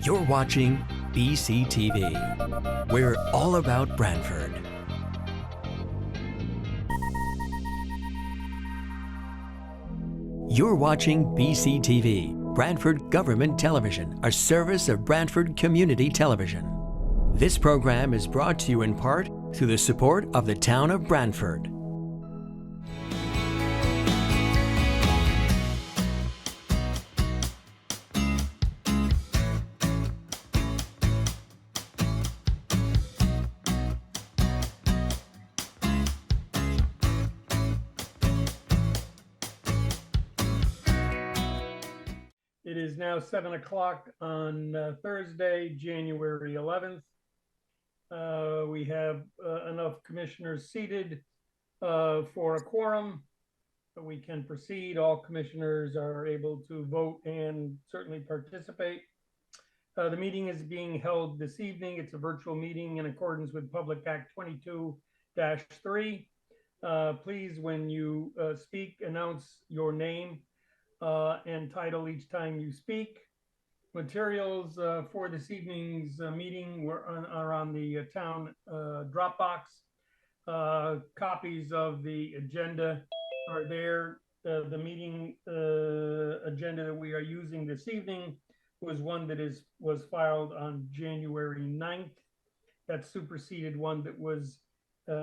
You're watching BCTV. We're all about Brantford. You're watching BCTV, Brantford Government Television, a service of Brantford Community Television. This program is brought to you in part through the support of the town of Brantford. It is now 7 o'clock on Thursday, January 11th. We have enough commissioners seated for a quorum, so we can proceed. All commissioners are able to vote and certainly participate. The meeting is being held this evening. It's a virtual meeting in accordance with Public Act 22-3. Please, when you speak, announce your name and title each time you speak. Materials for this evening's meeting are on the town Dropbox. Copies of the agenda are there. The meeting agenda that we are using this evening was one that was filed on January 9th. That superseded one that was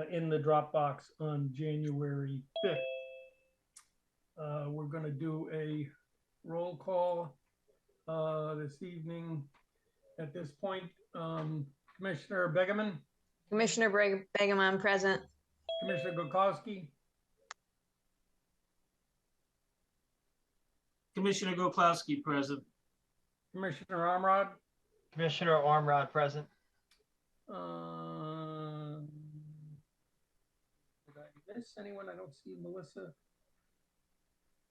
in the Dropbox on January 5th. We're going to do a roll call this evening. At this point, Commissioner Begeman. Commissioner Begeman present. Commissioner Gokowski. Commissioner Gokowski present. Commissioner Armrod. Commissioner Armrod present. Did I miss anyone? I don't see Melissa.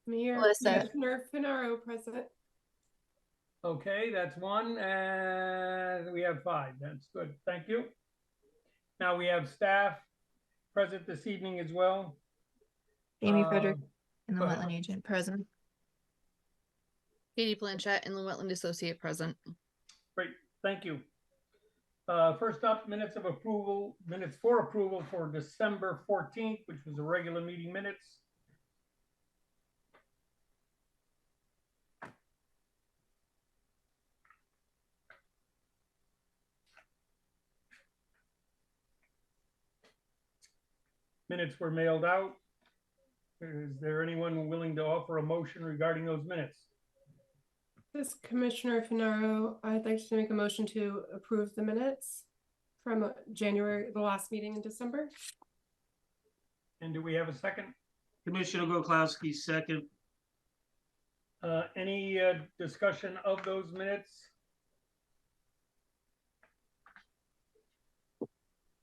Mayor, Melissa. Commissioner Finaro present. Okay, that's one, and we have 5. That's good. Thank you. Now we have staff present this evening as well. Amy Frederick and the go ahead. wetland agent present. Katie Blanchett and the wetland associate present. Great, thank you. First up, minutes for approval for December 14th, which was a regular meeting minutes. Minutes were mailed out. Is there anyone willing to offer a motion regarding those minutes? This is Commissioner Finaro. I'd like to make a motion to approve the minutes from January, the last meeting in December. And do we have a second? Commissioner Gokowski second. Any discussion of those minutes?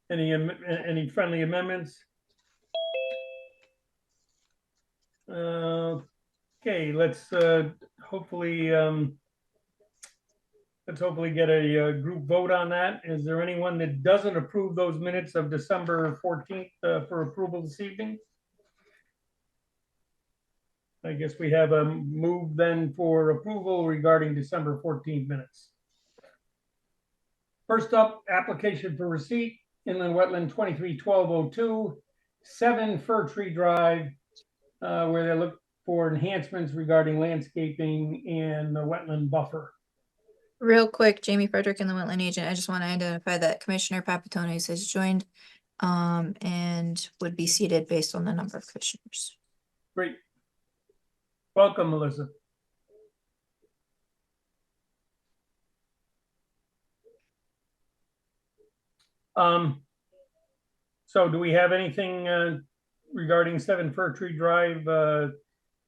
Any friendly amendments? Okay, let's hopefully get a group vote on that. Is there anyone that doesn't approve those minutes of December 14th for approval this evening? I guess we have a move then for approval regarding December 14th minutes. First up, application for receipt, Inland Wetland 231202, 7 Fir Tree Drive, where they look for enhancements regarding landscaping and the wetland buffer. Real quick, Jamie Frederick and the wetland agent, I just want to identify that Commissioner Papatones has joined and would be seated based on the number of commissioners. Great. Welcome, Melissa. So do we have anything regarding 7 Fir Tree Drive,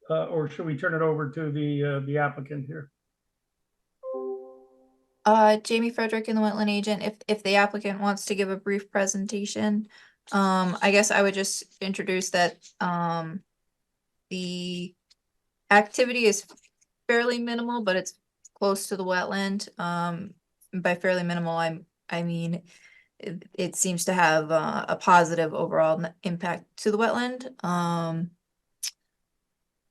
or should we turn it over to the applicant here? Jamie Frederick and the wetland agent, if the applicant wants to give a brief presentation, I guess I would just introduce that the activity is fairly minimal, but it's close to the wetland. By fairly minimal, I mean it seems to have a positive overall impact to the wetland.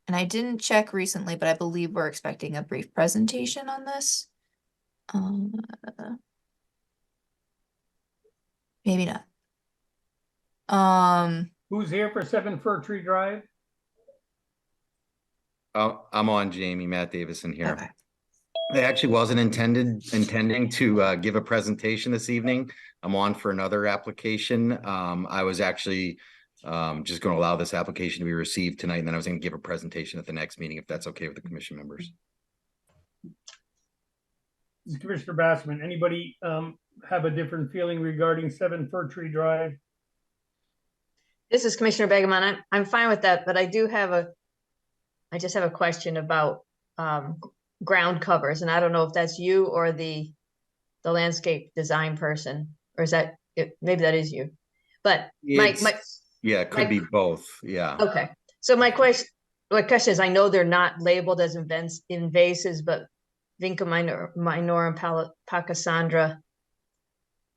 And I didn't check recently, but I believe we're expecting a brief presentation on this. Um, maybe not. Who's here for 7 Fir Tree Drive? Oh, I'm on, Jamie, Matt Davison here. Okay. I actually wasn't intending to give a presentation this evening. I'm on for another application. I was actually just going to allow this application to be received tonight, and then I was going to give a presentation at the next meeting, if that's okay with the commission members. This is Commissioner Bassman. Anybody have a different feeling regarding 7 Fir Tree Drive? This is Commissioner Begamon. I'm fine with that, but I just have a question about ground covers, and I don't know if that's you or the landscape design person, or is that it? Maybe that is you. But my Yeah, it could be both. Yeah. okay. So my question is, I know they're not labeled as invasives, but Vinca minor and Pachysandra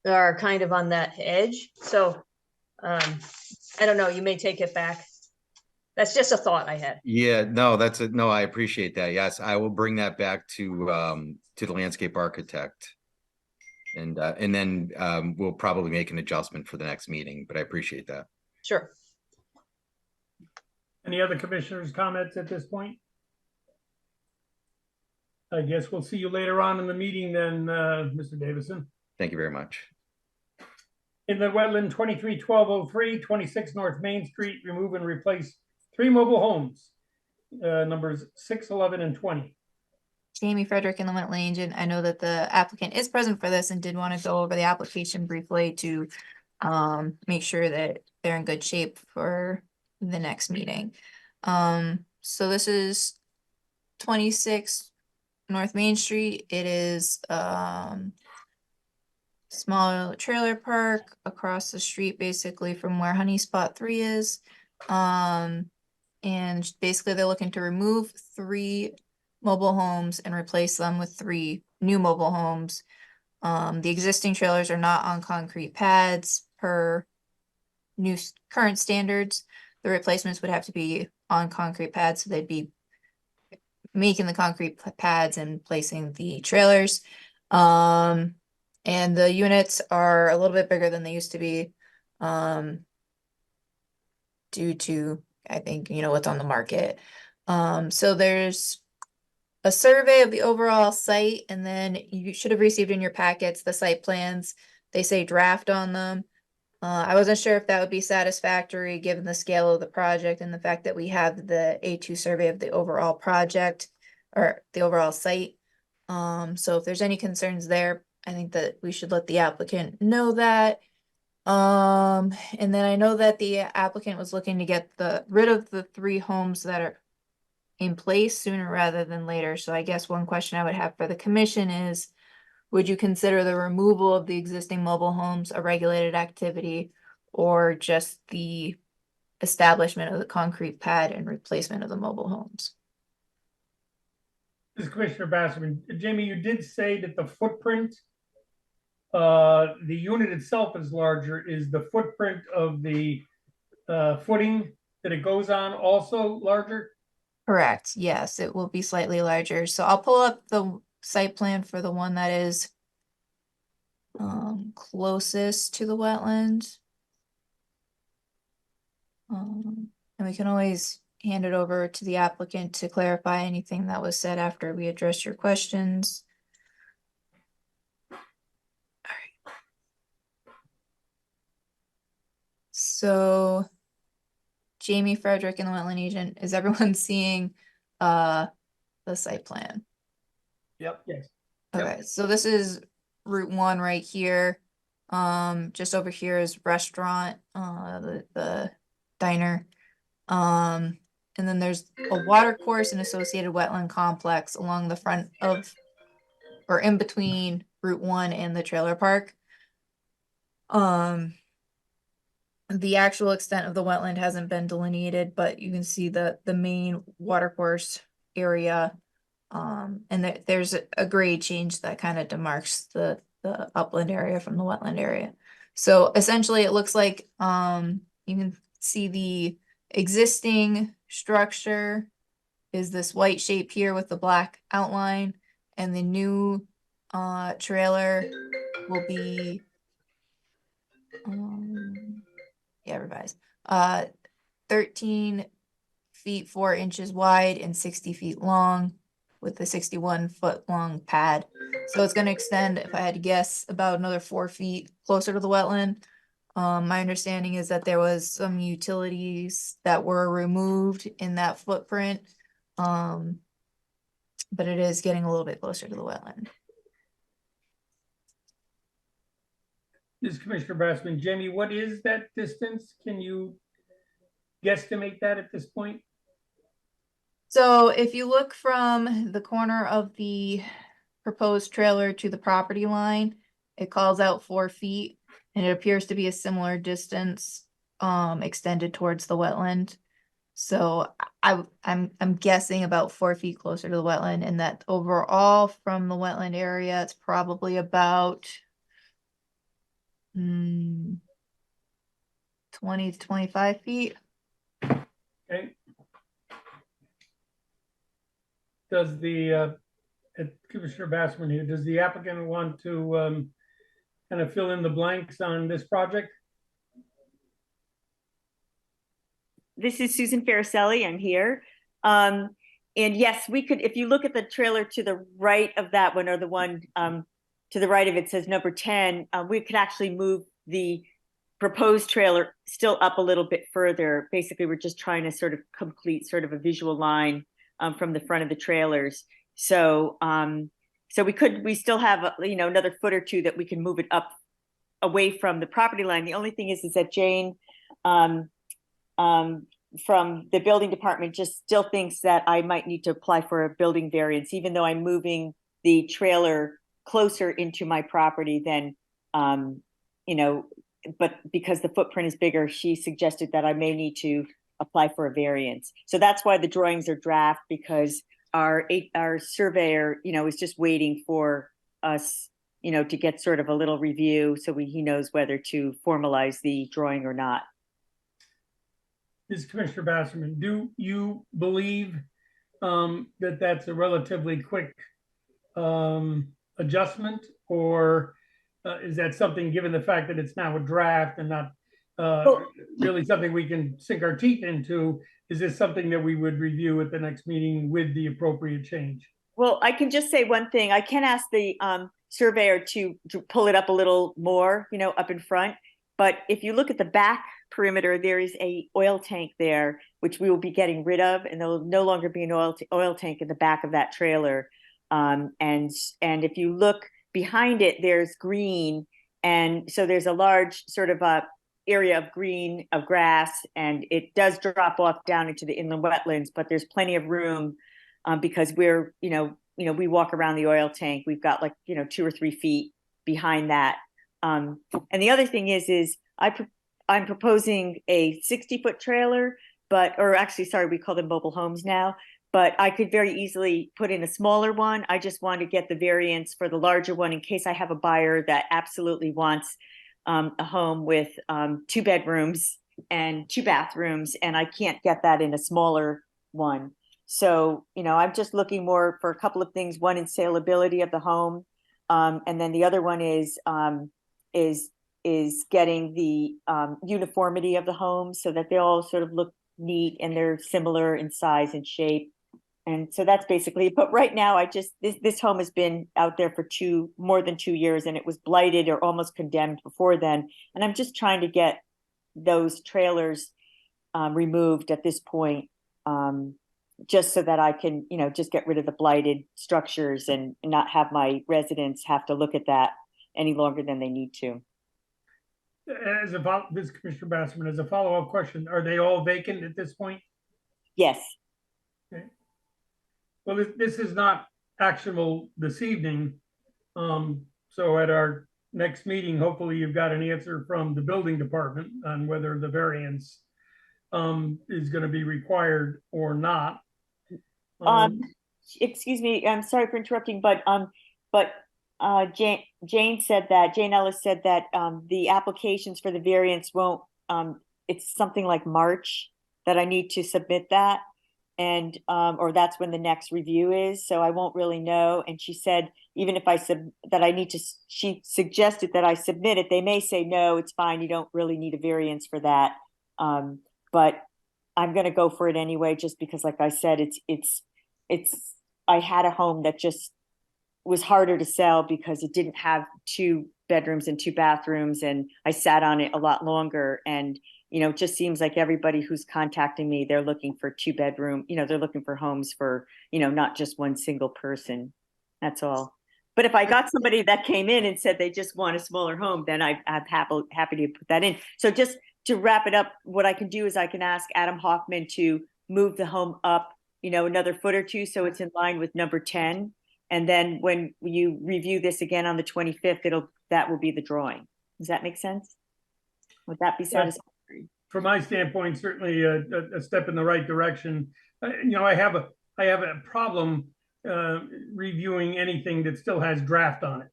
are kind of on that edge. So I don't know, you may take it back. That's just a thought I had. Yeah, no, no, I appreciate that. Yes, I will bring that back to the landscape architect. And then we'll probably make an adjustment for the next meeting, but I appreciate that. Sure. Any other commissioners' comments at this point? I guess we'll see you later on in the meeting then, Mr. Davison. Thank you very much. In the wetland 23-1203, 26 North Main Street, remove and replace 3 mobile homes, numbers 6, 11, and 20. Jamie Frederick in the Wetland Agent. I know that the applicant is present for this and did want to go over the application briefly to make sure that they're in good shape for the next meeting. So this is 26 North Main Street. It is small trailer park across the street, basically from where Honey Spot 3 is. And basically they're looking to remove 3 mobile homes and replace them with 3 new mobile homes. The existing trailers are not on concrete pads per current standards. The replacements would have to be on concrete pads, so they'd be making the concrete pads and placing the trailers. And the units are a little bit bigger than they used to be, due to, I think, what's on the market. So there's a survey of the overall site, and then you should have received in your packets the site plans. They say draft on them. I wasn't sure if that would be satisfactory given the scale of the project and the fact that we have the A2 survey of the overall project or the overall site. So if there's any concerns there, I think that we should let the applicant know that. And then I know that the applicant was looking to get rid of the 3 homes that are in place sooner rather than later. So I guess one question I would have for the commission is, would you consider the removal of the existing mobile homes a regulated activity, or just the establishment of the concrete pad and replacement of the mobile homes? This is Commissioner Bassman. Jamie, you did say that the footprint, the unit itself is larger. Is the footprint of the footing that it goes on also larger? Correct. Yes, it will be slightly larger. So I'll pull up the site plan for the one that is closest to the wetland. And we can always hand it over to the applicant to clarify anything that was said after we address your questions. All right. So Jamie Frederick and the Wetland Agent, is everyone seeing the site plan? Yep. Yes. Okay, so this is Route 1 right here. Just over here is restaurant, the diner. And then there's a water course and associated wetland complex along the front of, or in between Route 1 and the trailer park. The actual extent of the wetland hasn't been delineated, but you can see the main water course area. And there's a grade change that kind of demarks the upland area from the wetland area. So essentially it looks like you can see the existing structure is this white shape here with the black outline, and the new trailer will be revised. 13 feet 4 inches wide and 60 feet long with a 61-foot long pad. So it's going to extend, if I had to guess, about another 4 feet closer to the wetland. My understanding is that there was some utilities that were removed in that footprint. But it is getting a little bit closer to the wetland. This is Commissioner Bassman. Jamie, what is that distance? Can you guesstimate that at this point? So if you look from the corner of the proposed trailer to the property line, it calls out 4 feet, and it appears to be a similar distance extended towards the wetland. So I'm guessing about 4 feet closer to the wetland, and that overall from the wetland area, it's probably about 20 to 25 feet. Okay. Does the Commissioner Bassman here, does the applicant want to kind of fill in the blanks on this project? This is Susan Faricelli. I'm here. And yes, we could, if you look at the trailer to the right of that one, or the one to the right of it says number 10, we could actually move the proposed trailer still up a little bit further. Basically, we're just trying to sort of complete sort of a visual line from the front of the trailers. So we still have, another foot or two that we can move it up away from the property line. The only thing is that Jane, from the building department just still thinks that I might need to apply for a building variance, even though I'm moving the trailer closer into my property than, but because the footprint is bigger, she suggested that I may need to apply for a variance. So that's why the drawings are draft, because our surveyor, is just waiting for us, to get sort of a little review so he knows whether to formalize the drawing or not. This is Commissioner Basserman. Do you believe that that's a relatively quick adjustment, or is that something, given the fact that it's now a draft and not really something we can sink our teeth into, is this something that we would review at the next meeting with the appropriate change? Well, I can just say one thing. I can ask the surveyor to pull it up a little more, up in front. But if you look at the back perimeter, there is a oil tank there, which we will be getting rid of, and there will no longer be an oil tank in the back of that trailer. And if you look behind it, there's green, and so there's a large sort of a area of green, of grass, and it does drop off down into the inland wetlands, but there's plenty of room because we're, we walk around the oil tank. We've got 2 or 3 feet behind that. And the other thing is I'm proposing a 60-foot trailer, we call them mobile homes now, but I could very easily put in a smaller one. I just want to get the variance for the larger one in case I have a buyer that absolutely wants a home with 2 bedrooms and 2 bathrooms, and I can't get that in a smaller one. So, I'm just looking more for a couple of things. One is saleability of the home. And then the other one is getting the uniformity of the homes so that they all sort of look neat and they're similar in size and shape. And so that's basically it. But right now, this home has been out there for more than 2 years, and it was blighted or almost condemned before then. And I'm just trying to get those trailers removed at this point, just so that I can, just get rid of the blighted structures and not have my residents have to look at that any longer than they need to. This Commissioner Basserman, as a follow-up question, are they all vacant at this point? Yes. Okay. Well, this is not actionable this evening. So at our next meeting, hopefully you've got an answer from the building department on whether the variance is going to be required or not. Excuse me, I'm sorry for interrupting, but Jane Ellis said that the applications for the variance won't, it's something like March that I need to submit that. and or that's when the next review is, so I won't really know. And she said even if I she suggested that I submit it, they may say no, it's fine, you don't really need a variance for that. But I'm going to go for it anyway, just because, like I said, I had a home that just was harder to sell because it didn't have 2 bedrooms and 2 bathrooms, and I sat on it a lot longer. And it just seems like everybody who's contacting me, they're looking for 2-bedroom, they're looking for homes for, not just one single person. That's all. But if I got somebody that came in and said they just want a smaller home, then I'm happy to put that in. So just to wrap it up, what I can do is I can ask Adam Hoffman to move the home up, another foot or 2, so it's in line with number 10. And then when you review this again on the 25th, that will be the drawing. Does that make sense? Would that be satisfactory? From my standpoint, certainly a step in the right direction. I have a problem reviewing anything that still has draft on it,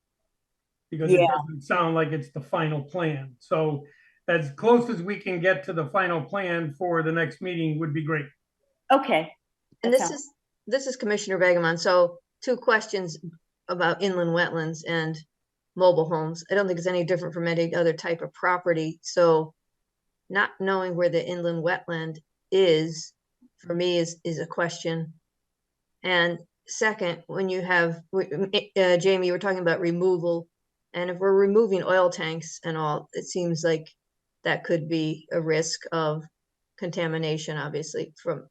because it doesn't sound like it's the final plan. So as close as we can get to the final plan for the next meeting would be great. Okay. And this is Commissioner Begemon. So 2 questions about inland wetlands and mobile homes. I don't think it's any different from any other type of property. So not knowing where the inland wetland is, for me, is a question. And second, when you have, Jamie, you were talking about removal, and if we're removing oil tanks and all, it seems like that could be a risk of contamination, obviously, from,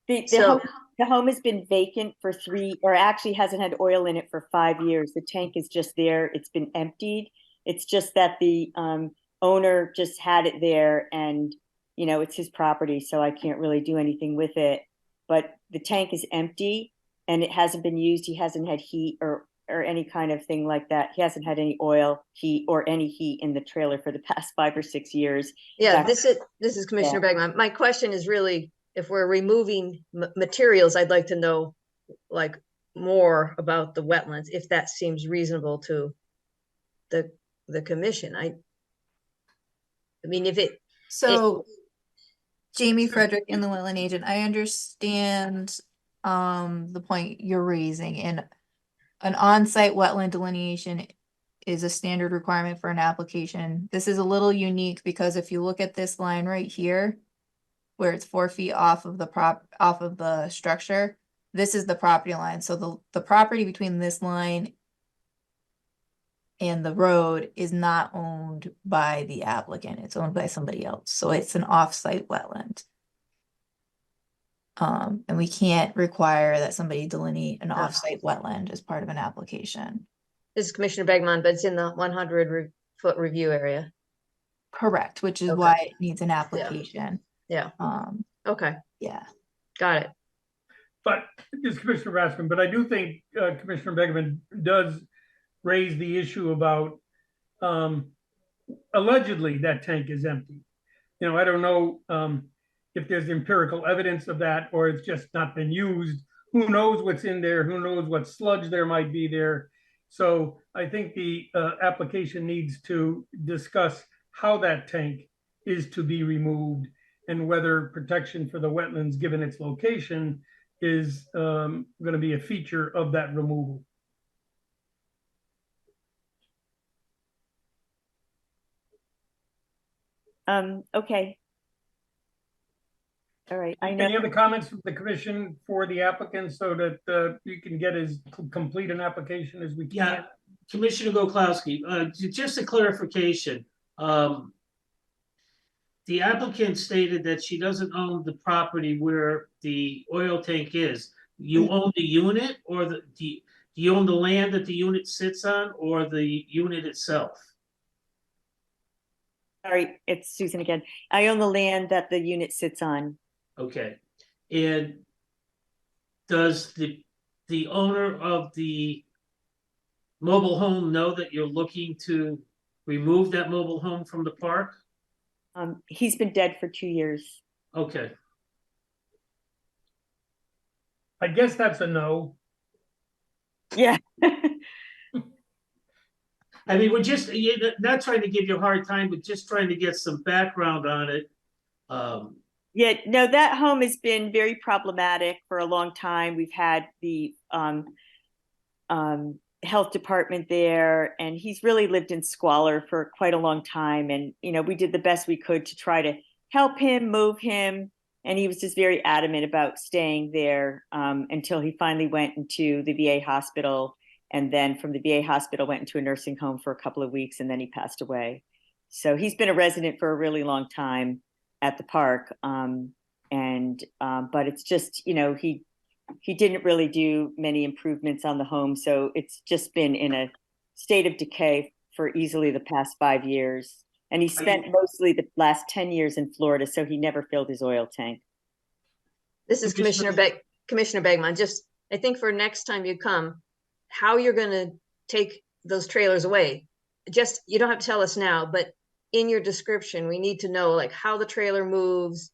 the home has been vacant for 3, or actually hasn't had oil in it for 5 years. The tank is just there. It's been emptied. It's just that the owner just had it there, and it's his property, so I can't really do anything with it. But the tank is empty and it hasn't been used. He hasn't had heat or any kind of thing like that. He hasn't had any oil, heat, or any heat in the trailer for the past 5 or 6 years. Yeah, this is Commissioner Begemon. My question is really, if we're removing materials, I'd like to know like more about the wetlands, if that seems reasonable to the commission. I mean, Jamie Frederick, in the wetland agent, I understand the point you're raising, and an on-site wetland delineation is a standard requirement for an application. This is a little unique because if you look at this line right here, where it's 4 feet off of the structure, this is the property line. So the property between this line and the road is not owned by the applicant. It's owned by somebody else. So it's an off-site wetland. And we can't require that somebody delineate an off-site wetland as part of an application. This is Commissioner Begemon, but it's in the 100-foot review area. Correct, which is why it needs an application. Yeah. Okay. Yeah. Got it. But this is Commissioner Raskin, but I do think Commissioner Begemon does raise the issue about allegedly that tank is empty. I don't know if there's empirical evidence of that, or it's just not been used. Who knows what's in there? Who knows what sludge there might be there? So I think the application needs to discuss how that tank is to be removed and whether protection for the wetlands, given its location, is going to be a feature of that removal. Okay. All right. I know. Any other comments from the commission for the applicant so that you can get as complete an application as we can? Yeah, Commissioner Goklowski, just a clarification. The applicant stated that she doesn't own the property where the oil tank is. You own the unit, or do you own the land that the unit sits on, or the unit itself? Sorry, it's Susan again. I own the land that the unit sits on. Okay. And does the owner of the mobile home know that you're looking to remove that mobile home from the park? He's been dead for 2 years. Okay. I guess that's a no. Yeah. I mean, we're just not trying to give you a hard time, but just trying to get some background on it. Yeah, no, that home has been very problematic for a long time. We've had the health department there, and he's really lived in squalor for quite a long time. And, you know, we did the best we could to try to help him, move him. And he was just very adamant about staying there until he finally went into the VA hospital. And then from the VA hospital, went into a nursing home for a couple of weeks, and then he passed away. So he's been a resident for a really long time at the park. But it's just, you know, he didn't really do many improvements on the home. So it's just been in a state of decay for easily the past 5 years. And he spent mostly the last 10 years in Florida, so he never filled his oil tank. This is Commissioner Begman. Just, I think for next time you come, how you're gonna take those trailers away. Just, you don't have to tell us now, but in your description, we need to know like how the trailer moves,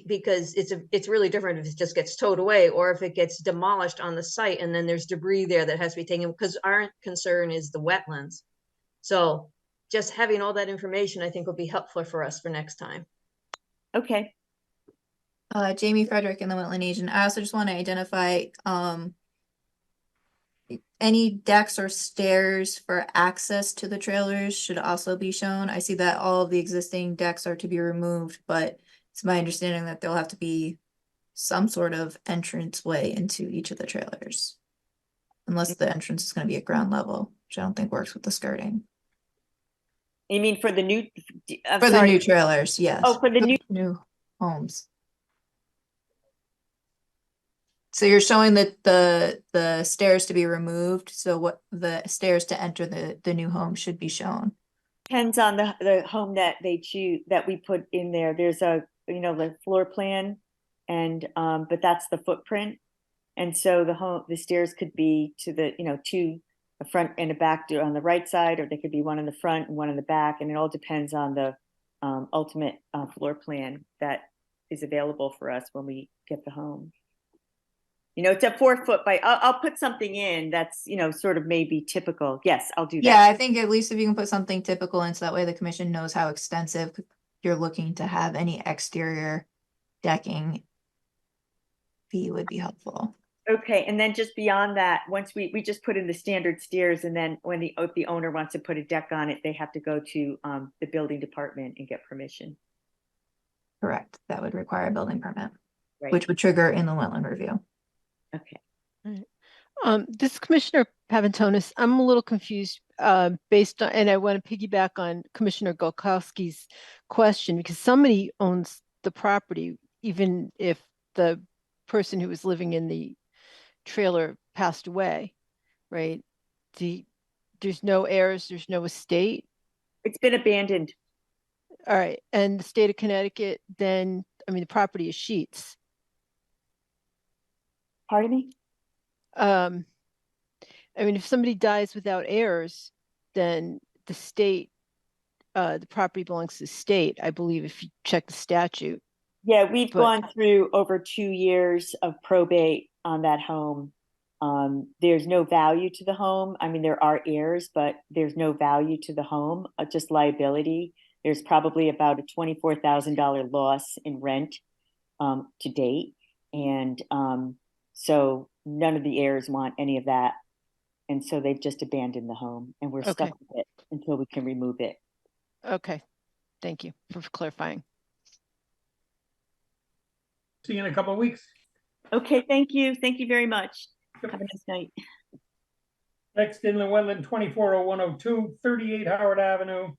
because it's really different if it just gets towed away or if it gets demolished on the site and then there's debris there that has to be taken, because our concern is the wetlands. So just having all that information, I think, will be helpful for us for next time. Okay. Jamie Frederick in the Wetland Agent. I also just want to identify any decks or stairs for access to the trailers should also be shown. I see that all of the existing decks are to be removed, but it's my understanding that there'll have to be some sort of entrance way into each of the trailers. Unless the entrance is going to be at ground level, which I don't think works with the skirting. You mean for the new? For the new trailers, yes. Oh, for the new homes. So you're showing that the stairs to be removed. So what the stairs to enter the new home should be shown. Depends on the home that they choose, that we put in there. There's a, you know, the floor plan, and but that's the footprint. And so the stairs could be to the, you know, to a front and a back door on the right side, or they could be one in the front and one in the back. And it all depends on the ultimate floor plan that is available for us when we get the home. You know, it's a 4 foot by, I'll put something in that's, you know, sort of maybe typical. Yes, I'll do that. Yeah, I think at least if you can put something typical in, so that way the commission knows how extensive you're looking to have any exterior decking fee would be helpful. Okay, and then just beyond that, once we just put in the standard stairs, and then when the owner wants to put a deck on it, they have to go to the building department and get permission. Correct. That would require a building permit, Right. which would trigger in the wetland review. Okay. This is Commissioner Pavantonis. I'm a little confused based on, and I want to piggyback on Commissioner Golkowski's question, because somebody owns the property, even if the person who was living in the trailer passed away, right? There's no heirs, there's no estate. It's been abandoned. All right, and the state of Connecticut, then, I mean, the property is Sheets. Pardon me? I mean, if somebody dies without heirs, then the state, the property belongs to the state, I believe, if you check the statute. Yeah, we've gone through over 2 years of probate on that home. There's no value to the home. I mean, there are heirs, but there's no value to the home, just liability. There's probably about a $24,000 loss in rent to date. And so none of the heirs want any of that. And so they've just abandoned the home, and we're stuck with it until we can remove it. Okay, thank you for clarifying. See you in a couple of weeks. Okay, thank you. Thank you very much. Have a nice night. Next, inland wetland 240102, 38 Howard Avenue.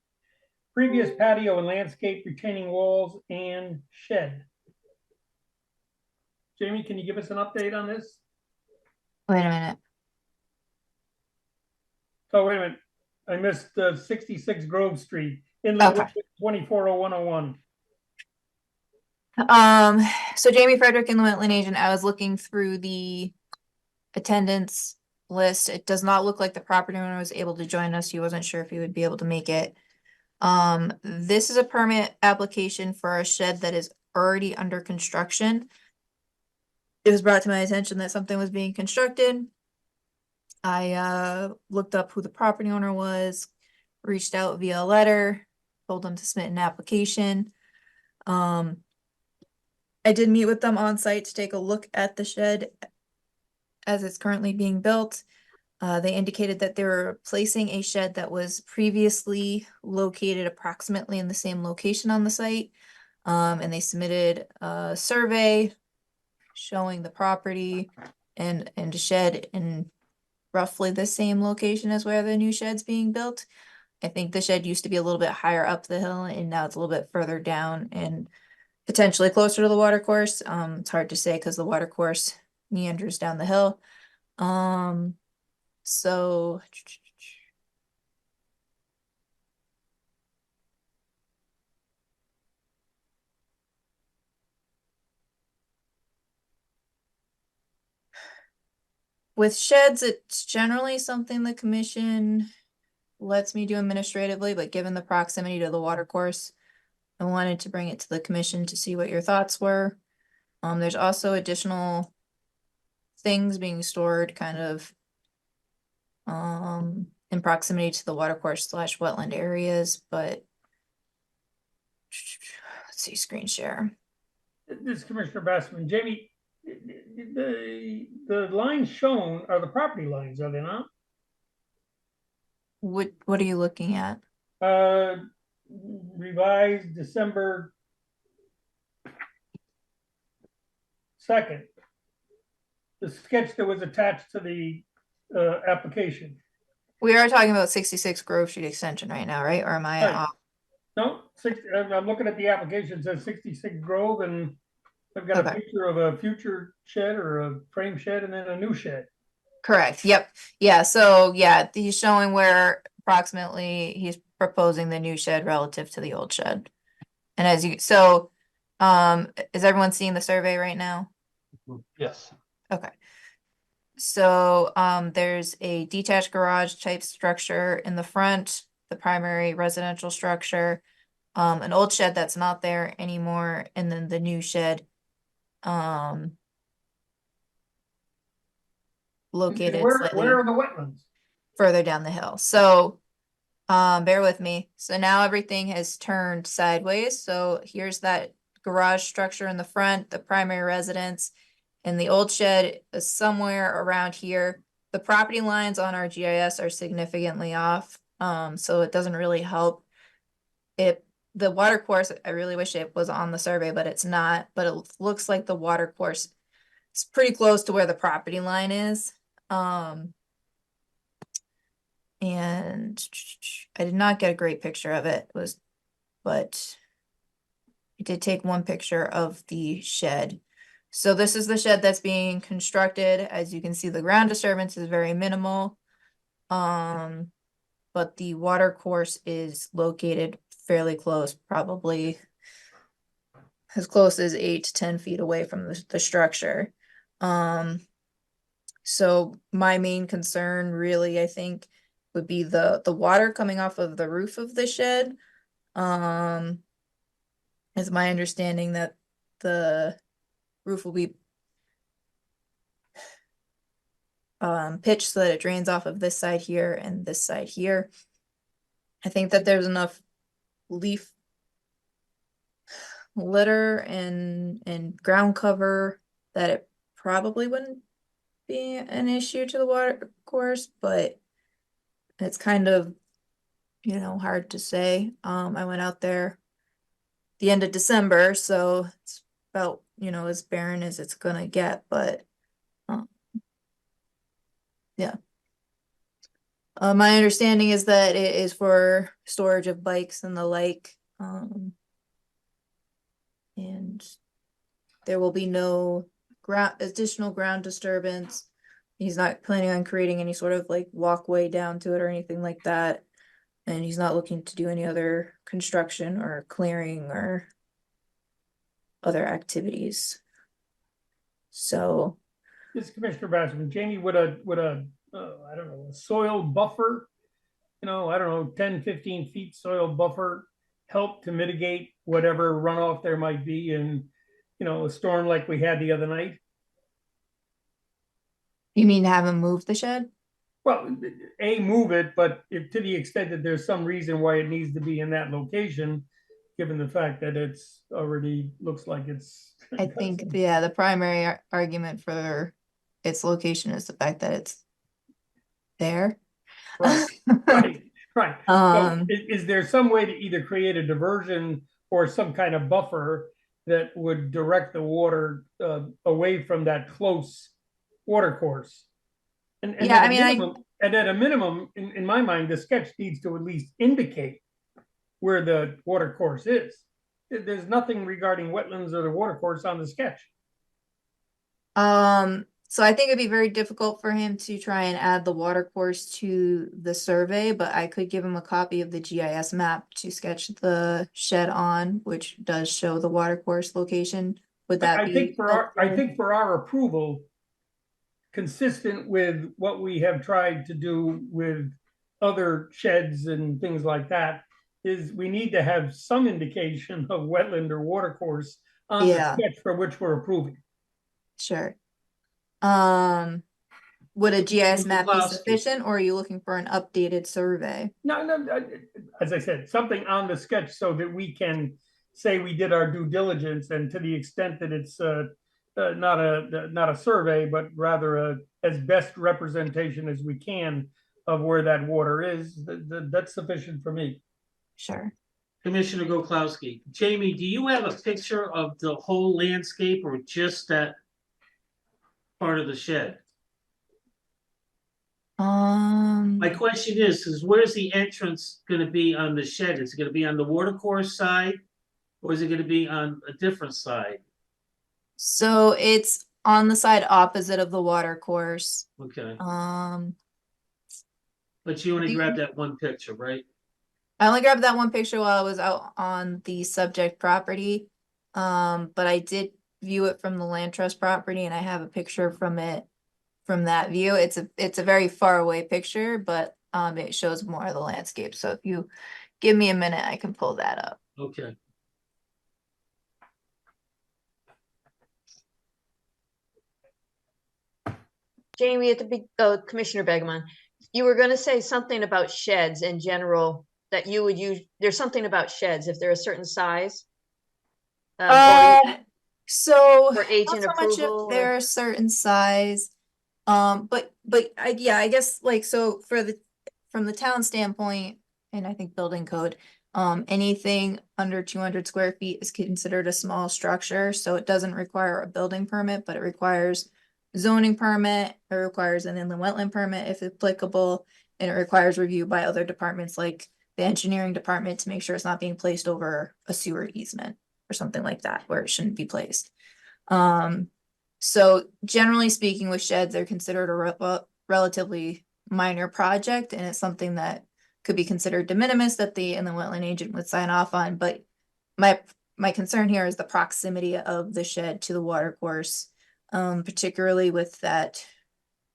Previous patio and landscape retaining walls and shed. Jamie, can you give us an update on this? Wait a minute. Oh, wait a minute. I missed 66 Grove Street, inland wetland 240101. So Jamie Frederick in the Wetland Agent, I was looking through the attendance list. It does not look like the property owner was able to join us. He wasn't sure if he would be able to make it. This is a permit application for a shed that is already under construction. It was brought to my attention that something was being constructed. I looked up who the property owner was, reached out via letter, told them to submit an application. I did meet with them on site to take a look at the shed as it's currently being built. They indicated that they were replacing a shed that was previously located approximately in the same location on the site. And they submitted a survey showing the property and a shed in roughly the same location as where the new shed's being built. I think the shed used to be a little bit higher up the hill and now it's a little bit further down and potentially closer to the water course. It's hard to say because the water course meanders down the hill. So with sheds, it's generally something the commission lets me do administratively, but given the proximity to the water course, I wanted to bring it to the commission to see what your thoughts were. There's also additional things being stored kind of in proximity to the water course / wetland areas, but let's see, screen share. This is Commissioner Bassman. Jamie, the lines shown are the property lines, are they not? What are you looking at? Revised December 2nd. The sketch that was attached to the application. We are talking about 66 Grove Street Extension right now, right? Or am I Right. off? No, I'm looking at the application, it says 66 Grove, and I've got a Okay. picture of a future shed or a frame shed and then a new shed. Correct. Yep. Yeah. So yeah, he's showing where approximately he's proposing the new shed relative to the old shed. And as you, so, is everyone seeing the survey right now? Yes. Okay. So, there's a detached garage type structure in the front, the primary residential structure, an old shed that's not there anymore, and then the new shed, located Where slightly are the wetlands? further down the hill. So, bear with me. So now everything has turned sideways. So here's that garage structure in the front, the primary residence, and the old shed is somewhere around here. The property lines on our GIS are significantly off, so it doesn't really help. The water course, I really wish it was on the survey, but it's not. But it looks like the water course is pretty close to where the property line is. And I did not get a great picture of it, but I did take one picture of the shed. So this is the shed that's being constructed. As you can see, the ground disturbance is very minimal. But the water course is located fairly close, probably as close as 8 to 10 feet away from the structure. So my main concern really, I think, would be the water coming off of the roof of the shed. It's my understanding that the roof will be pitched so that it drains off of this side here and this side here. I think that there's enough leaf litter and ground cover that it probably wouldn't be an issue to the water course, but it's kind of, hard to say. I went out there the end of December, so it's about, as barren as it's gonna get, but yeah. My understanding is that it is for storage of bikes and the like. And there will be no additional ground disturbance. He's not planning on creating any sort of like walkway down to it or anything like that. And he's not looking to do any other construction or clearing or other activities. So. This is Commissioner Bassman. Jamie, would a I don't know, a soil buffer, I don't know, 10, 15 feet soil buffer help to mitigate whatever runoff there might be in, a storm like we had the other night? You mean have him move the shed? Well, move it, but if to the extent that there's some reason why it needs to be in that location, given the fact that it's already, looks like it's. I think, yeah, the primary argument for its location is the fact that it's there. Right, right, right. So Um, is there some way to either create a diversion or some kind of buffer that would direct the water away from that close water course? And Yeah, at I a mean, minimum, and at a minimum, in my mind, the sketch needs to at least indicate where the water course is. There's nothing regarding wetlands or the water course on the sketch. so I think it'd be very difficult for him to try and add the water course to the survey, but I could give him a copy of the GIS map to sketch the shed on, which does show the water course location. Would that I be think for our, I helpful? think for our approval, consistent with what we have tried to do with other sheds and things like that, is we need to have some indication of wetland or water course on the Yeah. sketch for which we're approving. Sure. Would a GIS map be Bukowski. sufficient, or are you looking for an updated survey? No, as I said, something on the sketch so that we can say we did our due diligence, and to the extent that it's not a survey, but rather as best representation as we can of where that water is, that's sufficient for me. Sure. Commissioner Goklowski. Jamie, do you have a picture of the whole landscape or just that part of the shed? My question is where's the entrance gonna be on the shed? Is it gonna be on the water course side? Or is it gonna be on a different side? So it's on the side opposite of the water course. Okay, Um, but you only you- grabbed that one picture, right? I only grabbed that one picture while I was out on the subject property. But I did view it from the land trust property, and I have a picture from it from that view. It's a very far away picture, but it shows more of the landscape. So if you give me a minute, I can pull that up. Okay. Jamie, at the big, Commissioner Begeman, you were gonna say something about sheds in general, that you would use, there's something about sheds, if they're a certain size. So For not agent so much if approval, they're or a certain size. But I guess like, so from the town standpoint, and I think building code, anything under 200 square feet is considered a small structure, so it doesn't require a building permit, but it requires zoning permit, it requires an inland wetland permit if applicable, and it requires review by other departments like the engineering department to make sure it's not being placed over a sewer easement or something like that where it shouldn't be placed. So generally speaking, with sheds, they're considered a relatively minor project, and it's something that could be considered de minimis that the inland wetland agent would sign off on. But my concern here is the proximity of the shed to the water course, particularly with that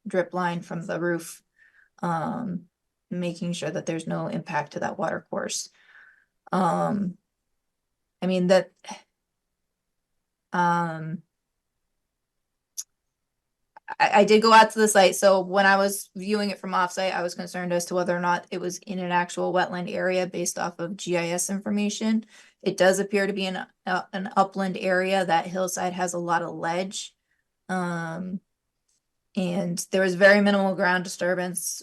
drip line from the roof, making sure that there's no impact to that water course. I mean that. I did go out to the site, so when I was viewing it from offsite, I was concerned as to whether or not it was in an actual wetland area based off of GIS information. It does appear to be an upland area. That hillside has a lot of ledge. And there was very minimal ground disturbance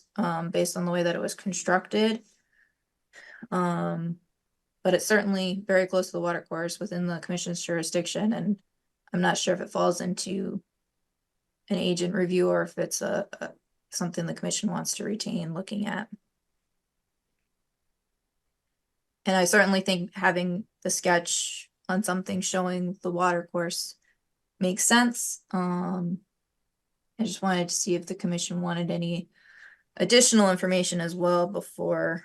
based on the way that it was constructed. But it's certainly very close to the water course within the commission's jurisdiction, and I'm not sure if it falls into an agent review or if it's something the commission wants to retain looking at. And I certainly think having the sketch on something showing the water course makes sense. I just wanted to see if the commission wanted any additional information as well before,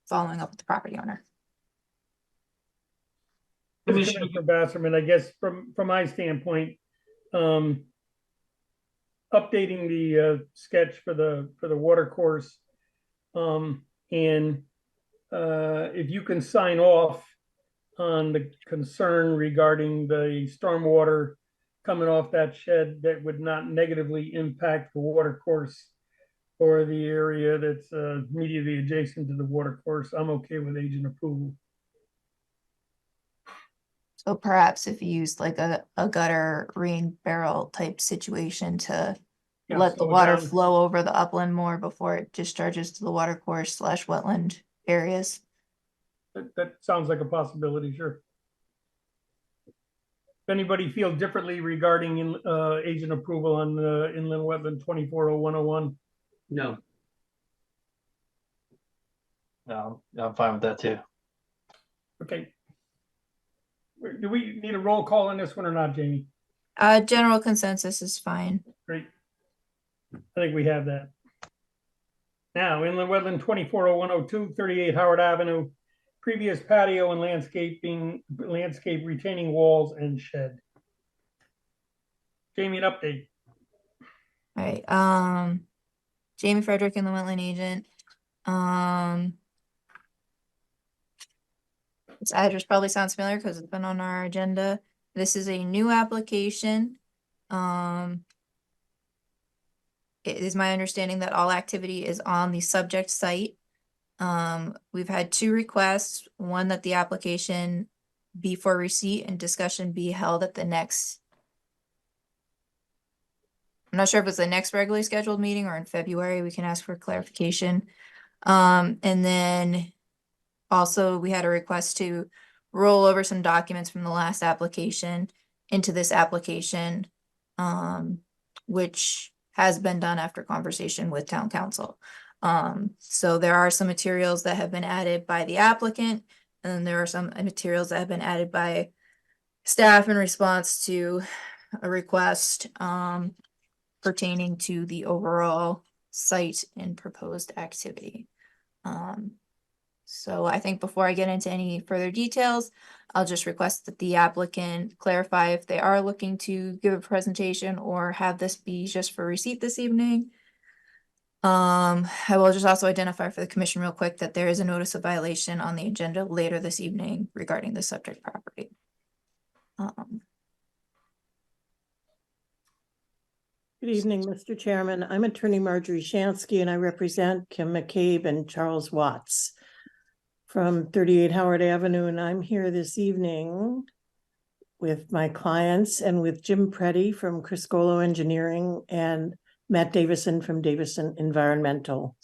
following up with the property owner. Commissioner Basserman, I guess from my standpoint, updating the sketch for the water course, and if you can sign off on the concern regarding the stormwater coming off that shed that would not negatively impact the water course for the area that's immediately adjacent to the water course. I'm okay with agent approval. So perhaps if you used like a gutter rain barrel type situation to Yeah, let the slow it water down. flow over the upland more before it discharges to the water course / wetland areas. That sounds like a possibility, sure. If anybody feel differently regarding agent approval on inland wetland 240101, No. No, I'm fine with that too. okay. Do we need a roll call on this one or not, Jamie? General consensus is fine. Great. I think we have that. Now, inland wetland 240102, 38 Howard Avenue, previous patio and landscape retaining walls and shed. Jamie, an update. All right, Jamie Frederick and the wetland agent. This address probably sounds familiar because it's been on our agenda. This is a new application. It is my understanding that all activity is on the subject site. We've had 2 requests, one that the application be for receipt and discussion be held at the next. I'm not sure if it's the next regularly scheduled meeting or in February. We can ask for clarification. And then also we had a request to roll over some documents from the last application into this application, which has been done after conversation with town council. So there are some materials that have been added by the applicant, and then there are some materials that have been added by staff in response to a request pertaining to the overall site and proposed activity. So I think before I get into any further details, I'll just request that the applicant clarify if they are looking to give a presentation or have this be just for receipt this evening. I will just also identify for the commission real quick that there is a notice of violation on the agenda later this evening regarding the subject property. Good evening, Mr. Chairman. I'm attorney Marjorie Shansky and I represent Kim McCabe and Charles Watts from 38 Howard Avenue. And I'm here this evening with my clients and with Jim Preddy from Criscolo Engineering and Matt Davison from Davison Environmental.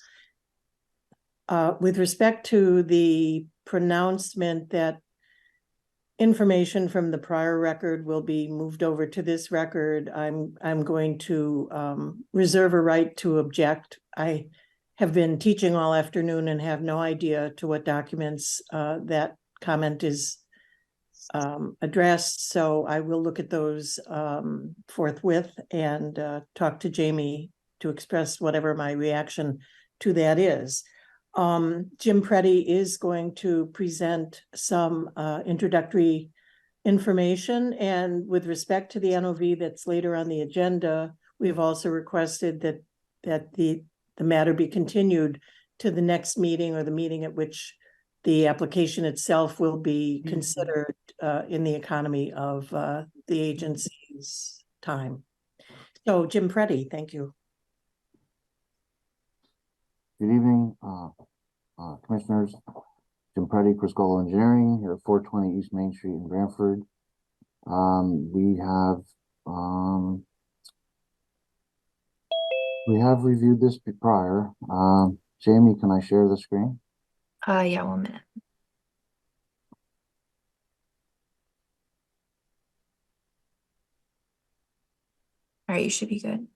With respect to the pronouncement that information from the prior record will be moved over to this record, I'm going to reserve a right to object. I have been teaching all afternoon and have no idea to what documents that comment is addressed. So I will look at those forthwith and talk to Jamie to express whatever my reaction to that is. Jim Preddy is going to present some introductory information, and with respect to the NOV that's later on the agenda, we've also requested that the matter be continued to the next meeting or the meeting at which the application itself will be considered in the economy of the agency's time. So Jim Preddy, thank you. Good evening, commissioners. Jim Preddy, Criscolo Engineering, here at 420 East Main Street in Brantford. We have reviewed this prior. Jamie, can I share the screen? Yeah, 1 minute. All right, you should be good.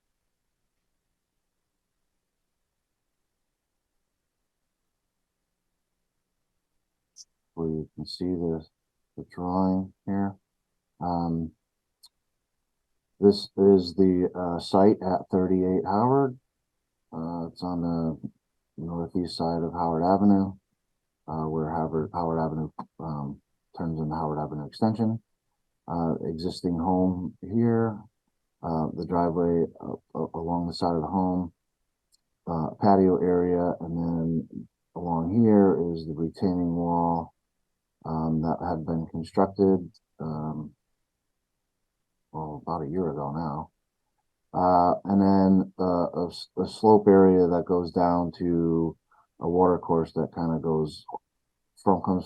Where you can see the drawing here. This is the site at 38 Howard. It's on the northeast side of Howard Avenue, where Howard Avenue turns into Howard Avenue Extension. Existing home here, the driveway along the side of the home, patio area, and then along here is the retaining wall that had been constructed well, about a year ago now. And then a slope area that goes down to a water course that kind of comes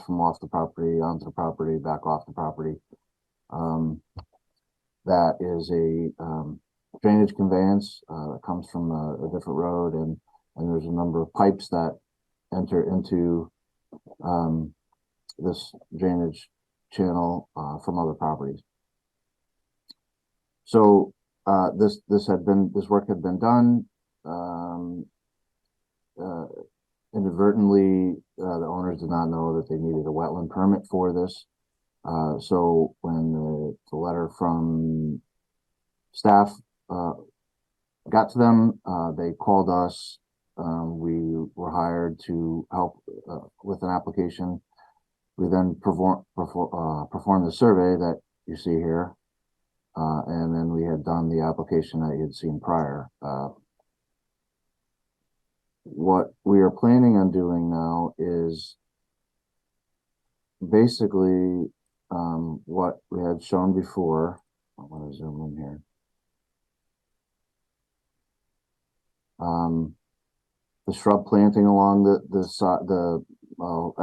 from off the property onto the property, back off the property. That is a drainage conveyance that comes from a different road, and there's a number of pipes that enter into this drainage channel from other properties. So this work had been done. Inadvertently, the owners did not know that they needed a wetland permit for this. So when the letter from staff got to them, they called us. We were hired to help with an application. We then performed the survey that you see here, and then we had done the application that you had seen prior. What we are planning on doing now is basically what we had shown before. I want to zoom in here. The shrub planting along the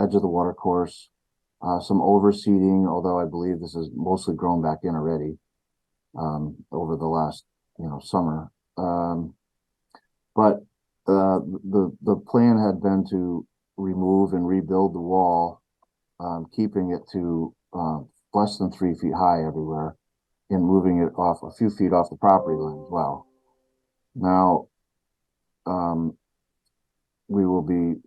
edge of the water course, some overseeding, although I believe this is mostly grown back in already over the last summer. But the plan had been to remove and rebuild the wall, keeping it to less than 3 feet high everywhere, and moving it off a few feet off the property line as well. Now, we will be,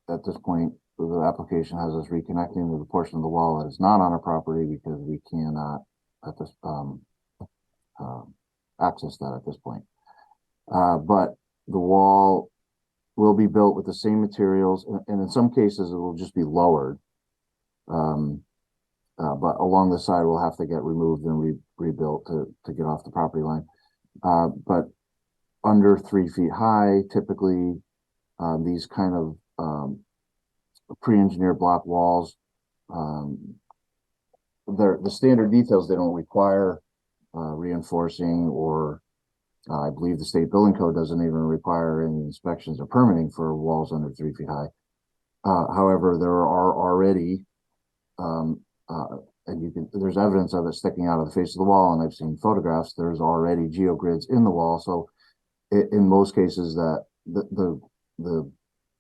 at this point, the application has us reconnecting to the portion of the wall that is not on our property because we cannot at this access that at this point. But the wall will be built with the same materials, and in some cases it will just be lowered. But along the side will have to get removed and rebuilt to get off the property line. But under 3 feet high, typically these kind of pre-engineered block walls, the standard details, they don't require reinforcing, or I believe the state building code doesn't even require any inspections or permitting for walls under 3 feet high. However, there are already and there's evidence of it sticking out of the face of the wall, and I've seen photographs. There's already geogrids in the wall, so in most cases that there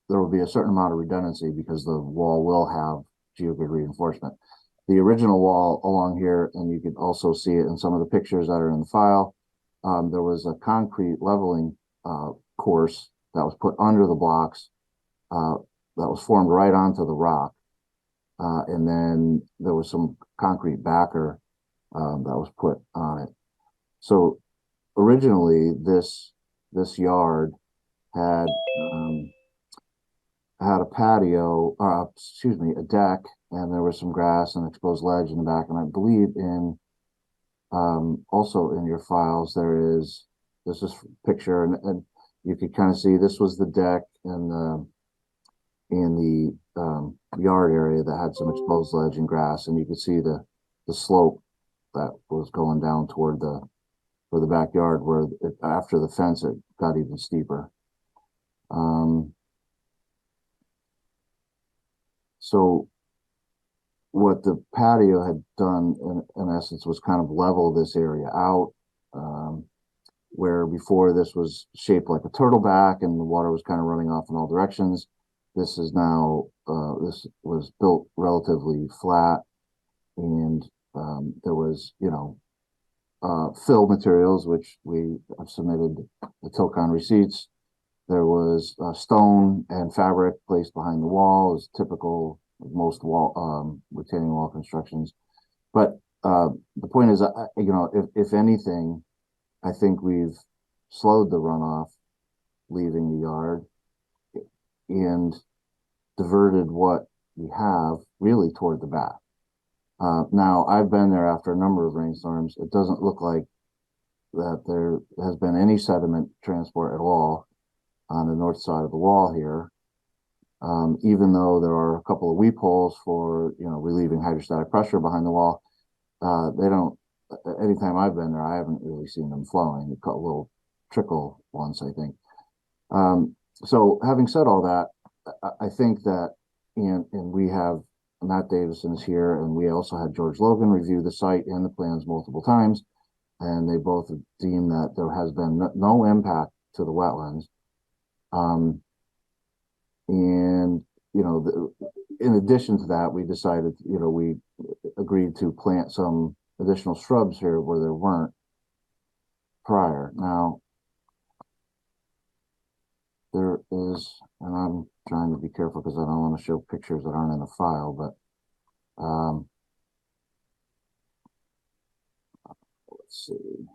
will be a certain amount of redundancy because the wall will have geogrid reinforcement. The original wall along here, and you can also see it in some of the pictures that are in the file, there was a concrete leveling course that was put under the blocks that was formed right onto the rock. And then there was some concrete backer that was put on it. So originally this yard had a patio, a deck, and there was some grass and exposed ledge in the back. And I believe in also in your files this is picture, and you could kind of see this was the deck and in the yard area that had some exposed ledge and grass, and you could see the slope that was going down toward the backyard, where after the fence it got even steeper. So what the patio had done in essence was kind of level this area out, where before this was shaped like a turtleback and the water was kind of running off in all directions. This is now, this was built relatively flat, and there was, fill materials, which we have submitted the Tilcon receipts. There was stone and fabric placed behind the wall, as typical of most retaining wall constructions. But the point is, if anything, I think we've slowed the runoff leaving the yard and diverted what we have really toward the back. Now, I've been there after a number of rainstorms. It doesn't look like that there has been any sediment transport at all on the north side of the wall here, even though there are a couple of weep holes for relieving hydrostatic pressure behind the wall. They don't anytime I've been there, I haven't really seen them flowing. It got a little trickle once, I think. So having said all that, I think that, and we have Matt Davison's here, and we also had George Logan review the site and the plans multiple times, and they both deemed that there has been no impact to the wetlands. And, you know, in addition to that, we decided, you know, we agreed to plant some additional shrubs here where there weren't prior. Now, there is, and I'm trying to be careful because I don't want to show pictures that aren't in the file, but let's see.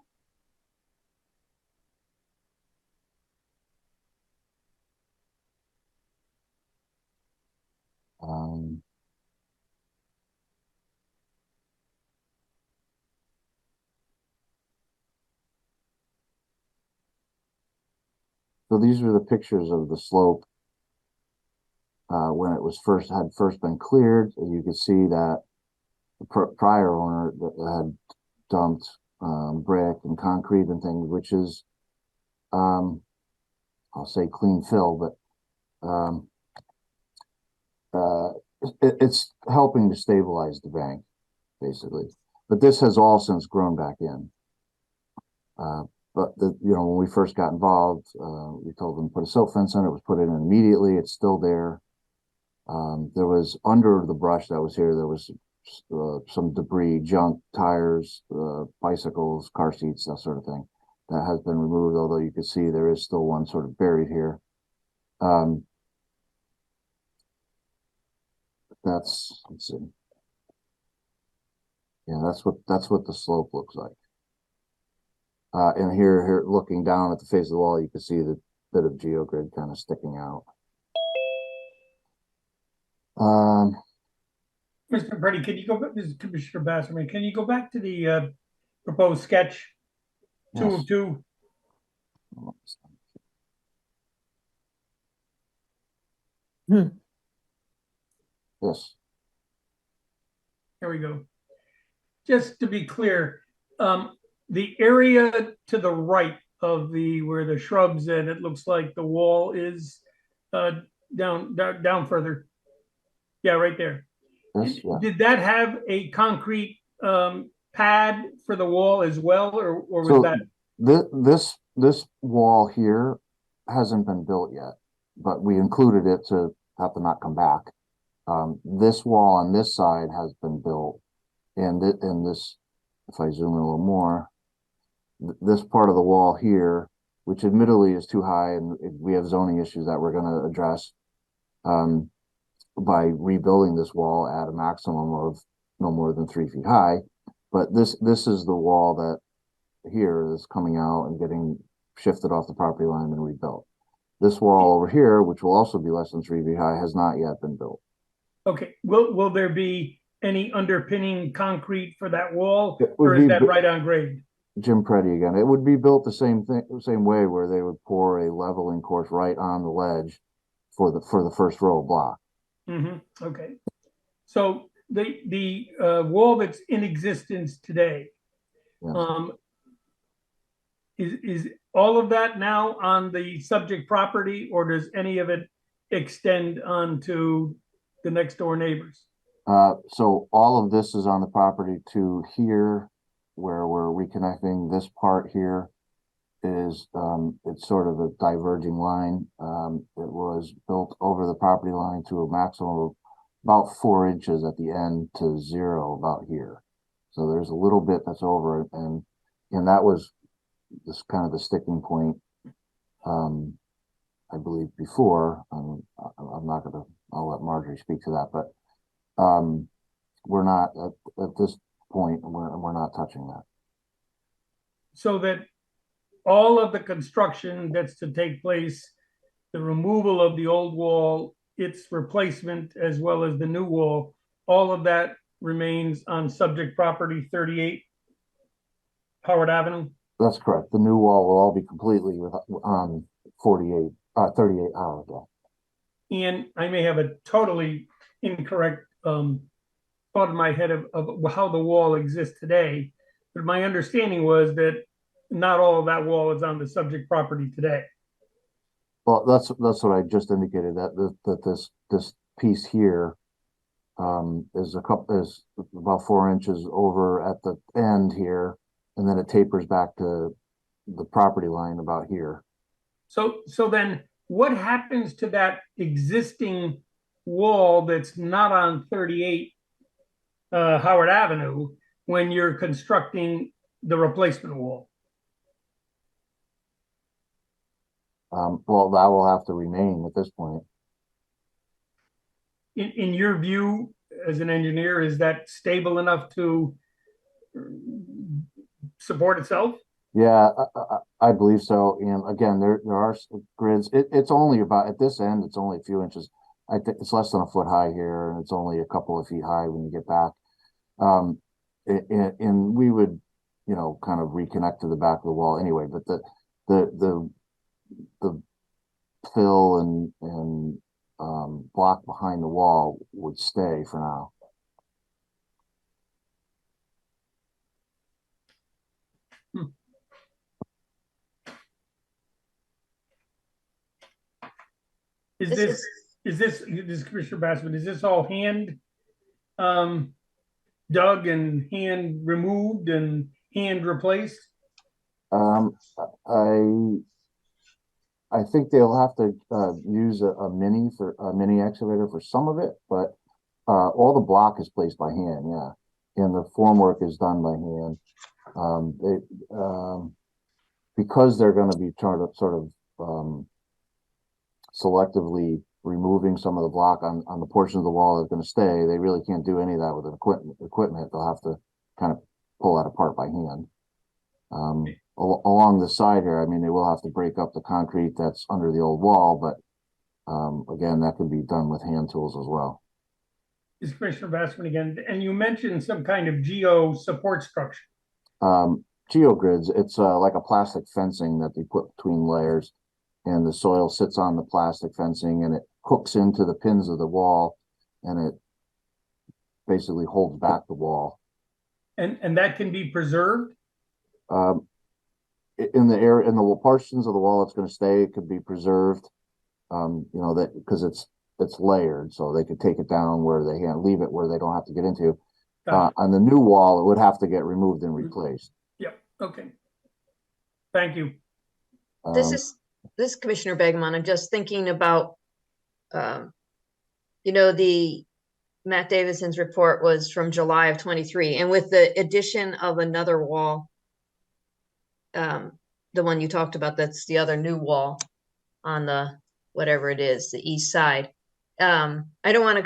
So these are the pictures of the slope when it was had first been cleared. You could see that the prior owner had dumped brick and concrete and things, which is, I'll say clean fill, but it's helping to stabilize the bank, basically. But this has all since grown back in. But you know, when we first got involved, we told them to put a silt fence on it. It was put in immediately. It's still there. There was under the brush that was here, there was some debris, junk, tires, bicycles, car seats, that sort of thing. That has been removed, although you can see there is still one sort of buried here. Let's see. Yeah, that's what the slope looks like. And here, looking down at the face of the wall, you can see the bit of geogrid kind of sticking out. Mr. Brady, can you go back, this is Commissioner Basserman, can you go back to the proposed sketch 2 of 2? Yes. There we go. Just to be clear, the area to the right of where the shrubs and it looks like the wall is down further. Yeah, right there. Yes, yeah. Did that have a concrete pad for the wall as well, or was So that? this wall here hasn't been built yet, but we included it to have to not come back. This wall on this side has been built, and this, if I zoom in a little more, this part of the wall here, which admittedly is too high, and we have zoning issues that we're going to address by rebuilding this wall at a maximum of no more than 3 feet high. But this is the wall that here is coming out and getting shifted off the property line and rebuilt. This wall over here, which will also be less than 3 feet high, has not yet been built. Okay, will there be any underpinning concrete for that wall, or is that right on grade? Jim Preddy again. It would be built the same way, where they would pour a leveling course right on the ledge for the first row of block. Okay, so the wall that's in existence today, Yes. is all of that now on the subject property, or does any of it extend onto the next door neighbors? So all of this is on the property to here, where we're reconnecting. This part here is it's sort of a diverging line. It was built over the property line to a maximum of about 4 inches at the end to 0 about here. So there's a little bit that's over, and that was this kind of the sticking point. I believe before. I'm not gonna. I'll let Marjorie speak to that, but we're not at this point. We're not touching that. So that all of the construction that's to take place, the removal of the old wall, its replacement, as well as the new wall, all of that remains on subject property 38 Howard Avenue? That's correct. The new wall will all be completely on 38 Howard. Yeah. And I may have a totally incorrect thought in my head of how the wall exists today. But my understanding was that not all of that wall is on the subject property today. Well, that's what I just indicated, that this piece here is about 4 inches over at the end here, and then it tapers back to the property line about here. So then what happens to that existing wall that's not on 38 Howard Avenue when you're constructing the replacement wall? Well, that will have to remain at this point. In your view, as an engineer, is that stable enough to support itself? Yeah, I believe so. And again, there are grids. It's only about, at this end, it's only a few inches. I think it's less than a foot high here, and it's only a couple of feet high when you get back. And we would, you know, kind of reconnect to the back of the wall anyway. But the fill and block behind the wall would stay for now. Is this Commissioner Bassman, is this all hand dug and hand removed and hand replaced? I think they'll have to use a mini excavator for some of it, but all the block is placed by hand, yeah, and the formwork is done by hand. Because they're going to be sort of selectively removing some of the block on the portion of the wall that's going to stay. They really can't do any of that with an equipment. They'll have to kind of pull that apart by hand. Along the side here, I mean, they will have to break up the concrete that's under the old wall, but again, that can be done with hand tools as well. This is Commissioner Bassman again, and you mentioned some kind of geo support structure. Geogrids, it's like a plastic fencing that they put between layers, and the soil sits on the plastic fencing and it hooks into the pins of the wall, and it basically holds back the wall. And that can be preserved? In the portions of the wall that's going to stay, it could be preserved. You know, that because it's layered, so they could take it down where they can't leave it where they don't have to get into. On the new wall, it would have to get removed and replaced. Yep. Okay. Thank you. This is Commissioner Begman. I'm just thinking about, you know, the Matt Davidson's report was from July of 23, and with the addition of another wall, the one you talked about, that's the other new wall on the, whatever it is, the east side. I don't want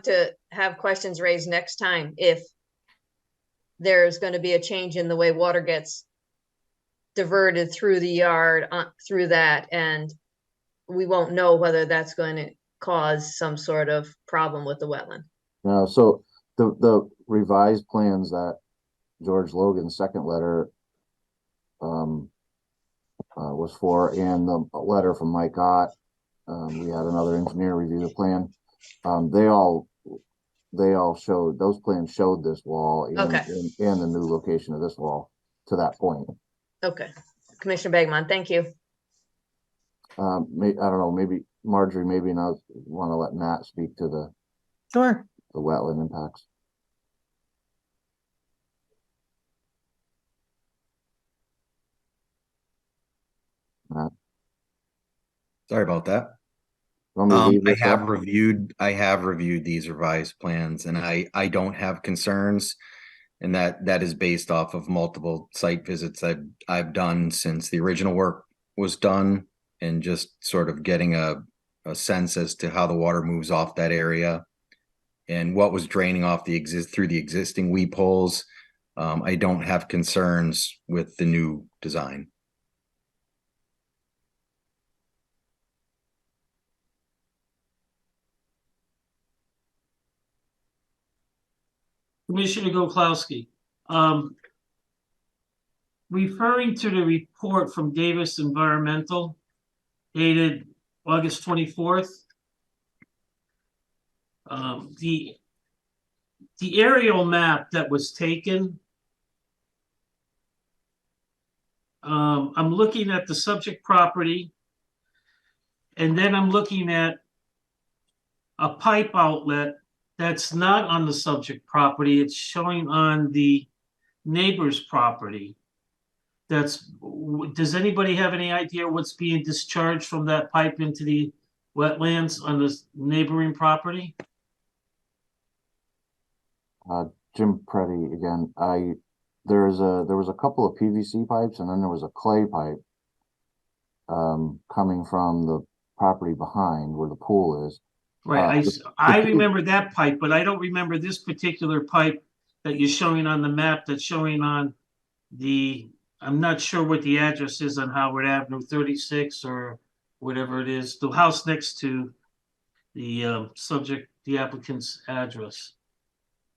to have questions raised next time if there's going to be a change in the way water gets diverted through the yard, through that, and we won't know whether that's going to cause some sort of problem with the wetland. No, so the revised plans that George Logan's second letter was for, and the letter from Mike Ott, we had another engineer review the plan. They all showed, those plans showed this wall and the new location of this wall to that point. Okay, Commissioner Begman, thank you. I don't know, maybe Marjorie, maybe not want to let Matt speak to the wetland impacts. Matt. Sorry about that. I have reviewed these revised plans, and I don't have concerns, and that is based off of multiple site visits I've done since the original work was done, and just sort of getting a sense as to how the water moves off that area and what was draining off through the existing weep holes. I don't have concerns with the new design. Commissioner Goklowski, referring to the report from Davis Environmental dated August 24th, the aerial map that was taken I'm looking at the subject property. And then I'm looking at a pipe outlet that's not on the subject property. It's showing on the neighbor's property. Does anybody have any idea what's being discharged from that pipe into the wetlands on the neighboring property? Jim Preddy again. There was a couple of PVC pipes and then there was a clay pipe coming from the property behind where the pool is. Right, I remember that pipe, but I don't remember this particular pipe that you're showing on the map that's showing on the, I'm not sure what the address is on Howard Avenue, 36 or whatever it is, the house next to the the applicant's address.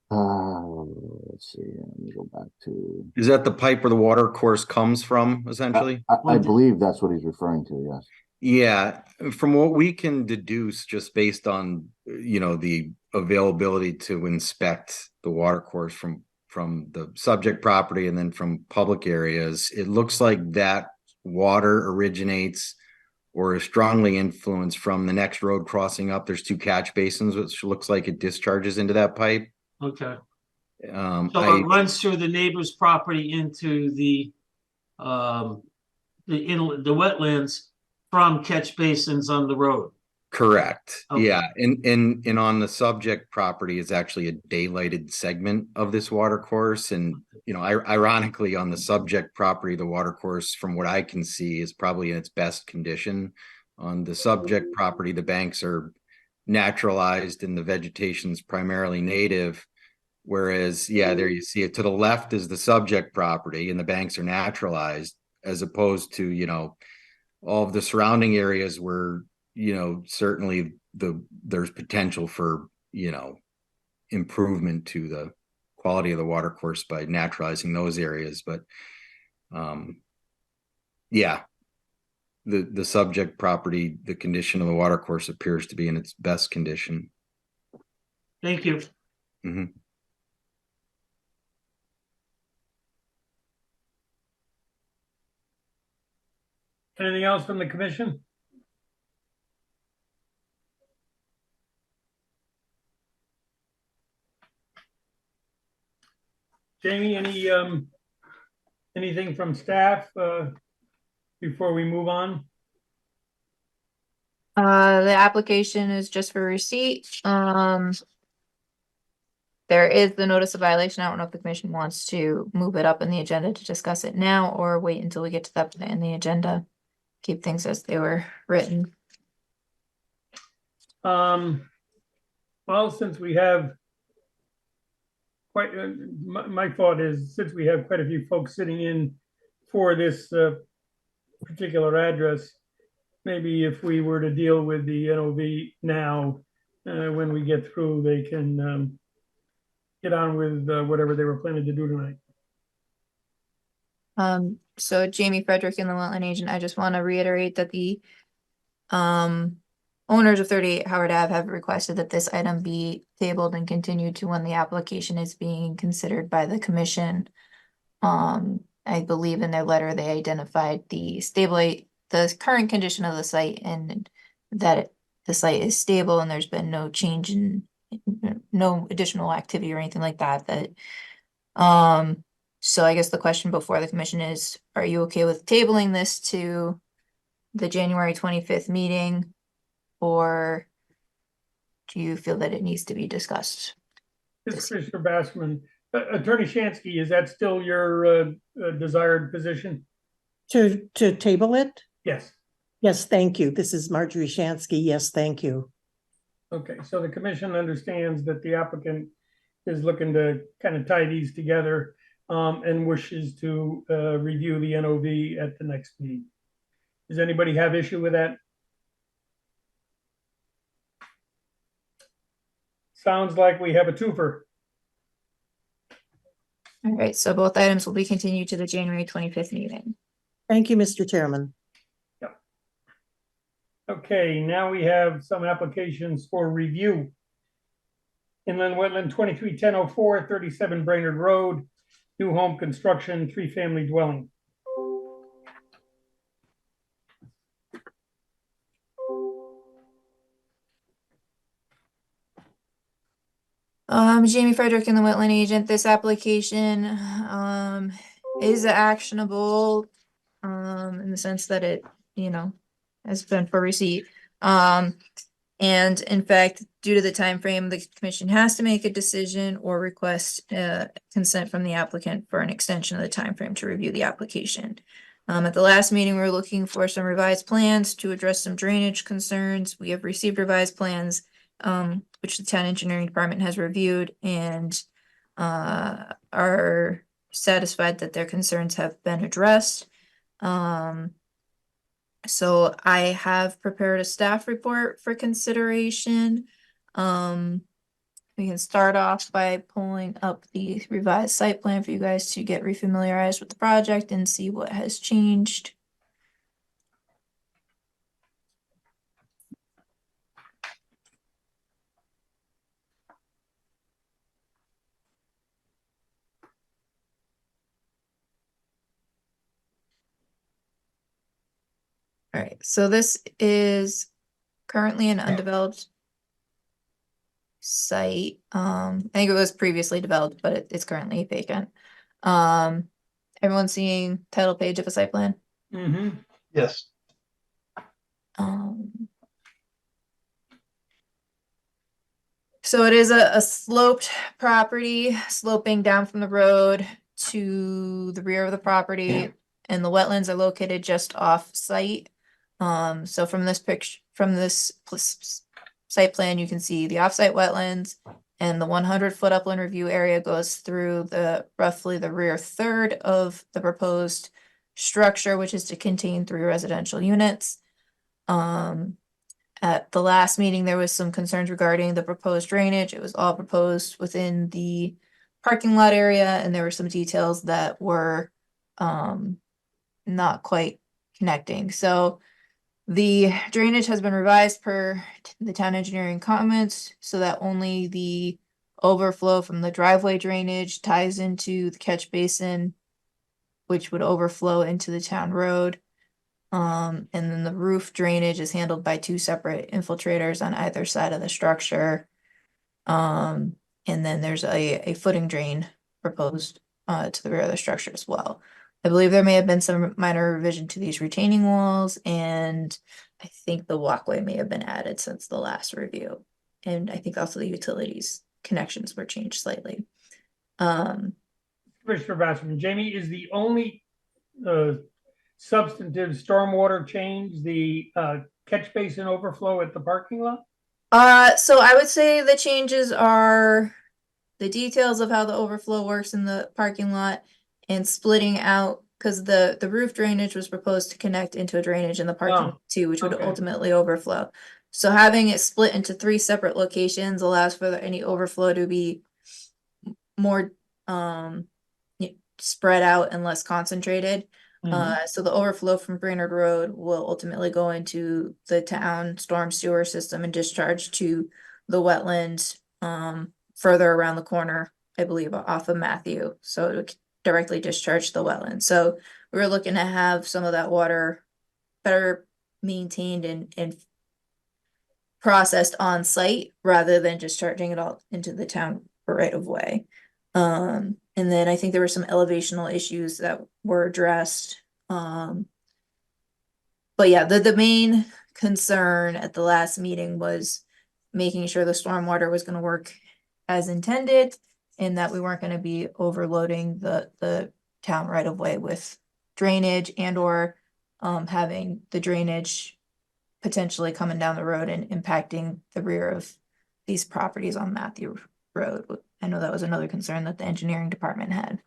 Let's see, let me go back to. Is that the pipe where the water course comes from, essentially? I believe that's what he's referring to, yes. Yeah, from what we can deduce, just based on, the availability to inspect the water course from the subject property and then from public areas, it looks like that water originates or is strongly influenced from the next road crossing up. There's two catch basins, which looks like it discharges into that pipe. Okay. So it runs through the neighbor's property into the wetlands from catch basins on the road. Correct. Okay. Yeah. And on the subject property is actually a daylighted segment of this water course. And, ironically on the subject property, the water course, from what I can see, is probably in its best condition. On the subject property, the banks are naturalized and the vegetation's primarily native. Whereas, there you see it to the left is the subject property and the banks are naturalized, as opposed to, all of the surrounding areas where, certainly there's potential for, improvement to the quality of the water course by naturalizing those areas. But, the subject property, the condition of the water course appears to be in its best condition. Thank you. Mm-hmm. Anything else from the commission? Jamie, anything from staff before we move on? The application is just for receipt. There is the notice of violation. I don't know if the commission wants to move it up in the agenda to discuss it now or wait until we get to that point in the agenda. Keep things as they were written. Well, since we have quite, my thought is, since we have quite a few folks sitting in for this particular address, maybe if we were to deal with the NOV now, when we get through, they can get on with whatever they were planning to do tonight. So Jamie Frederick and the wetland agent, I just want to reiterate that the owners of 38 Howard Ave have requested that this item be tabled and continued to when the application is being considered by the commission. I believe in their letter they identified the current condition of the site and that the site is stable and there's been no change in no additional activity or anything like that. So I guess the question before the commission is, are you okay with tabling this to the January 25th meeting? Or do you feel that it needs to be discussed? This is Commissioner Bassman. Attorney Shansky, is that still your desired position? To table it? Yes. Yes, thank you. This is Marjorie Shansky. Yes, thank you. Okay, so the commission understands that the applicant is looking to kind of tie these together and wishes to review the NOV at the next meeting. Does anybody have issue with that? Sounds like we have a twofer. All right, so both items will be continued to the January 25th meeting. Thank you, Mr. Chairman. Yep. Okay, now we have some applications for review. Inland Wetland 23-1004, 37 Brainerd Road, new home construction, 3-family dwelling. Jamie Frederick and the wetland agent, this application, is actionable, in the sense that it, you know, has been for receipt. And in fact, due to the time frame, the commission has to make a decision or request, consent from the applicant for an extension of the time frame to review the application. At the last meeting, we were looking for some revised plans to address some drainage concerns. We have received revised plans, which the town engineering department has reviewed and are satisfied that their concerns have been addressed. So I have prepared a staff report for consideration. We can start off by pulling up the revised site plan for you guys to get refamiliarized with the project and see what has changed. All right, so this is currently an undeveloped site. I think it was previously developed, but it's currently vacant. Everyone seeing title page of a site plan? Mm-hmm. Yes. So it is a sloped property, sloping down from the road to the rear of the property, and the wetlands are located just off site. So from this picture, from this site plan, you can see the offsite wetlands, and the 100-foot upland review area goes through the roughly the rear third of the proposed structure, which is to contain 3 residential units. At the last meeting, there was some concerns regarding the proposed drainage. It was all proposed within the parking lot area, and there were some details that were not quite connecting. So the drainage has been revised per the town engineering comments so that only the overflow from the driveway drainage ties into the catch basin, which would overflow into the town road. And then the roof drainage is handled by 2 separate infiltrators on either side of the structure. And then there's a footing drain proposed to the rear of the structure as well. I believe there may have been some minor revision to these retaining walls, and I think the walkway may have been added since the last review. And I think also the utilities connections were changed slightly. Commissioner Bassman, Jamie, is the only substantive stormwater change the catch basin overflow at the parking lot? So I would say the changes are the details of how the overflow works in the parking lot and splitting out, because the roof drainage was proposed to connect into a drainage in the parking lot too, which would okay. ultimately overflow. So having it split into 3 separate locations allows for any overflow to be more spread out and less concentrated. So the overflow from Brainerd Road will ultimately go into the town storm sewer system and discharge to the wetland further around the corner, I believe, off of Matthew. So it would directly discharge the wetland. So we were looking to have some of that water better maintained and processed on site rather than just charging it all into the town right of way. And then I think there were some elevational issues that were addressed. But yeah, the main concern at the last meeting was making sure the stormwater was going to work as intended and that we weren't going to be overloading the town right of way with drainage and or having the drainage potentially coming down the road and impacting the rear of these properties on Matthew Road. I know that was another concern that the engineering department had.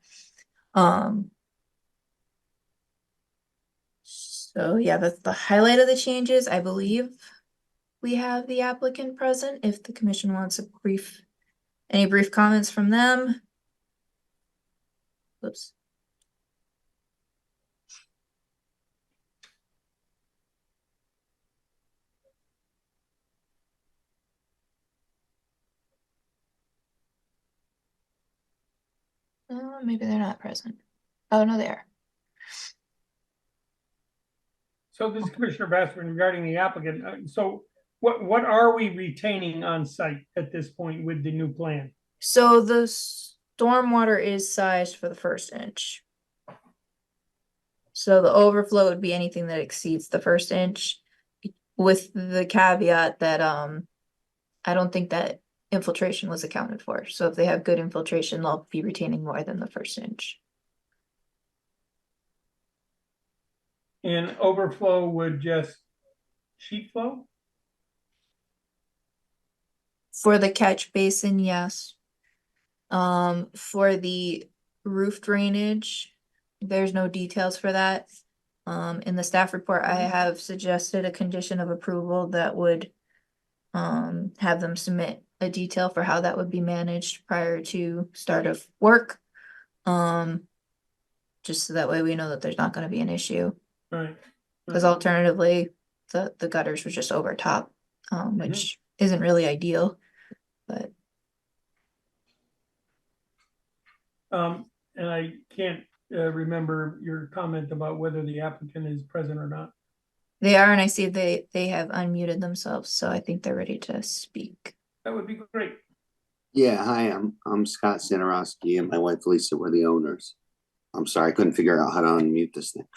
So yeah, that's the highlight of the changes. I believe we have the applicant present if the commission wants any brief comments from them. Oops. Maybe they're not present. Oh, no, they are. So this is Commissioner Bassman regarding the applicant. So what are we retaining on site at this point with the new plan? So the stormwater is sized for the first inch. So the overflow would be anything that exceeds the first inch, with the caveat that, I don't think that infiltration was accounted for. So if they have good infiltration, they'll be retaining more than the first inch. And overflow would just sheet flow? For the catch basin, yes. For the roof drainage, there's no details for that. In the staff report, I have suggested a condition of approval that would have them submit a detail for how that would be managed prior to start of work. Just so that way we know that there's not gonna be an issue, Right. because alternatively, the gutters were just over top, which isn't really ideal, but. And I can't remember your comment about whether the applicant is present or not. They are, and I see they have unmuted themselves, so I think they're ready to speak. That would be great. Yeah, hi, I'm Scott Sanarowski and my wife Lisa were the owners. I'm sorry, I couldn't figure out how to unmute this thing.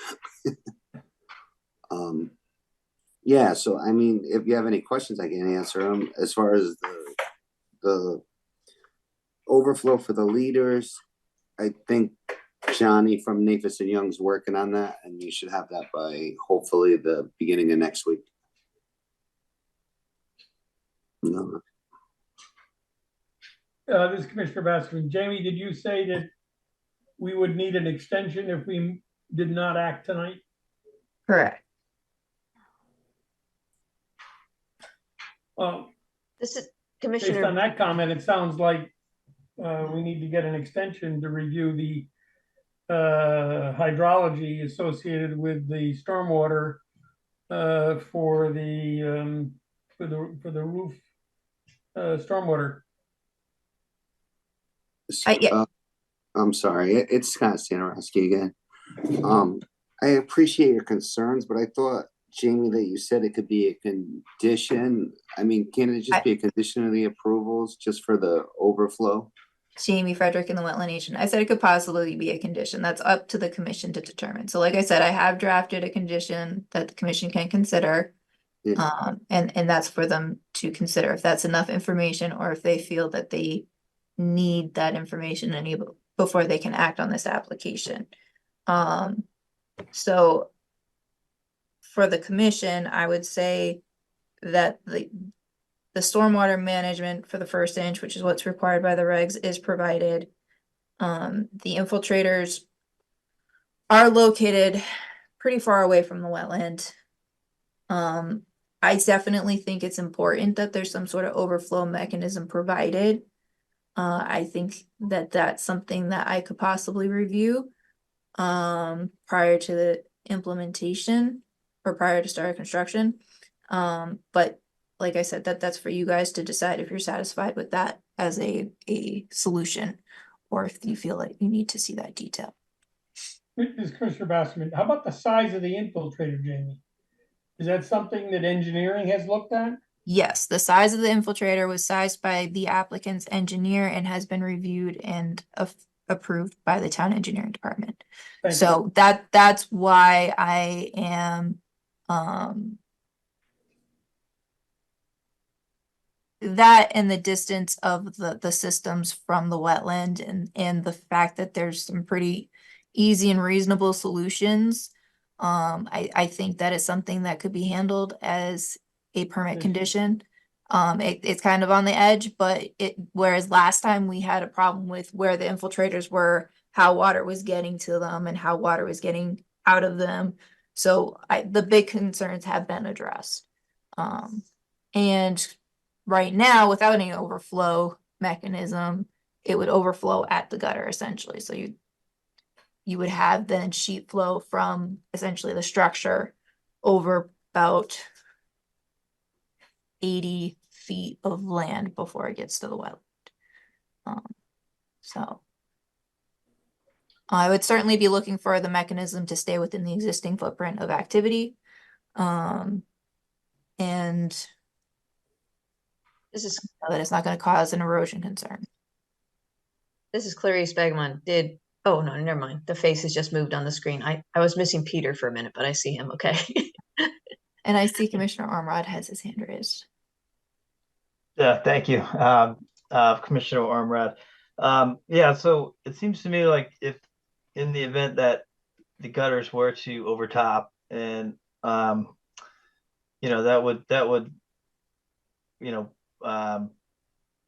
Yeah, so I mean, if you have any questions, I can answer them. As far as the overflow for the leaders, I think Johnny from Nafis and Young's working on that, and you should have that by hopefully the beginning of next week. No. This is Commissioner Baskin. Jamie, did you say that we would need an extension if we did not act tonight? Correct. This is Based Commissioner. on that comment, it sounds like we need to get an extension to review the hydrology associated with the stormwater for the roof stormwater. Yeah. I'm sorry, it's Scott Sanarowski again. I appreciate your concerns, but I thought, Jamie, that you said it could be a condition. I mean, can it just be a condition of the approvals just for the overflow? Jamie Frederick and the wetland agent. I said it could possibly be a condition. That's up to the commission to determine. So like I said, I have drafted a condition that the commission can consider. Yeah. And that's for them to consider if that's enough information or if they feel that they need that information before they can act on this application. So for the commission, I would say that the stormwater management for the first inch, which is what's required by the regs, is provided. The infiltrators are located pretty far away from the wetland. I definitely think it's important that there's some sort of overflow mechanism provided. I think that that's something that I could possibly review prior to the implementation or prior to start of construction. But like I said, that's for you guys to decide if you're satisfied with that as a solution, or if you feel like you need to see that detail. This is Commissioner Baskin. How about the size of the infiltrator, Jamie? Is that something that engineering has looked at? Yes, the size of the infiltrator was sized by the applicant's engineer and has been reviewed and approved by the town engineering department. Thank So you. that's why I am that and the distance of the systems from the wetland and the fact that there's some pretty easy and reasonable solutions. I think that is something that could be handled as a permit condition. It's kind of on the edge, but whereas last time we had a problem with where the infiltrators were, how water was getting to them and how water was getting out of them. So the big concerns have been addressed. And right now, without any overflow mechanism, it would overflow at the gutter essentially. So you would have then sheet flow from essentially the structure over about 80 feet of land before it gets to the wetland. So I would certainly be looking for the mechanism to stay within the existing footprint of activity. And This is that it's not going to cause an erosion concern. This is Clarice Begman. Oh, no, never mind. The face has just moved on the screen. I was missing Peter for a minute, but I see him. Okay. And I see Commissioner Armrod has his hand raised. Yeah, thank you, Commissioner Ormrod. Yeah, so it seems to me like if in the event that the gutters were to overtop and that would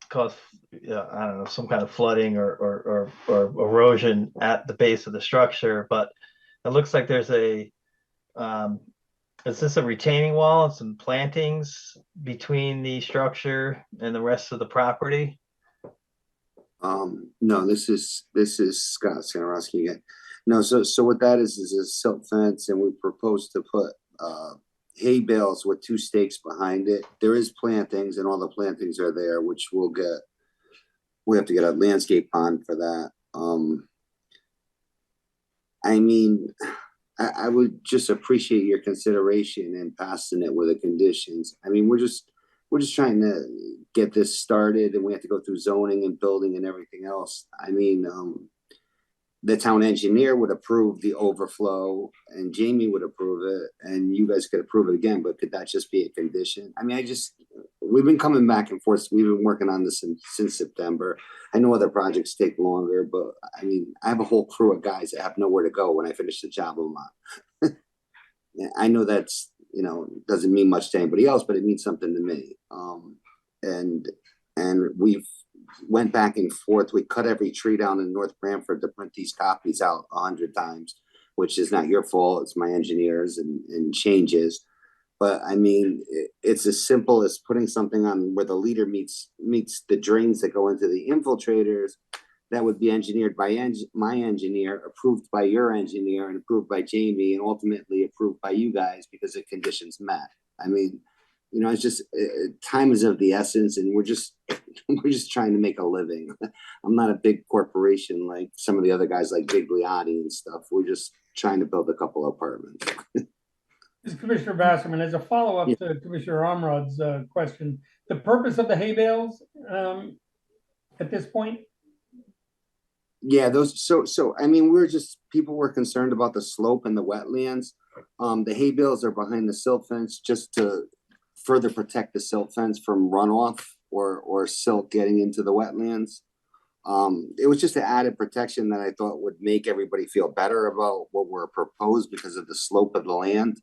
cause I don't know, some kind of flooding or erosion at the base of the structure. But it looks like there's a is this a retaining wall and some plantings between the structure and the rest of the property? No, this is Scott Sanarowski again. No, so what that is a silt fence, and we propose to put hay bales with 2 stakes behind it. There is plantings, and all the plantings are there, which we have to get a landscape pond for that. I mean, I would just appreciate your consideration in passing it with the conditions. I mean, we're just trying to get this started, and we have to go through zoning and building and everything else. I mean, the town engineer would approve the overflow, and Jamie would approve it, and you guys could approve it again, but could that just be a condition? I mean, we've been coming back and forth. We've been working on this since September. I know other projects take longer, but I mean, I have a whole crew of guys that have nowhere to go when I finish the job with them. I know that's, doesn't mean much to anybody else, but it means something to me. And we've went back and forth. We cut every tree down in North Branford to print these copies out 100 times, which is not your fault. It's my engineers and changes. But I mean, it's as simple as putting something on where the leader meets the drains that go into the infiltrators. That would be engineered by my engineer, approved by your engineer, and approved by Jamie, and ultimately approved by you guys because the conditions met. I mean, it's just time is of the essence, and we're just trying to make a living. I'm not a big corporation like some of the other guys like Bigliotti and stuff. We're just trying to build a couple of apartments. This is Commissioner Basserman. As a follow-up to Commissioner Armrod's question, the purpose of the hay bales at this point? Yeah, so I mean, people were concerned about the slope and the wetlands. The hay bales are behind the silt fence just to further protect the silt fence from runoff or silt getting into the wetlands. It was just an added protection that I thought would make everybody feel better about what we're proposed because of the slope of the land.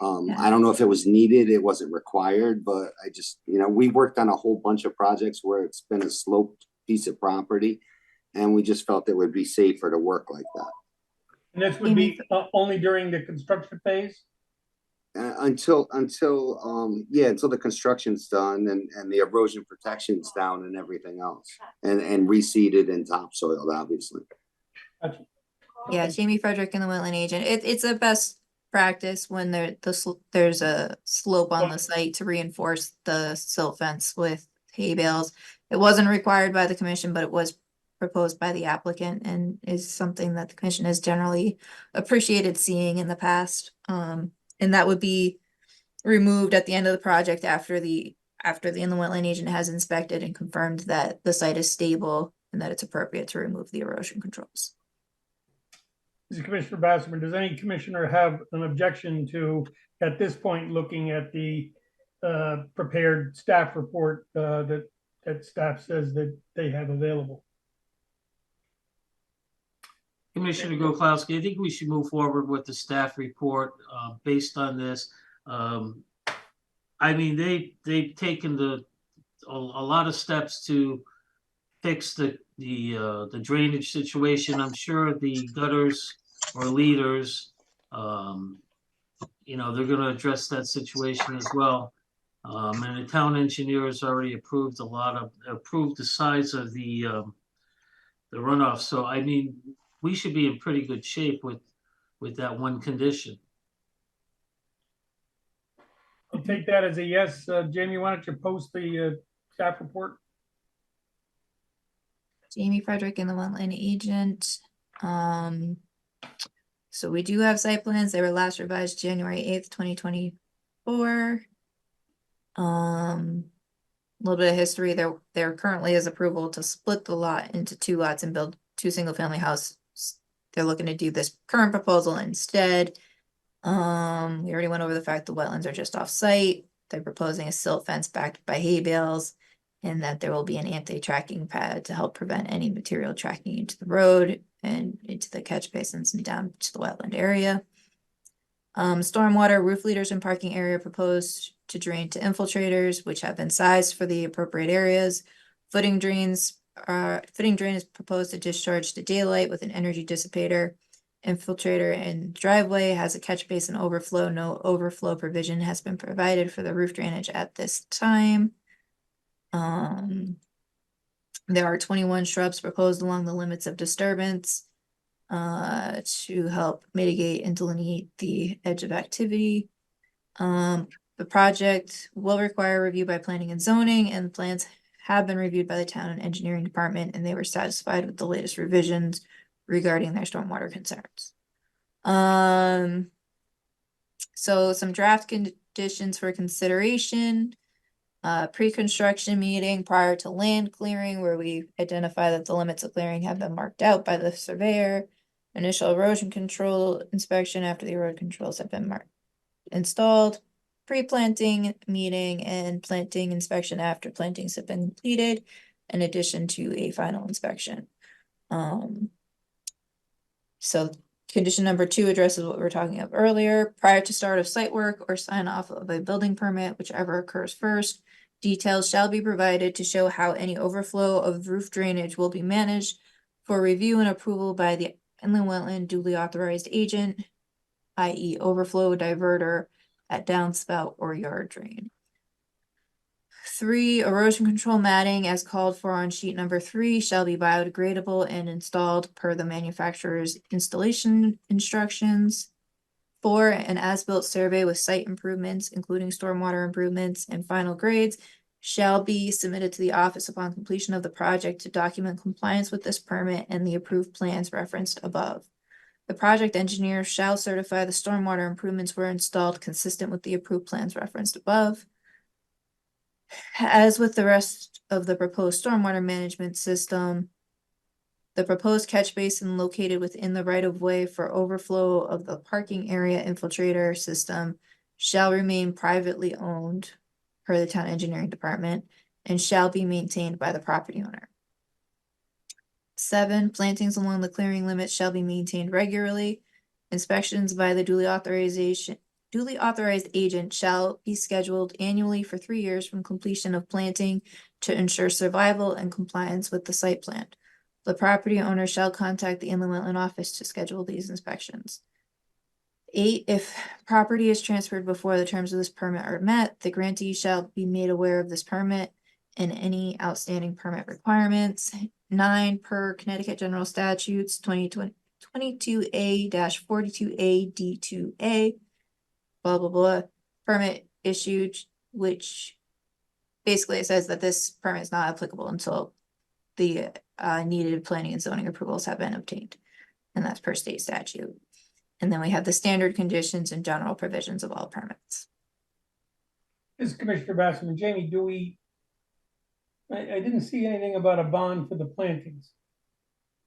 I don't know if it was needed, it wasn't required, but I just, we worked on a whole bunch of projects where it's been a sloped piece of property, and we just felt it would be safer to work like that. And this would be only during the construction phase? Until the construction's done and the erosion protection's down and everything else, and reseeded and topsoiled, obviously. Gotcha. Yeah, Jamie Frederick and the wetland agent. It's a best practice when there's a slope on the site to reinforce the silt fence with hay bales. It wasn't required by the commission, but it was proposed by the applicant and is something that the commission has generally appreciated seeing in the past. And that would be removed at the end of the project after the inland wetland agent has inspected and confirmed that the site is stable and that it's appropriate to remove the erosion controls. This is Commissioner Basserman. Does any commissioner have an objection to, at this point, looking at the prepared staff report that staff says that they have available? Commissioner Goklowski, I think we should move forward with the staff report based on this. I mean, they've taken a lot of steps to fix the drainage situation. I'm sure the gutters or leaders, they're going to address that situation as well. And the town engineer has already approved the size of the runoff. So I mean, we should be in pretty good shape with that one condition. I'll take that as a yes. Jamie, why don't you post the staff report? Jamie Frederick and the wetland agent. So we do have site plans. They were last revised January 8th, 2024. little bit of history, there currently is approval to split the lot into 2 lots and build 2 single-family houses. They're looking to do this current proposal instead. We already went over the fact the wetlands are just off-site. They're proposing a silt fence backed by hay bales, and that there will be an anti-tracking pad to help prevent any material tracking into the road and into the catch basins and down to the wetland area. Stormwater roof leaders and parking area proposed to drain to infiltrators, which have been sized for the appropriate areas. Footing drain is proposed to discharge to daylight with an energy dissipator. Infiltrator and driveway has a catch basin overflow. No overflow provision has been provided for the roof drainage at this time. There are 21 shrubs proposed along the limits of disturbance to help mitigate and delineate the edge of activity. The project will require review by planning and zoning, and plans have been reviewed by the town and engineering department, and they were satisfied with the latest revisions regarding their stormwater concerns. So some draft conditions for consideration. Pre-construction meeting prior to land clearing, where we identify that the limits of clearing have been marked out by the surveyor. Initial erosion control inspection after the erosion controls have been installed. Pre-planting meeting and planting inspection after plantings have been completed, in addition to a final inspection. So condition number 2 addresses what we were talking about earlier. Prior to start of site work or sign off of a building permit, whichever occurs first, details shall be provided to show how any overflow of roof drainage will be managed for review and approval by the inland wetland duly authorized agent, i.e. overflow diverter at downspout or yard drain. 3, erosion control matting as called for on sheet number 3 shall be biodegradable and installed per the manufacturer's installation instructions. 4, an as-built survey with site improvements, including stormwater improvements and final grades, shall be submitted to the office upon completion of the project to document compliance with this permit and the approved plans referenced above. The project engineer shall certify the stormwater improvements were installed consistent with the approved plans referenced above. As with the rest of the proposed stormwater management system, the proposed catch basin located within the right-of-way for overflow of the parking area infiltrator system shall remain privately owned per the town engineering department and shall be maintained by the property owner. 7, plantings along the clearing limits shall be maintained regularly. Inspections by the duly authorized agent shall be scheduled annually for 3 years from completion of planting to ensure survival and compliance with the site plan. The property owner shall contact the inland wetland office to schedule these inspections. 8, if property is transferred before the terms of this permit are met, the grantee shall be made aware of this permit and any outstanding permit requirements. 9, per Connecticut General Statutes 22A-42A D2A, blah, blah, blah, permit issued, which basically it says that this permit is not applicable until the needed planning and zoning approvals have been obtained. And that's per state statute. And then we have the standard conditions and general provisions of all permits. This is Commissioner Bassman. Jamie, I didn't see anything about a bond for the plantings.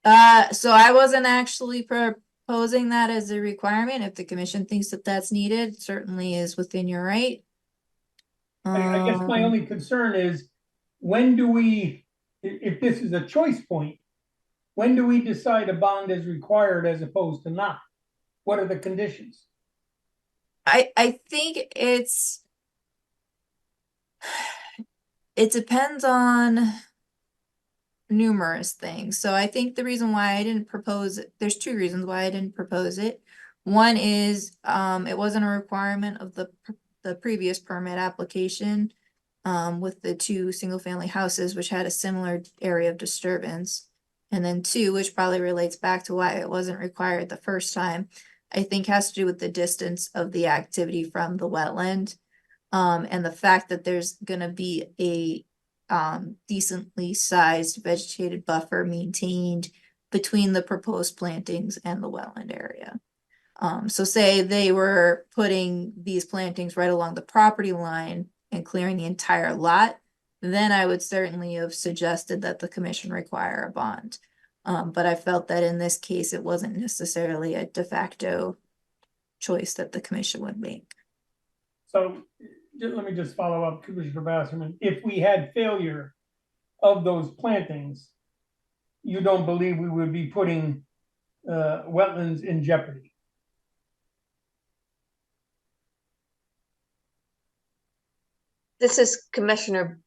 So I wasn't actually proposing that as a requirement. If the commission thinks that that's needed, certainly is within your right. I guess my only concern is, when do we, if this is a choice point, when do we decide a bond is required as opposed to not? What are the conditions? I think it depends on numerous things. So I think the reason why I didn't propose it, there's 2 reasons why I didn't propose it. One is it wasn't a requirement of the previous permit application with the 2 single-family houses, which had a similar area of disturbance. And then 2, which probably relates back to why it wasn't required the first time, I think has to do with the distance of the activity from the wetland. And the fact that there's gonna be a decently sized vegetated buffer maintained between the proposed plantings and the wetland area. So say they were putting these plantings right along the property line and clearing the entire lot, then I would certainly have suggested that the commission require a bond. But I felt that in this case, it wasn't necessarily a de facto choice that the commission would make. So let me just follow up, Commissioner Basserman. If we had failure of those plantings, you don't believe we would be putting wetlands in jeopardy? This is Commissioner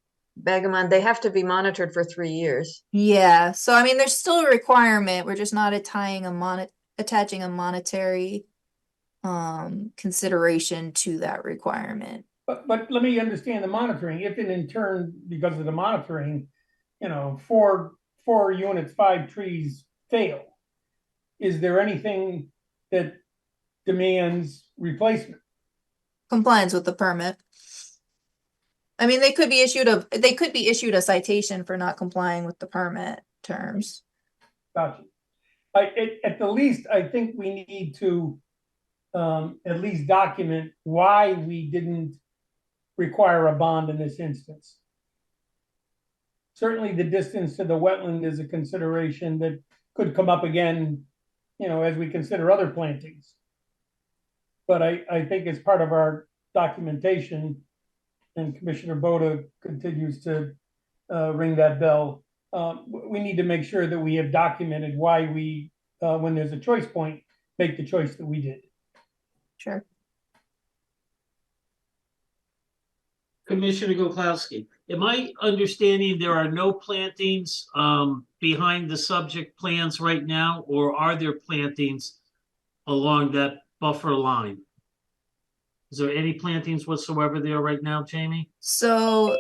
Begemon. They have to be monitored for 3 years. Yeah, so I mean, there's still a requirement. We're just not attaching a monetary consideration to that requirement. But let me understand the monitoring. If and in turn, because of the monitoring, you know, four units, 5 trees fail, is there anything that demands replacement? Compliance with the permit. I mean, they could be issued a citation for not complying with the permit terms. Gotcha. At the least, I think we need to at least document why we didn't require a bond in this instance. Certainly the distance to the wetland is a consideration that could come up again, you know, as we consider other plantings. But I think as part of our documentation, and Commissioner Boda continues to ring that bell, we need to make sure that we have documented why we, when there's a choice point, make the choice that we did. Sure. Commissioner Goklowski, am I understanding there are no plantings behind the subject plans right now, or are there plantings along that buffer line? Is there any plantings whatsoever there right now, Jamie? So,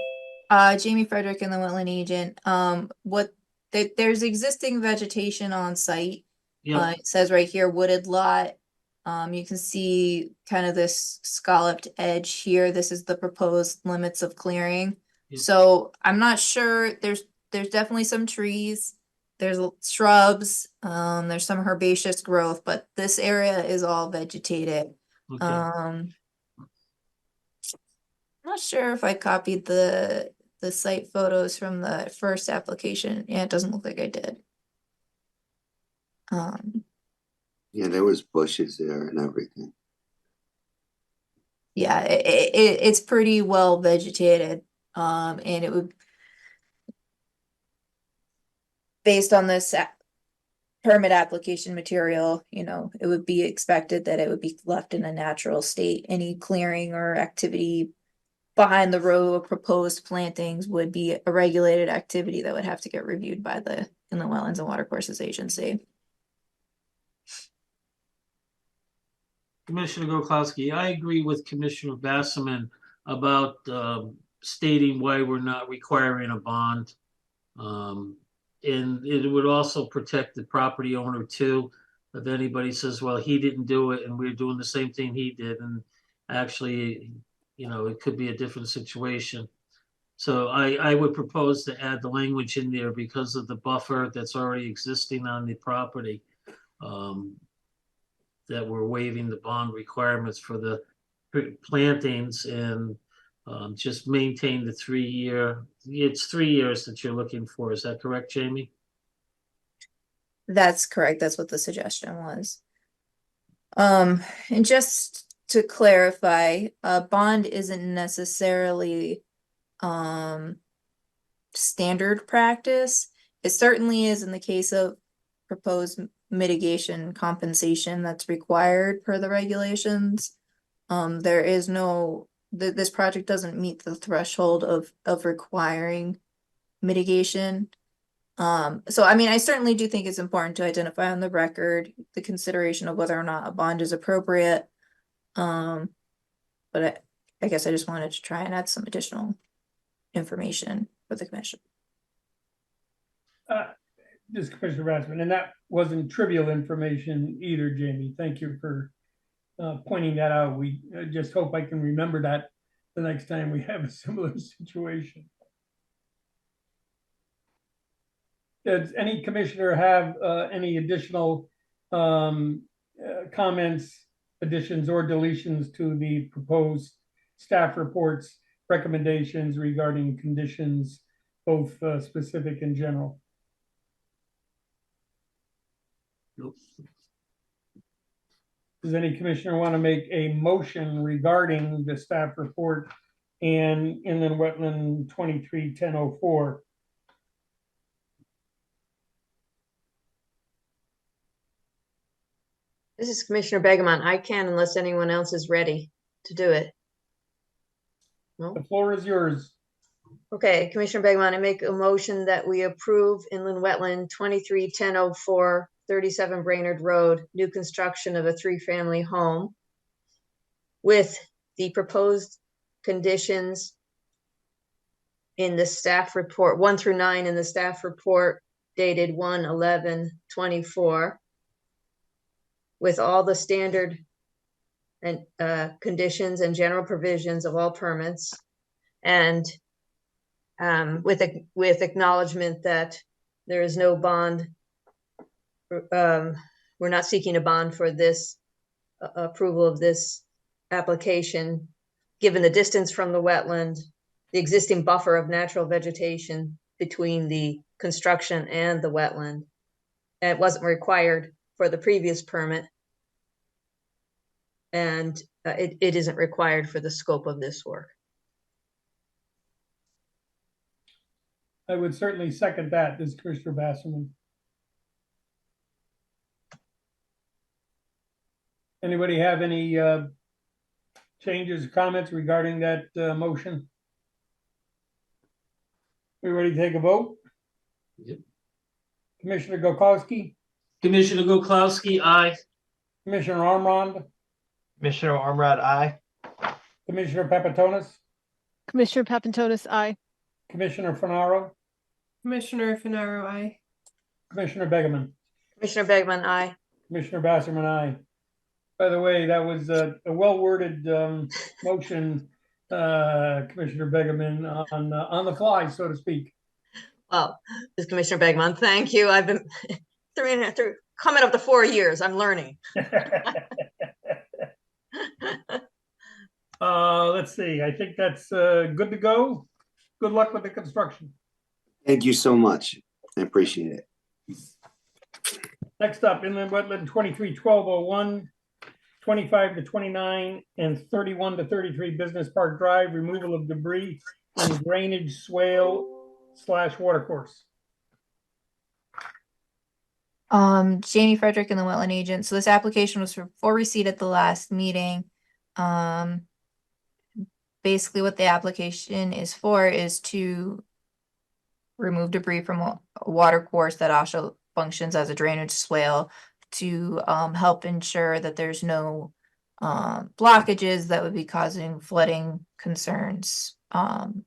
Jamie Frederick and the wetland agent, there's existing vegetation on site. Yeah. It says right here, wooded lot. You can see kind of this scalloped edge here. This is the proposed limits of clearing. Yeah. So I'm not sure. There's definitely some trees. There's shrubs. There's some herbaceous growth, but this area is all vegetated. Okay. I'm not sure if I copied the site photos from the first application. Yeah, it doesn't look like I did. Yeah, there was bushes there and everything. Yeah, it's pretty well vegetated. And it would, based on this permit application material, you know, it would be expected that it would be left in a natural state. Any clearing or activity behind the row of proposed plantings would be a regulated activity that would have to get reviewed by the Inland Wetlands and Watercourses Agency. Commissioner Goklowski, I agree with Commissioner Basserman about stating why we're not requiring a bond. And it would also protect the property owner too. If anybody says, well, he didn't do it and we're doing the same thing he did, and actually, you know, it could be a different situation. So I would propose to add the language in there because of the buffer that's already existing on the property. That we're waiving the bond requirements for the plantings and just maintain the 3-year, it's 3 years that you're looking for. Is that correct, Jamie? That's correct. That's what the suggestion was. And just to clarify, a bond isn't necessarily standard practice. It certainly is in the case of proposed mitigation compensation that's required per the regulations. There is no, this project doesn't meet the threshold of requiring mitigation. So I mean, I certainly do think it's important to identify on the record the consideration of whether or not a bond is appropriate. But I guess I just wanted to try and add some additional information for the commission. This Commissioner Rassman, and that wasn't trivial information either, Jamie. Thank you for pointing that out. We just hope I can remember that the next time we have a similar situation. Does any commissioner have any additional comments, additions, or deletions to the proposed staff reports recommendations regarding conditions, both specific and general? Nope. Does any commissioner want to make a motion regarding the staff report and inland wetland 23-1004? This is Commissioner Begamon. I can unless anyone else is ready to do it. No? The floor is yours. Okay, Commissioner Begamon, I make a motion that we approve inland wetland 23-1004, 37 Brainerd Road, new construction of a 3-family home with the proposed conditions in the staff report, 1 through 9 in the staff report dated 1/11/24, with all the standard and conditions and general provisions of all permits, and with acknowledgement that there is no bond. We're not seeking a bond for this approval of this application, given the distance from the wetland, the existing buffer of natural vegetation between the construction and the wetland. And it wasn't required for the previous permit. And it isn't required for the scope of this work. I would certainly second that. This is Commissioner Basserman. Anybody have any changes, comments regarding that motion? We ready to take a vote? Yep. Commissioner Gokowski, Commissioner Gokowski, aye. Commissioner Armstrong, Commissioner Ormrod, aye. Commissioner Papatonis, Commissioner Papantonis, aye. Commissioner Finaro, Commissioner Finaro, aye. Commissioner Begeman, Commissioner Begamon, aye. Commissioner Basserman, aye. By the way, that was a well-worded motion, Commissioner Begeman, on the fly, so to speak. Well, this is Commissioner Begamon. Thank you. I've been coming up to 4 years. I'm learning. Let's see. I think that's good to go. Good luck with the construction. Thank you so much. I appreciate it. Next up, inland wetland 23-1201, 25-29, and 31-33 Business Park Drive, removal of debris and drainage swale / watercourse. Jamie Frederick and the wetland agent. So this application was for receipt at the last meeting. Basically what the application is for is to remove debris from a water course that also functions as a drainage swale to help ensure that there's no blockages that would be causing flooding concerns on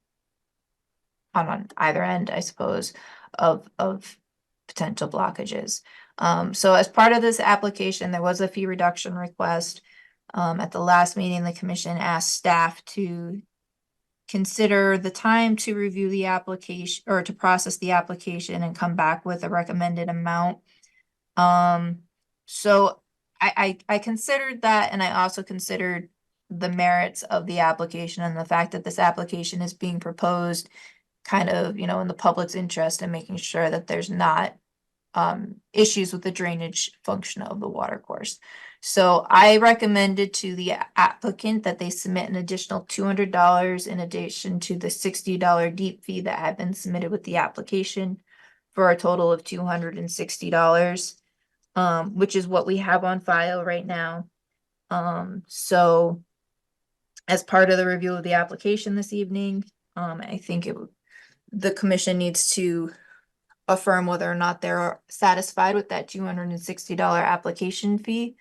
either end, I suppose, of potential blockages. So as part of this application, there was a fee reduction request. At the last meeting, the commission asked staff to consider the time to review the application or to process the application and come back with a recommended amount. So I considered that, and I also considered the merits of the application and the fact that this application is being proposed kind of, in the public's interest and making sure that there's not issues with the drainage function of the water course. So I recommended to the applicant that they submit an additional $200 in addition to the $60 deep fee that had been submitted with the application, for a total of $260, which is what we have on file right now. So as part of the review of the application this evening, I think the commission needs to affirm whether or not they're satisfied with that $260 application fee.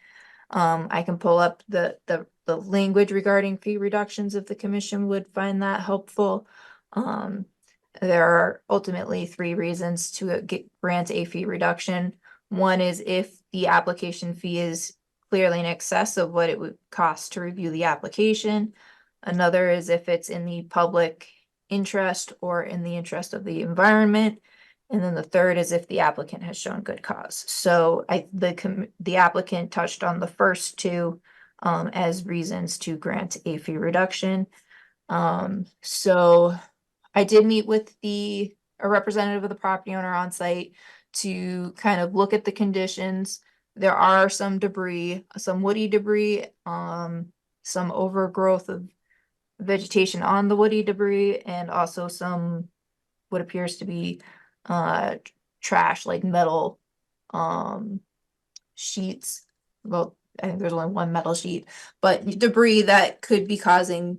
I can pull up the language regarding fee reductions if the commission would find that helpful. There are ultimately 3 reasons to grant a fee reduction. One is if the application fee is clearly in excess of what it would cost to review the application. Another is if it's in the public interest or in the interest of the environment. And then the third is if the applicant has shown good cause. So the applicant touched on the first 2 as reasons to grant a fee reduction. So I did meet with a representative of the property owner on site to kind of look at the conditions. There are some debris, some woody debris, some overgrowth of vegetation on the woody debris, and also some what appears to be trash, like metal sheets. Well, I think there's only one metal sheet, but debris that could be causing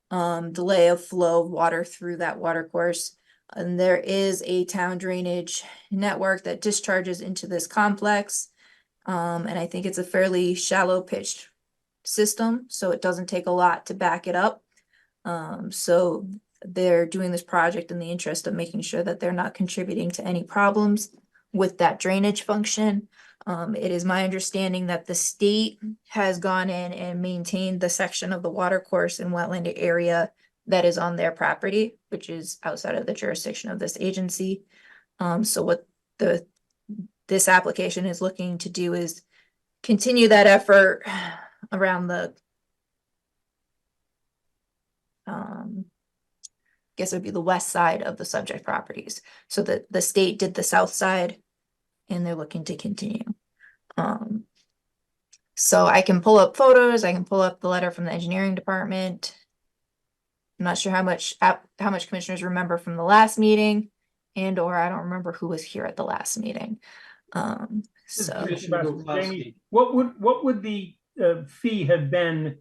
delay of flow of water through that water course. And there is a town drainage network that discharges into this complex. And I think it's a fairly shallow pitched system, so it doesn't take a lot to back it up. So they're doing this project in the interest of making sure that they're not contributing to any problems with that drainage function. It is my understanding that the state has gone in and maintained the section of the water course and wetland area that is on their property, which is outside of the jurisdiction of this agency. So what this application is looking to do is continue that effort around the guess it would be the west side of the subject properties. So that the state did the south side and they're looking to continue. So I can pull up photos, I can pull up the letter from the engineering department. I'm not sure how much commissioners remember from the last meeting, and or I don't remember who was here at the last meeting. So Jamie, what would the fee have been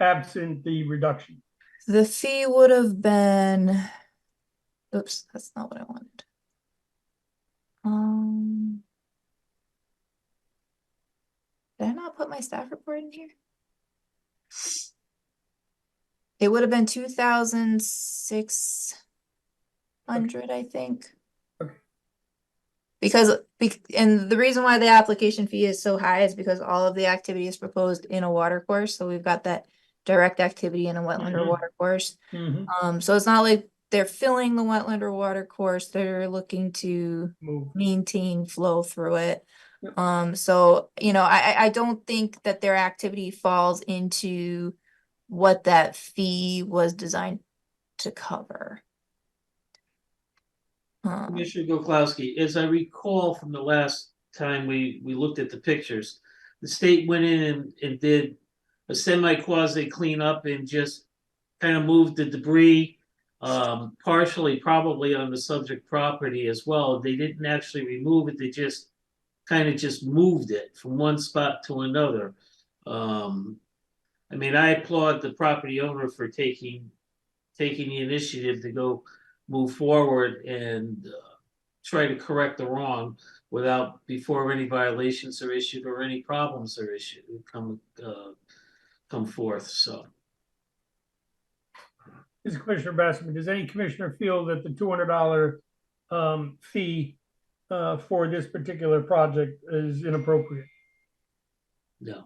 absent the reduction? the fee would have been, oops, that's not what I wanted. Did I not put my staff report in here? It would have been 2,600, I think. Okay. And the reason why the application fee is so high is because all of the activity is proposed in a water course. So we've got that direct activity in a wetland or water course. So it's not like they're filling the wetland or water course. They're looking to maintain flow through it. So, you know, I don't think that their activity falls into what that fee was designed to cover. Commissioner Goklowski, as I recall from the last time we looked at the pictures, the state went in and did a semi-quasi cleanup and just kind of moved the debris, partially probably on the subject property as well. They didn't actually remove it, they just kind of just moved it from one spot to another. I mean, I applaud the property owner for taking the initiative to go move forward and try to correct the wrong before any violations are issued or any problems are issued come forth. So, This is Commissioner Bassman. Does any commissioner feel that the $200 fee for this particular project is inappropriate? no.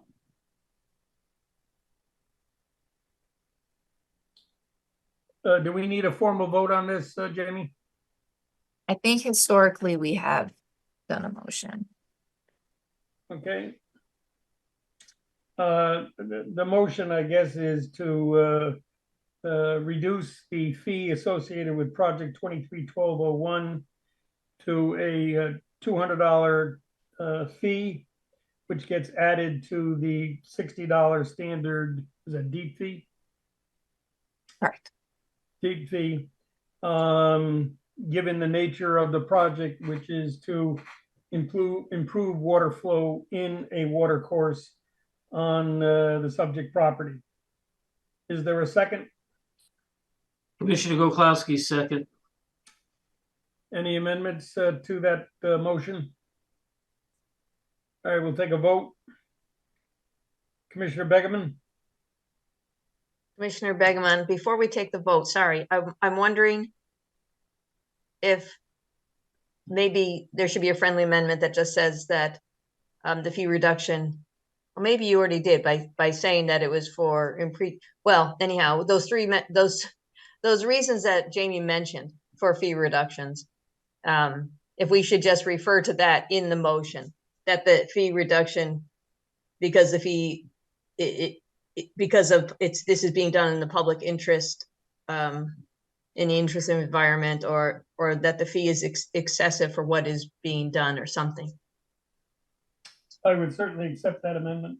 Do we need a formal vote on this, Jamie? I think historically we have done a motion. Okay. The motion, I guess, is to reduce the fee associated with project 231201 to a $200 fee, which gets added to the $60 standard, is that deep fee? Correct. Deep fee, given the nature of the project, which is to improve water flow in a water course on the subject property. Is there a second? Commissioner Goklowski, second. Any amendments to that motion? All right, we'll take a vote. Commissioner Begeman? Commissioner Begeman, before we take the vote, sorry, I'm wondering if maybe there should be a friendly amendment that just says that the fee reduction, or maybe you already did by saying that it was for well, anyhow, those reasons that Jamie mentioned for fee reductions, if we should just refer to that in the motion, that the fee reduction, because the fee, this is being done in the public interest in the interest of environment, or that the fee is excessive for what is being done or something. I would certainly accept that amendment.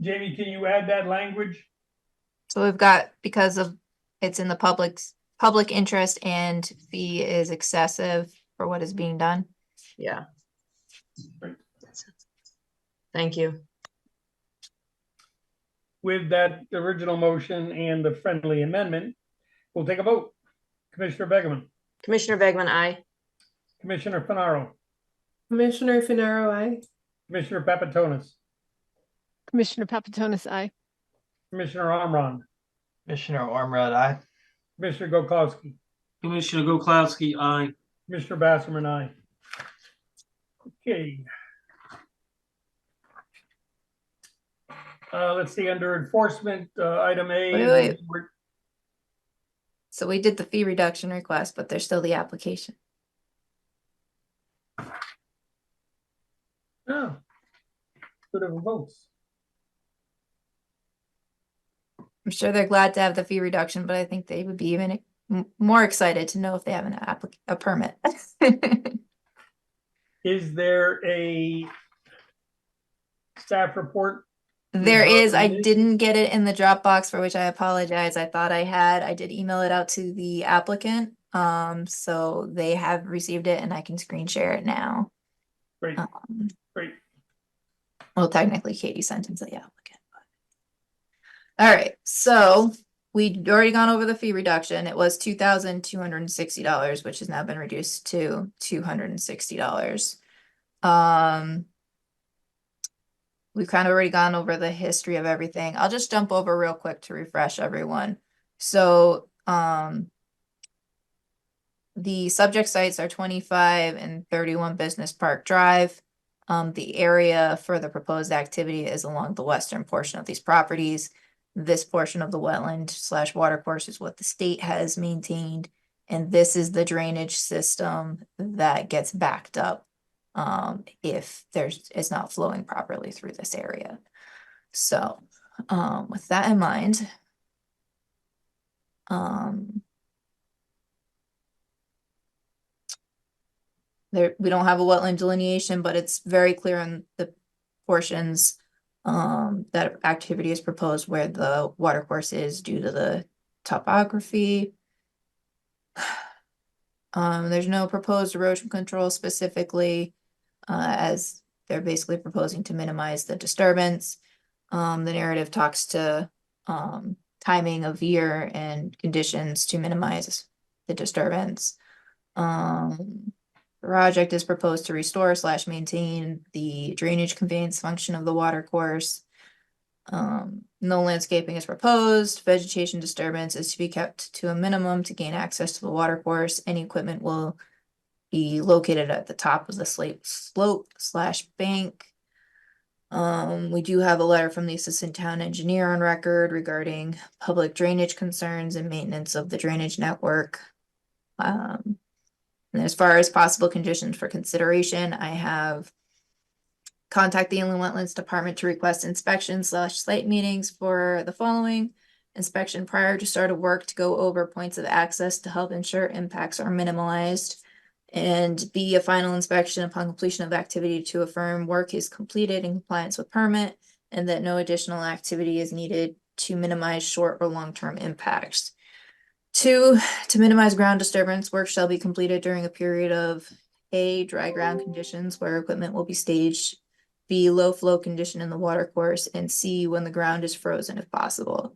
Jamie, can you add that language? So we've got, because of it's in the public interest and fee is excessive for what is being done. Yeah. Right. Thank you. With that original motion and the friendly amendment, we'll take a vote. Commissioner Begeman, Commissioner Begman, aye. Commissioner Finaro, Commissioner Finaro, aye. Commissioner Papatonis, Commissioner Papatonis, aye. Commissioner Omron, Commissioner Ormrod, aye. Commissioner Gokowski, Commissioner Gokowski, aye. Commissioner Basserman, aye. Okay. Let's see, under enforcement, item A. Wait. So we did the fee reduction request, but there's still the application. Oh. Good of votes. I'm sure they're glad to have the fee reduction, but I think they would be even more excited to know if they have a permit. Is there a staff report? There is, I regarding this? didn't get it in the Dropbox, for which I apologize. I thought I had. I did email it out to the applicant. So they have received it and I can screen share it now. Great, great. Well, technically Katie sent it to the applicant. All right, so we'd already gone over the fee reduction. It was $2,260, which has now been reduced to $260. We've kind of already gone over the history of everything. I'll just jump over real quick to refresh everyone. So, the subject sites are 25 and 31 Business Park Drive. The area for the proposed activity is along the western portion of these properties. This portion of the wetland / watercourse is what the state has maintained. And this is the drainage system that gets backed up if it's not flowing properly through this area. So with that in mind, we don't have a wetland delineation, but it's very clear on the portions that activity is proposed where the watercourse is due to the topography. There's no proposed erosion control specifically, as they're basically proposing to minimize the disturbance. The narrative talks to timing of year and conditions to minimize the disturbance. The project is proposed to restore / maintain the drainage conveyance function of the watercourse. No landscaping is proposed. Vegetation disturbance is to be kept to a minimum to gain access to the watercourse. Any equipment will be located at the top of the slope / bank. We do have a letter from the assistant town engineer on record regarding public drainage concerns and maintenance of the drainage network. And as far as possible conditions for consideration, I have contact the Inland Wetlands Department to request inspections / site meetings for the following: inspection prior to start of work to go over points of access to help ensure impacts are minimalized, and B, a final inspection upon completion of activity to affirm work is completed in compliance with permit and that no additional activity is needed to minimize short or long-term impacts. 2, to minimize ground disturbance, work shall be completed during a period of A, dry ground conditions where equipment will be staged, B, low flow condition in the watercourse, and C, when the ground is frozen if possible.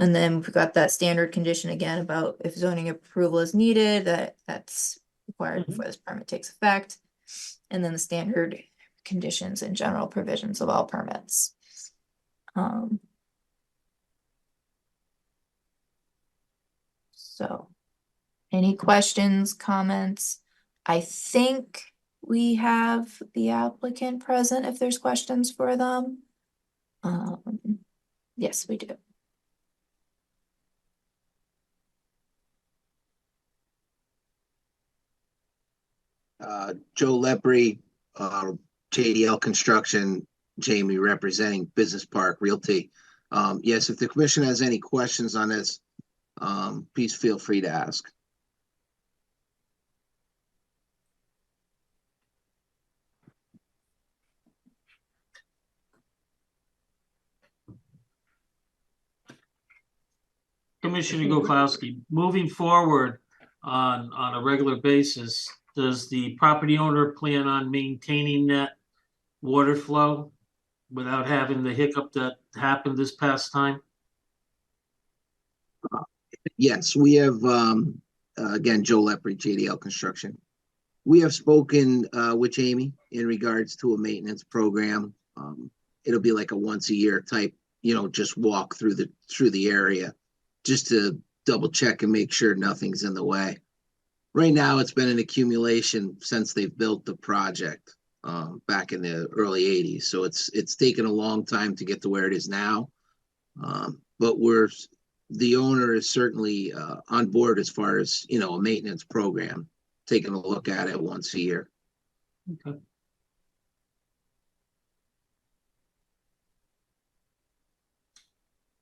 And then we've got that standard condition again about if zoning approval is needed, that's required before this permit takes effect. And then the standard conditions and general provisions of all permits. So, any questions, comments? I think we have the applicant present if there's questions for them. Yes, we do. Joe Lepre, JDL Construction, Jamie representing Business Park Realty. Yes, if the commission has any questions on this, please feel free to ask. Commissioner Gokowski, moving forward on a regular basis, does the property owner plan on maintaining that water flow without having the hiccup that happened this past time? Yes, we have, again, Joe Lepre, JDL Construction. We have spoken with Jamie in regards to a maintenance program. It'll be like a once a year type, just walk through the area just to double check and make sure nothing's in the way. Right now, it's been an accumulation since they've built the project back in the early 80s. So it's taken a long time to get to where it is now. But the owner is certainly on board as far as, a maintenance program, taking a look at it once a year. Okay.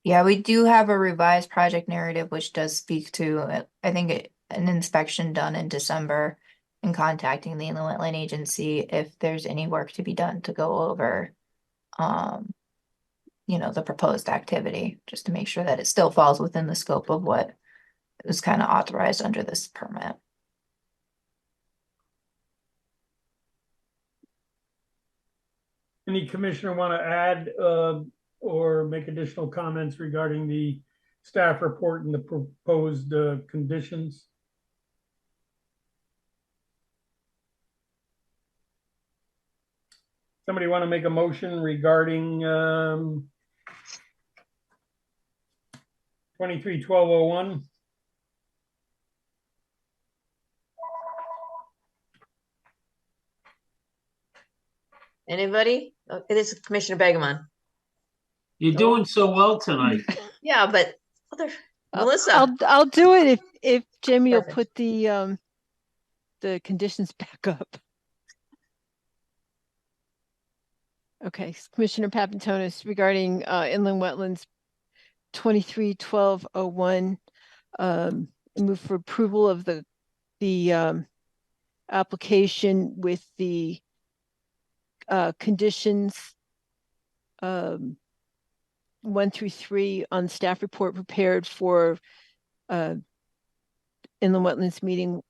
Yeah, we do have a revised project narrative, which does speak to, I think, an inspection done in December and contacting the Inland Wetland Agency if there's any work to be done to go over, the proposed activity, just to make sure that it still falls within the scope of what was kind of authorized under this permit. Any commissioner want to add or make additional comments regarding the staff report and the proposed conditions? Somebody want to make a motion regarding 23-1201? Anybody? Okay, this is Commissioner Begemon. You're doing so well tonight. Yeah, but Melissa. I'll do it if Jamie will Perfect. put the conditions back up. Okay, Commissioner Papantonis regarding inland wetlands 23-1201. Move for approval of the application with the conditions 1 through 3 on staff report prepared for inland wetlands meeting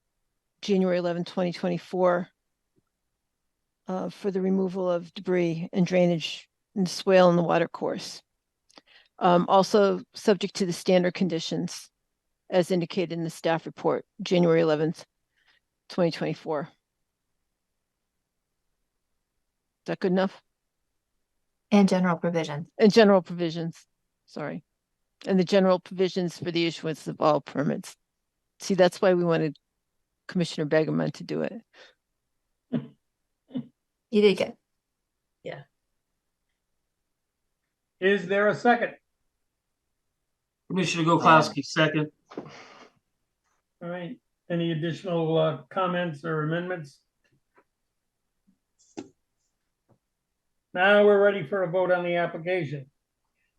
January 11, 2024 for the removal of debris and drainage and swale in the water course. Also subject to the standard conditions as indicated in the staff report, January 11th, 2024. Is that good enough? And general provisions. And general provisions, sorry. And the general provisions for the issuance of all permits. See, that's why we wanted Commissioner Begemon to do it. You did good. Yeah. Is there a second? Commissioner Gokowski, second. All right. Any additional comments or amendments? Now we're ready for a vote on the application.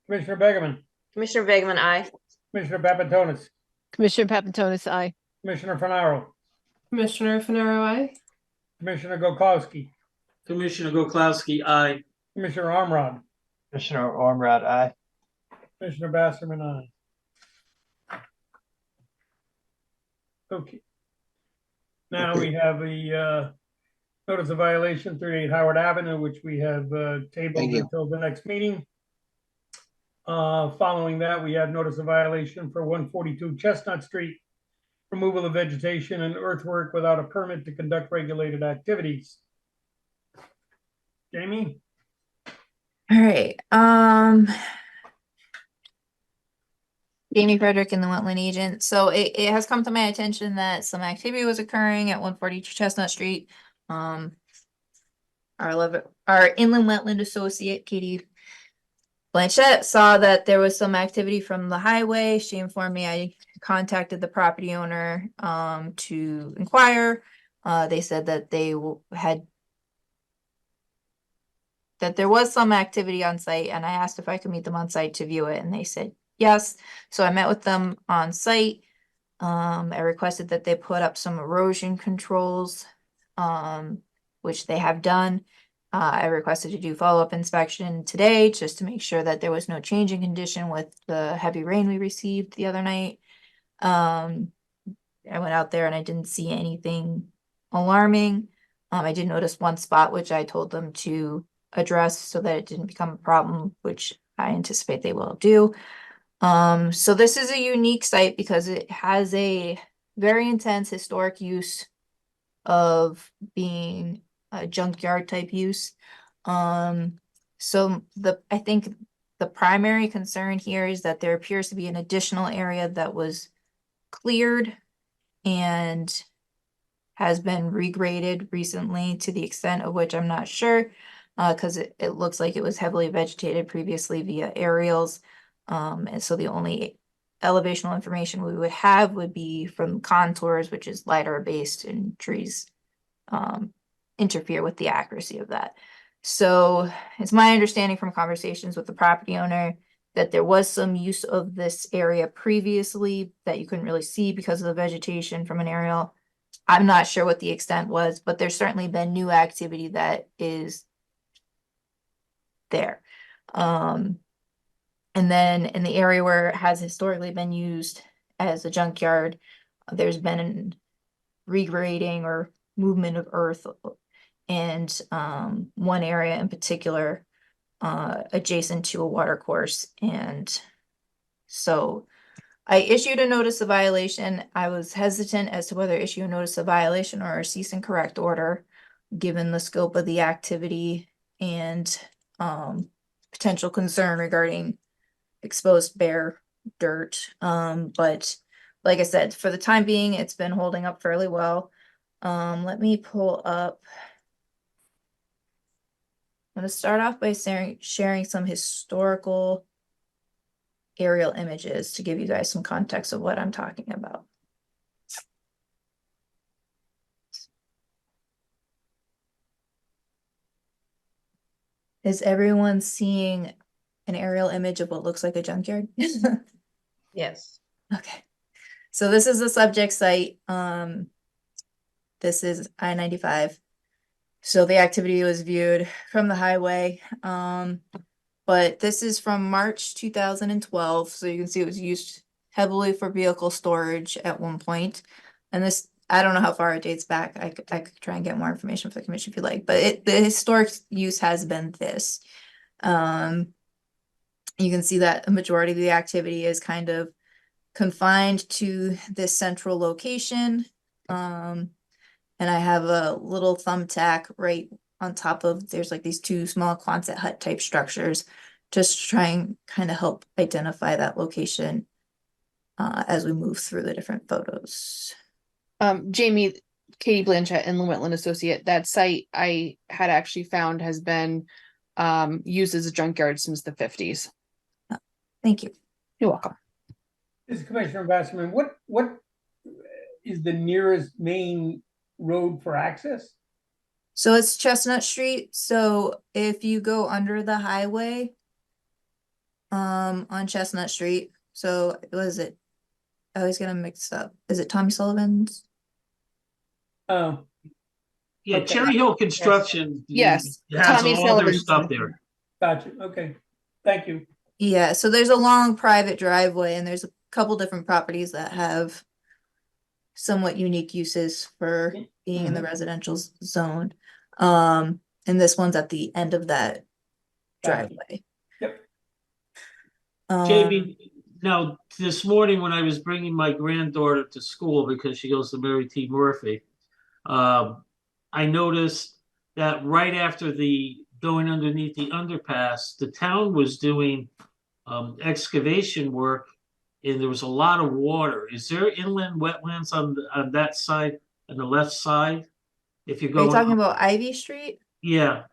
Commissioner Begemon. Commissioner Begemon, aye. Commissioner Papantonis. Commissioner Papantonis, aye. Commissioner Finaro. Commissioner Finaro, aye. Commissioner Gokowski. Commissioner Gokowski, aye. Commissioner Armrod. Commissioner Ormrod, aye. Commissioner Basserman, aye. Okay. Now we have a notice of violation 38 Howard Avenue, which we have tabled until the next meeting. Following that, we have notice of violation for 142 Chestnut Street, removal of vegetation and earthwork without a permit to conduct regulated activities. Jamie? All right. Jamie Frederick and the wetland agent. So it has come to my attention that some activity was occurring at 142 Chestnut Street. Our inland wetland associate, Katie Blanchette, saw that there was some activity from the highway. She informed me. I contacted the property owner to inquire. They said that they had that there was some activity on site, and I asked if I could meet them on site to view it, and they said yes. So I met with them on site. I requested that they put up some erosion controls, which they have done. I requested to do follow-up inspection today just to make sure that there was no change in condition with the heavy rain we received the other night. I went out there and I didn't see anything alarming. I did notice one spot which I told them to address so that it didn't become a problem, which I anticipate they will do. So this is a unique site because it has a very intense historic use of being a junkyard type use. So I think the primary concern here is that there appears to be an additional area that was cleared and has been regraded recently to the extent of which I'm not sure, because it looks like it was heavily vegetated previously via aerials. And so the only elevational information we would have would be from contours, which is LiDAR based, and trees interfere with the accuracy of that. So it's my understanding from conversations with the property owner that there was some use of this area previously that you couldn't really see because of the vegetation from an aerial. I'm not sure what the extent was, but there's certainly been new activity that is there. And then in the area where it has historically been used as a junkyard, there's been regrading or movement of earth, and one area in particular adjacent to a water course. And so I issued a notice of violation. I was hesitant as to whether issue a notice of violation or a cease and correct order, given the scope of the activity and potential concern regarding exposed bare dirt. But like I said, for the time being, it's been holding up fairly well. Let me pull up. I'm going to start off by sharing some historical aerial images to give you guys some context of what I'm talking about. Is everyone seeing an aerial image of what looks like a junkyard? Yes. Okay. So this is the subject site. This is I-95. So the activity was viewed from the highway. But this is from March 2012. So you can see it was used heavily for vehicle storage at one point. And this, I don't know how far it dates back. I could try and get more information for the commission if you like, but the historic use has been this. You can see that a majority of the activity is kind of confined to this central location. And I have a little thumbtack right on top of, there's like these two small Quonset hut type structures, just to try and kind of help identify that location as we move through the different photos. Jamie, Katie Blanchett and the Wetland Associate, that site I had actually found has been used as a junkyard since the 50s. Thank you. You're welcome. This is Commissioner Basserman. What is the nearest main road for access? So it's Chestnut Street. So if you go under the highway on Chestnut Street, so was it? I always get them mixed up. Is it Tommy Sullivan's? Oh, Yeah, okay. Cherry Hill Construction. Yes, Has Tommy all their Sullivan's stuff there. Gotcha. Okay. Thank you. Yeah, so there's a long private driveway and there's a couple different properties that have somewhat unique uses for being in the residential zone. And this one's at the end of that driveway. Yep. JB, now this morning when I was bringing my granddaughter to school because she goes to Mary T. Murphy, I noticed that right after the going underneath the underpass, the town was doing excavation work, and there was a lot of water. Is there inland wetlands on that side, on the left side? If you're Are you going, talking about Ivy Street? yeah,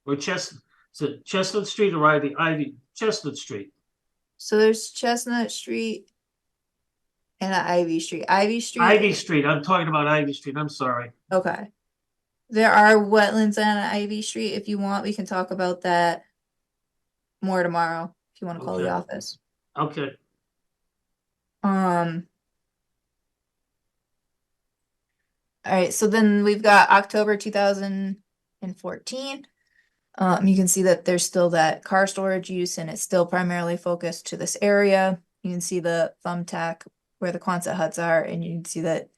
or Chestnut Street or Ivy Chestnut Street. So there's Chestnut Street and Ivy Street. Ivy Street. Ivy Street. I'm talking about Ivy Street. I'm sorry. Okay. There are wetlands on Ivy Street. If you want, we can talk about that more tomorrow, if you want to call the Okay. office. Okay, All right, so then we've got October 2014. You can see that there's still that car storage use and it's still primarily focused to this area. You can see the thumbtack where the Quonset huts are, and you can see that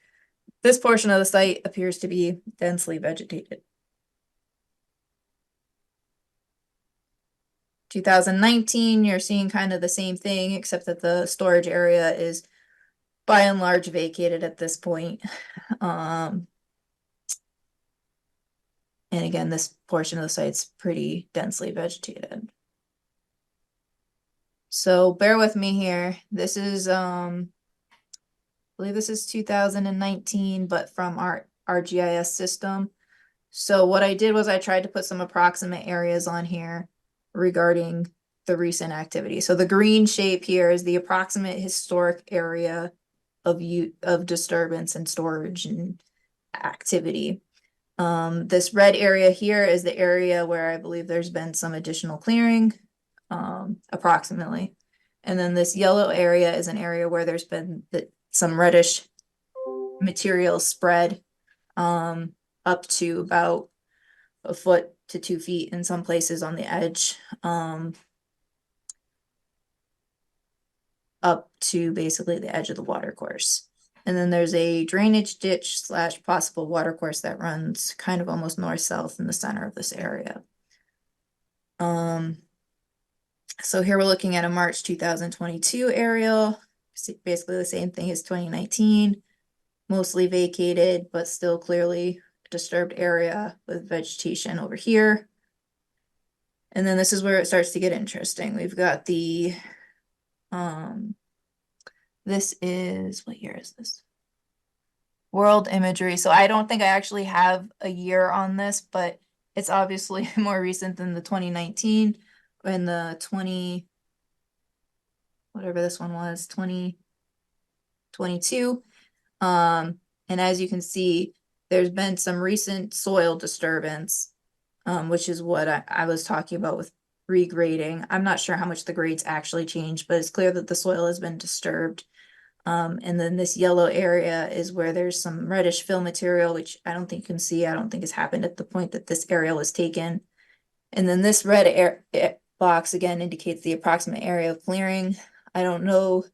this portion of the site appears to be densely vegetated. 2019, you're seeing kind of the same thing, except that the storage area is by and large vacated at this point. And again, this portion of the site's pretty densely vegetated. So bear with me here. This is I believe this is 2019, but from our GIS system. So what I did was I tried to put some approximate areas on here regarding the recent activity. So the green shape here is the approximate historic area of disturbance and storage and activity. This red area here is the area where I believe there's been some additional clearing, approximately. And then this yellow area is an area where there's been some reddish material spread up to about a foot to 2 feet in some places on the edge, up to basically the edge of the water course. And then there's a drainage ditch / possible water course that runs kind of almost north-south in the center of this area. So here we're looking at a March 2022 aerial, basically the same thing as 2019, mostly vacated, but still clearly a disturbed area with vegetation over here. And then this is where it starts to get interesting. We've got the, this is, what year is this? World Imagery. So I don't think I actually have a year on this, but it's obviously more recent than the 2019 and the 20, whatever this one was, 2022. And as you can see, there's been some recent soil disturbance, which is what I was talking about with regrading. I'm not sure how much the grades actually changed, but it's clear that the soil has been disturbed. And then this yellow area is where there's some reddish fill material, which I don't think you can see. I don't think has happened at the point that this area was taken. And then this red box again indicates the approximate area of clearing. I don't know.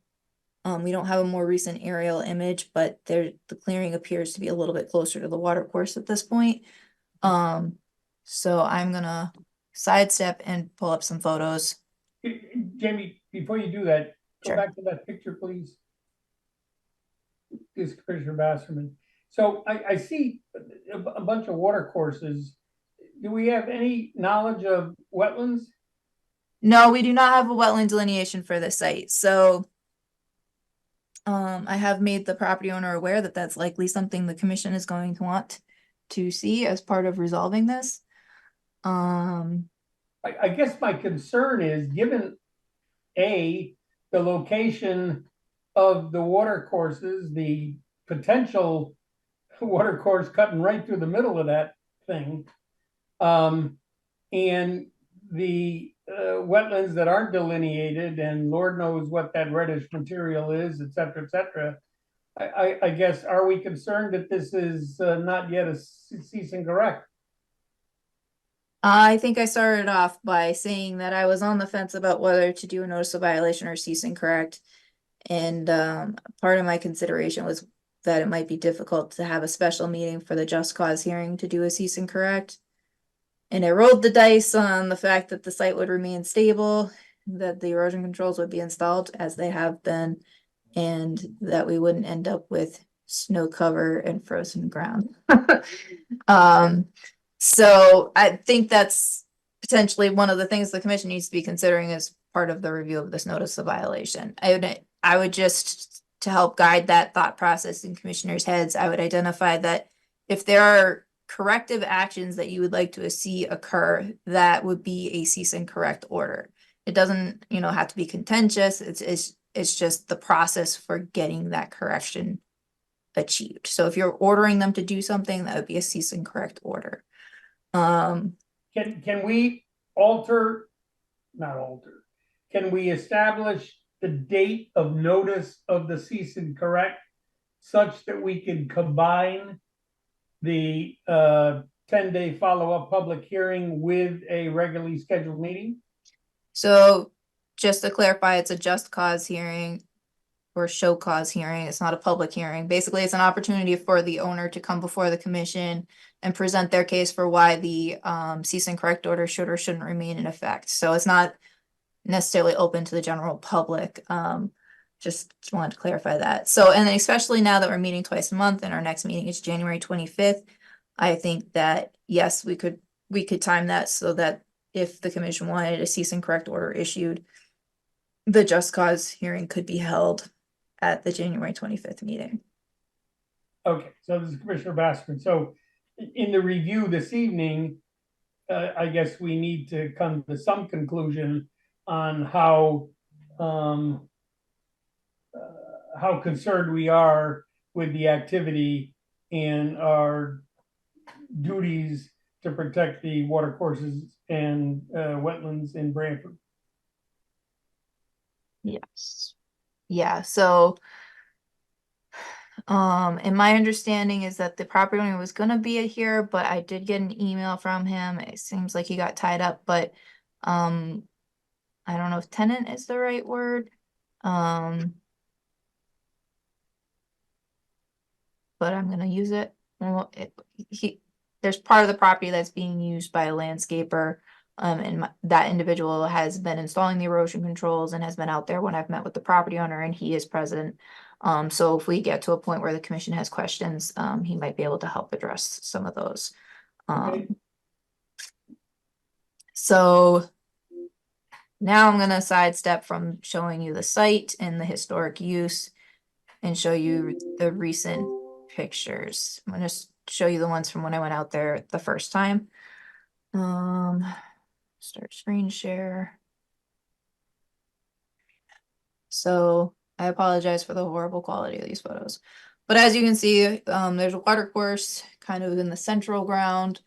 We don't have a more recent aerial image, but the clearing appears to be a little bit closer to the water course at this point. So I'm gonna sidestep and pull up some photos. Jamie, before you do that, go Sure. back to that picture, please. This is Commissioner Basserman. So I see a bunch of water courses. Do we have any knowledge of wetlands? No, we do not have a wetland delineation for this site. So I have made the property owner aware that that's likely something the commission is going to want to see as part of resolving this. I guess my concern is, given the location of the water courses, the potential water course cutting right through the middle of that thing, and the wetlands that aren't delineated, and Lord knows what that reddish material is, et cetera, et cetera. I guess, are we concerned that this is not yet a cease and correct? I think I started off by saying that I was on the fence about whether to do a notice of violation or cease and correct. And part of my consideration was that it might be difficult to have a special meeting for the just cause hearing to do a cease and correct. And I rolled the dice on the fact that the site would remain stable, that the erosion controls would be installed as they have been, and that we wouldn't end up with snow cover and frozen ground. So I think that's potentially one of the things the commission needs to be considering as part of the review of this notice of violation. I would just, to help guide that thought process in commissioners' heads, I would identify that if there are corrective actions that you would like to see occur, that would be a cease and correct order. It doesn't, have to be contentious. It's just the process for getting that correction achieved. So if you're ordering them to do something, that would be a cease and correct order. Um, Can we not alter, can we establish the date of notice of the cease and correct such that we can combine the 10-day follow-up public hearing with a regularly scheduled meeting? so just to clarify, it's a just cause hearing or show cause hearing. It's not a public hearing. Basically, it's an opportunity for the owner to come before the commission and present their case for why the cease and correct order should or shouldn't remain in effect. So it's not necessarily open to the general public. Just wanted to clarify that. So, and then especially now that we're meeting twice a month and our next meeting is January 25th, I think that, yes, we could time that so that if the commission wanted a cease and correct order issued, the just cause hearing could be held at the January 25th meeting. Okay, so this is Commissioner Baskin. So in the review this evening, I guess we need to come to some conclusion on how concerned we are with the activity and our duties to protect the watercourses and wetlands in Branford. Yes. Yeah, so and my understanding is that the property owner was gonna be here, but I did get an email from him. It seems like he got tied up, but I don't know if tenant is the right word. But I'm gonna use it. Well, there's part of the property that's being used by a landscaper. And that individual has been installing the erosion controls and has been out there when I've met with the property owner, and he is present. So if we get to a point where the commission has questions, he might be able to help address some of those. Okay. So now I'm gonna sidestep from showing you the site and the historic use and show you the recent pictures. I'm gonna show you the ones from when I went out there the first time. Start screen share. So I apologize for the horrible quality of these photos. But as you can see, there's a water course kind of in the central ground.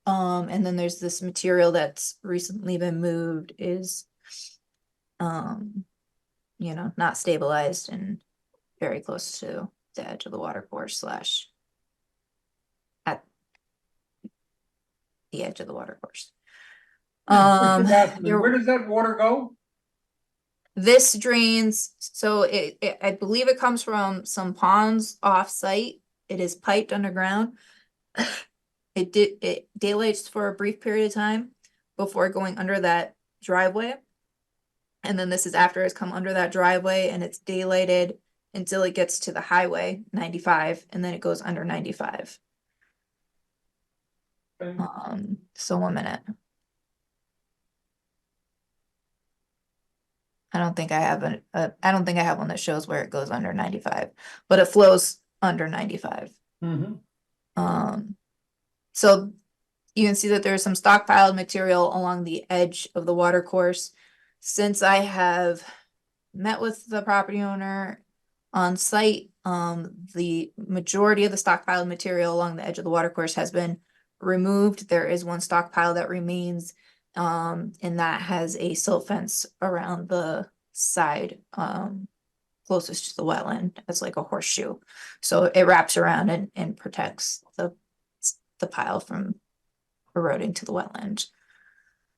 And then there's this material that's recently been moved is, you know, not stabilized and very close to the edge of the water course / at the edge of the water course. Where does that water go? This drains, so I believe it comes from some ponds off-site. It is piped underground. It daylights for a brief period of time before going under that driveway. And then this is after it's come under that driveway, and it's daylighted until it gets to the highway 95, and then it goes under 95. So 1 minute. I don't think I have I don't think I have one that shows where it goes under 95, but it flows under 95. So you can see that there's some stockpiled material along the edge of the water course. Since I have met with the property owner on site, the majority of the stockpiled material along the edge of the water course has been removed. There is one stockpile that remains, and that has a silt fence around the side, closest to the wetland as like a horseshoe. So it wraps around and protects the pile from eroding to the wetland.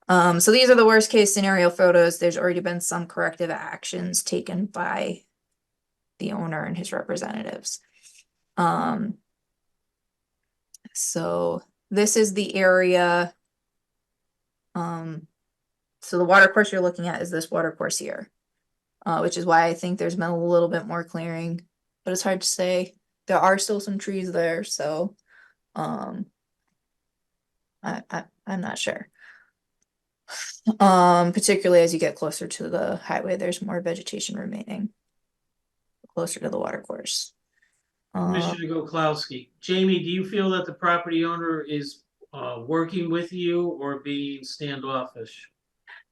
So these are the worst case scenario photos. There's already been some corrective actions taken by the owner and his representatives. So this is the area. So the water course you're looking at is this water course here, which is why I think there's been a little bit more clearing, but it's hard to say. There are still some trees there, so I'm not sure. Particularly as you get closer to the highway, there's more vegetation remaining closer to the water course. Commissioner Goklowski, Jamie, do you feel that the property owner is working with you or being standoffish?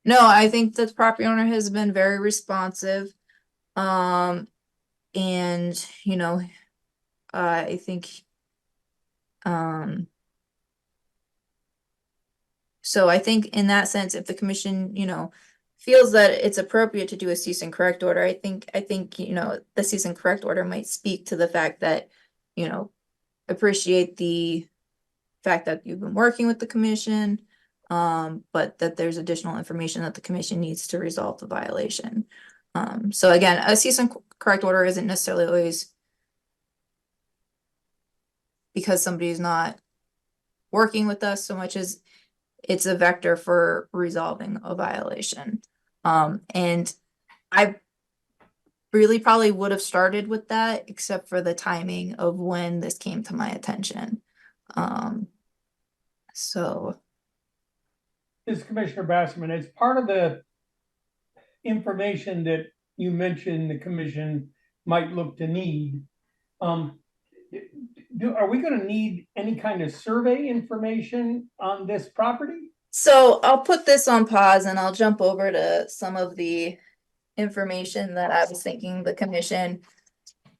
No, I think that the property owner has been very responsive. And you know, I think, so I think in that sense, if the commission, feels that it's appropriate to do a cease and correct order, I think, the cease and correct order might speak to the fact that, appreciate the fact that you've been working with the commission, but that there's additional information that the commission needs to resolve the violation. So again, a cease and correct order isn't necessarily always because somebody's not working with us so much as it's a vector for resolving a violation. And I really probably would have started with that, except for the timing of when this came to my attention. So. This is Commissioner Basserman, as part of the information that you mentioned the commission might look to need, are we gonna need any kind of survey information on this property? So I'll put this on pause and I'll jump over to some of the information that I was thinking the commission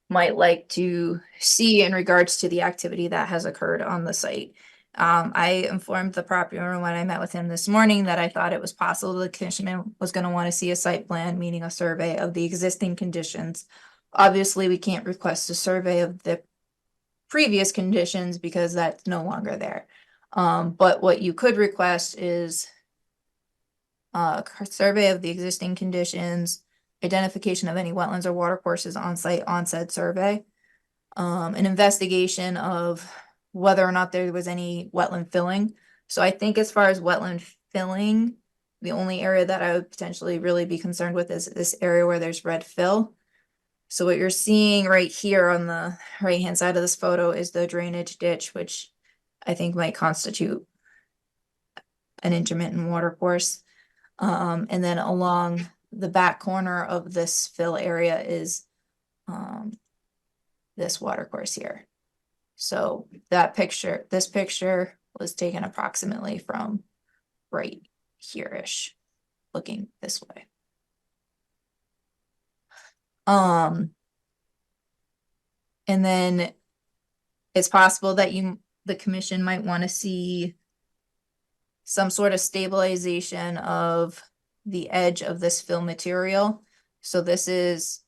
might like to see in regards to the activity that has occurred on the site. I informed the property owner when I met with him this morning that I thought it was possible the commission was going to want to see a site plan, meaning a survey of the existing conditions. Obviously, we can't request a survey of the previous conditions because that's no longer there. But what you could request is a survey of the existing conditions, identification of any wetlands or watercourses on site on said survey, an investigation of whether or not there was any wetland filling. So I think as far as wetland filling, the only area that I would potentially really be concerned with is this area where there's red fill. So what you're seeing right here on the right-hand side of this photo is the drainage ditch, which I think might constitute an intermittent watercourse. And then along the back corner of this fill area is this watercourse here. So this picture was taken approximately from right here-ish, looking this way. And then it's possible that the commission might want to see some sort of stabilization of the edge of this fill material. So this is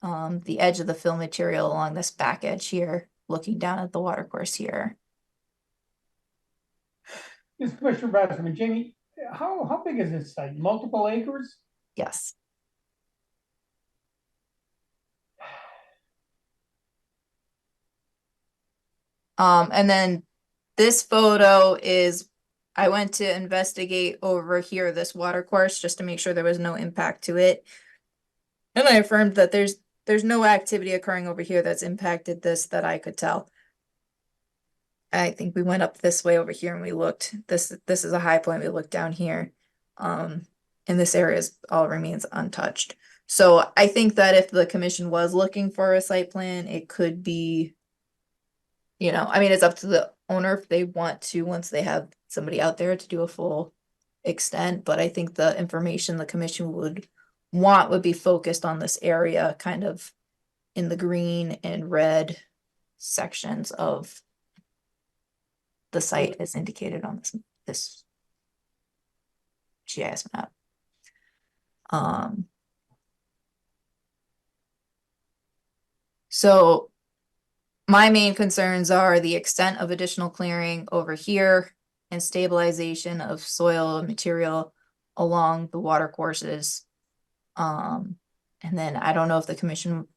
the edge of the fill material along this back edge here, looking down at the watercourse here. This is Commissioner Basserman. Jamie, how big is this site? Multiple acres? Yes. And then this photo is, I went to investigate over here this watercourse just to make sure there was no impact to it. And I affirmed that there's no activity occurring over here that's impacted this that I could tell. I think we went up this way over here and we looked, this is a high point, we looked down here. And this area all remains untouched. So I think that if the commission was looking for a site plan, it could be, I mean, it's up to the owner if they want to, once they have somebody out there to do a full extent. But I think the information the commission would want would be focused on this area, kind of in the green and red sections of the site as indicated on this GIS map. So my main concerns are the extent of additional clearing over here and stabilization of soil and material along the water courses. And then I don't know if the commission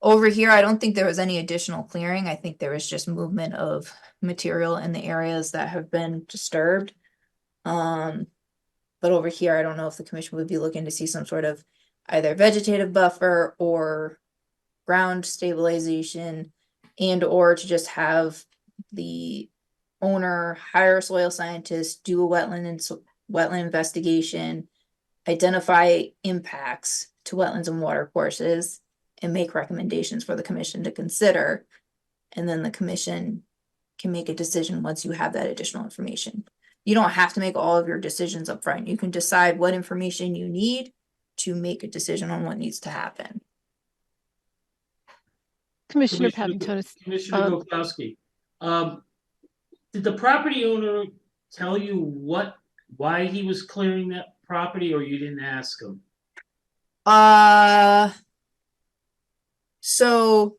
over here, I don't think there was any additional clearing. I think there was just movement of material in the areas that have been disturbed. But over here, I don't know if the commission would be looking to see some sort of either vegetative buffer or ground stabilization, and or to just have the owner hire a soil scientist, do a wetland investigation, identify impacts to wetlands and water courses, and make recommendations for the commission to consider. And then the commission can make a decision once you have that additional information. You don't have to make all of your decisions up front. You can decide what information you need to make a decision on what needs to happen. Commissioner Papantonis. Commissioner Gokowski, did the property owner tell you why he was clearing that property, or you didn't ask him? So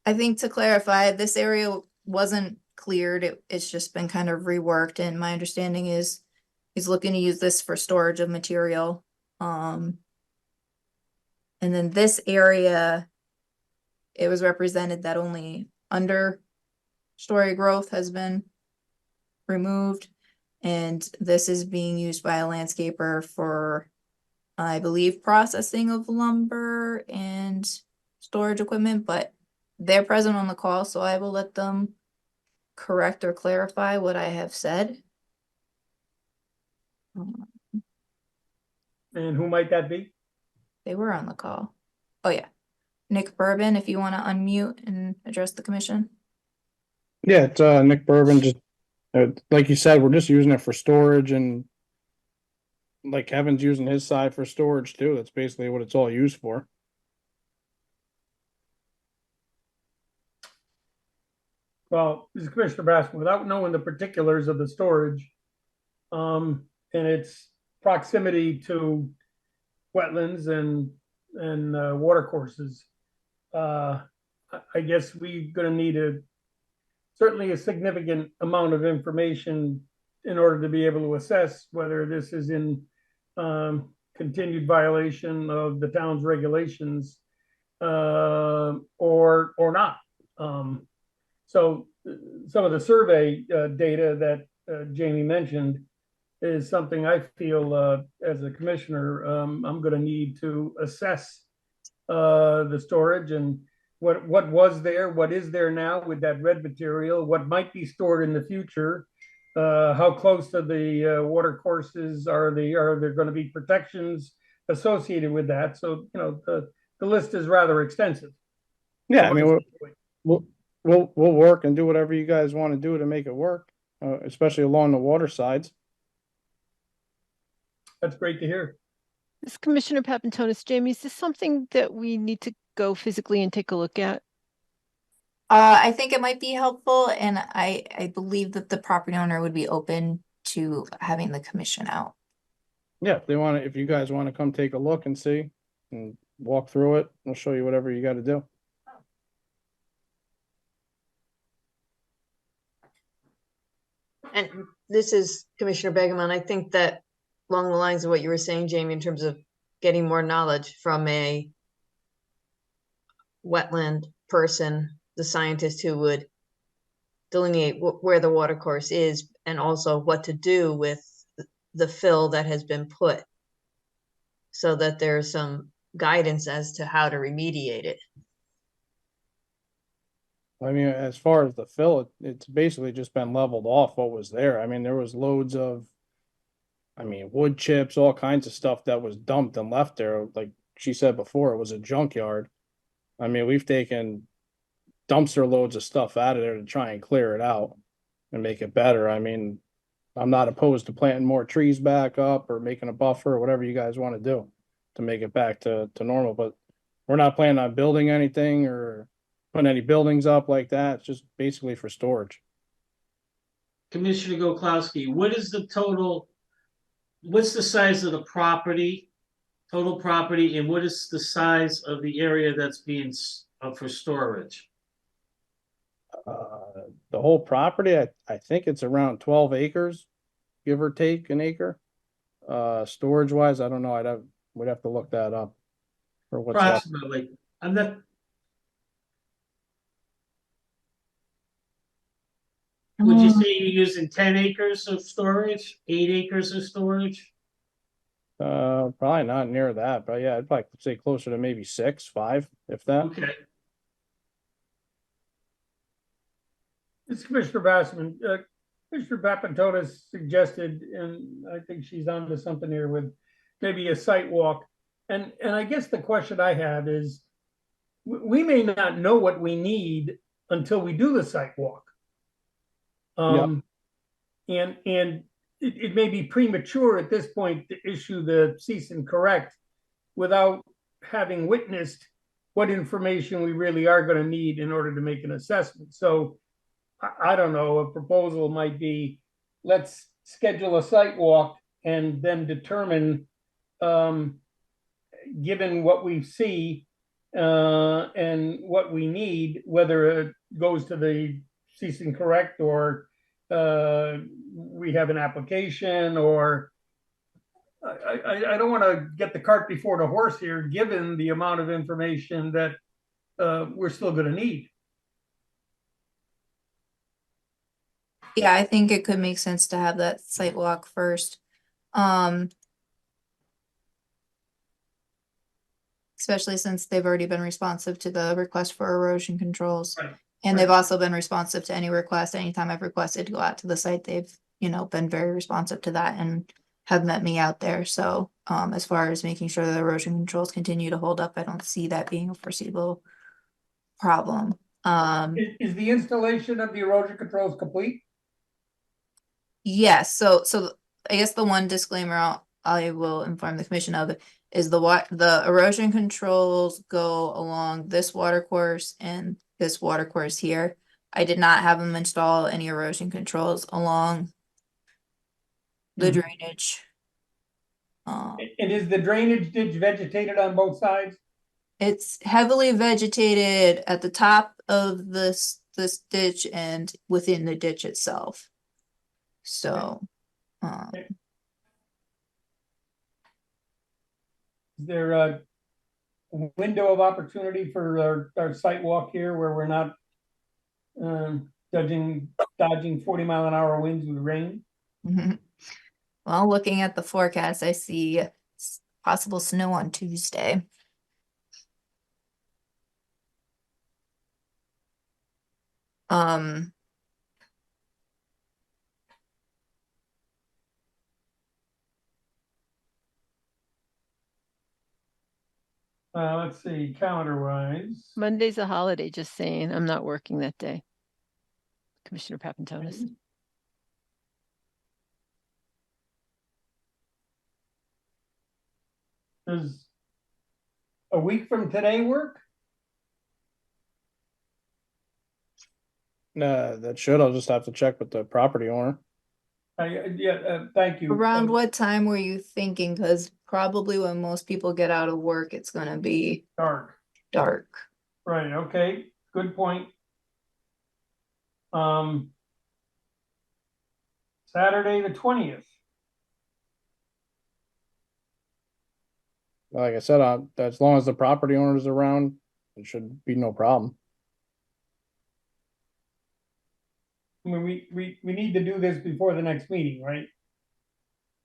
I think to clarify, this area wasn't cleared. It's just been kind of reworked, and my understanding is he's looking to use this for storage of material. And then this area, it was represented that only understory growth has been removed, and this is being used by a landscaper for, I believe, processing of lumber and storage equipment, but they're present on the call, so I will let them correct or clarify what I have said. And who might that be? They were on the call. Oh yeah. Nick Bourbon, if you want to unmute and address the commission. Yeah, it's Nick Bourbon. Just like you said, we're just using it for storage, and like Kevin's using his side for storage too. That's basically what it's all used for. Well, this is Commissioner Baskin, without knowing the particulars of the storage, and its proximity to wetlands and watercourses, I guess we're gonna need certainly a significant amount of information in order to be able to assess whether this is in continued violation of the town's regulations or not. So some of the survey data that Jamie mentioned is something I feel as a commissioner, I'm going to need to assess the storage and what was there, what is there now with that red material, what might be stored in the future, how close to the water courses are there going to be protections associated with that? So, you know, the list is rather extensive. Yeah, I mean, we'll work and do whatever you guys want to do to make it work, especially along the water sides. That's great to hear. This Commissioner Papantonis, Jamie, is this something that we need to go physically and take a look at? I think it might be helpful, and I believe that the property owner would be open to having the commission out. Yeah, if you guys want to come take a look and see and walk through it, we'll show you whatever you got to do. And this is Commissioner Begeman. I think that along the lines of what you were saying, Jamie, in terms of getting more knowledge from a wetland person, the scientist who would delineate where the watercourse is and also what to do with the fill that has been put, so that there's some guidance as to how to remediate it. I mean, as far as the fill, it's basically just been leveled off what was there. I mean, there was loads of, wood chips, all kinds of stuff that was dumped and left there. Like she said before, it was a junkyard. I mean, we've taken dumpster loads of stuff out of there to try and clear it out and make it better. I mean, I'm not opposed to planting more trees back up or making a buffer or whatever you guys want to do to make it back to normal, but we're not planning on building anything or putting any buildings up like that. It's just basically for storage. Commissioner Gokowski, what's the size of the property, total property, and what is the size of the area that's being for storage? The whole property, I think it's around 12 acres, give or take an acre. Storage wise, I don't know. We'd have to look that up for what's approximately. Would you say you're using 10 acres of storage, 8 acres of storage? Probably not near that, but yeah, I'd probably say closer to maybe 6, 5, if that. Okay. It's Commissioner Bassman. Commissioner Papantonis suggested, and I think she's onto something here with maybe a site walk. And I guess the question I have is, we may not know what we need until we do the site walk. And it may be premature at this point to issue the cease and correct without having witnessed what information we really are gonna need in order to make an assessment. So I don't know, a proposal might be, let's schedule a site walk and then determine, given what we see, and what we need, whether it goes to the cease and correct, or we have an application, or I don't want to get the cart before the horse here, given the amount of information that we're still going to need. Yeah, I think it could make sense to have that site walk first. Especially since they've already been responsive to the request for erosion controls. Right. And they've also been responsive to any request. Anytime I've requested to go out to the site, they've, been very responsive to that and have met me out there. So, as far as making sure the erosion controls continue to hold up, I don't see that being a foreseeable problem. Is the installation of the erosion controls complete? Yes, so I guess the one disclaimer I will inform the commission of is the erosion controls go along this water course and this water course here. I did not have them install any erosion controls along the drainage. And is the drainage ditch vegetated on both sides? It's heavily vegetated at the top of this ditch and within the ditch itself. So, Is there a window of opportunity for our site walk here where we're not dodging 40-mile-an-hour winds with rain? well, looking at the forecast, I see possible snow on Tuesday. Let's see, calendar-wise. Monday's a holiday, just saying. I'm not working that day. Commissioner Papantonis. Does a week from today work? That should, I'll just have to check with the property owner. Thank you. Around what time were you thinking? Because probably when most people get out of work, it's gonna be Dark. Right, okay, good point. Saturday, the 20th. Like I said, as long as the property owner's around, it should be no problem. I mean, we need to do this before the next meeting, right?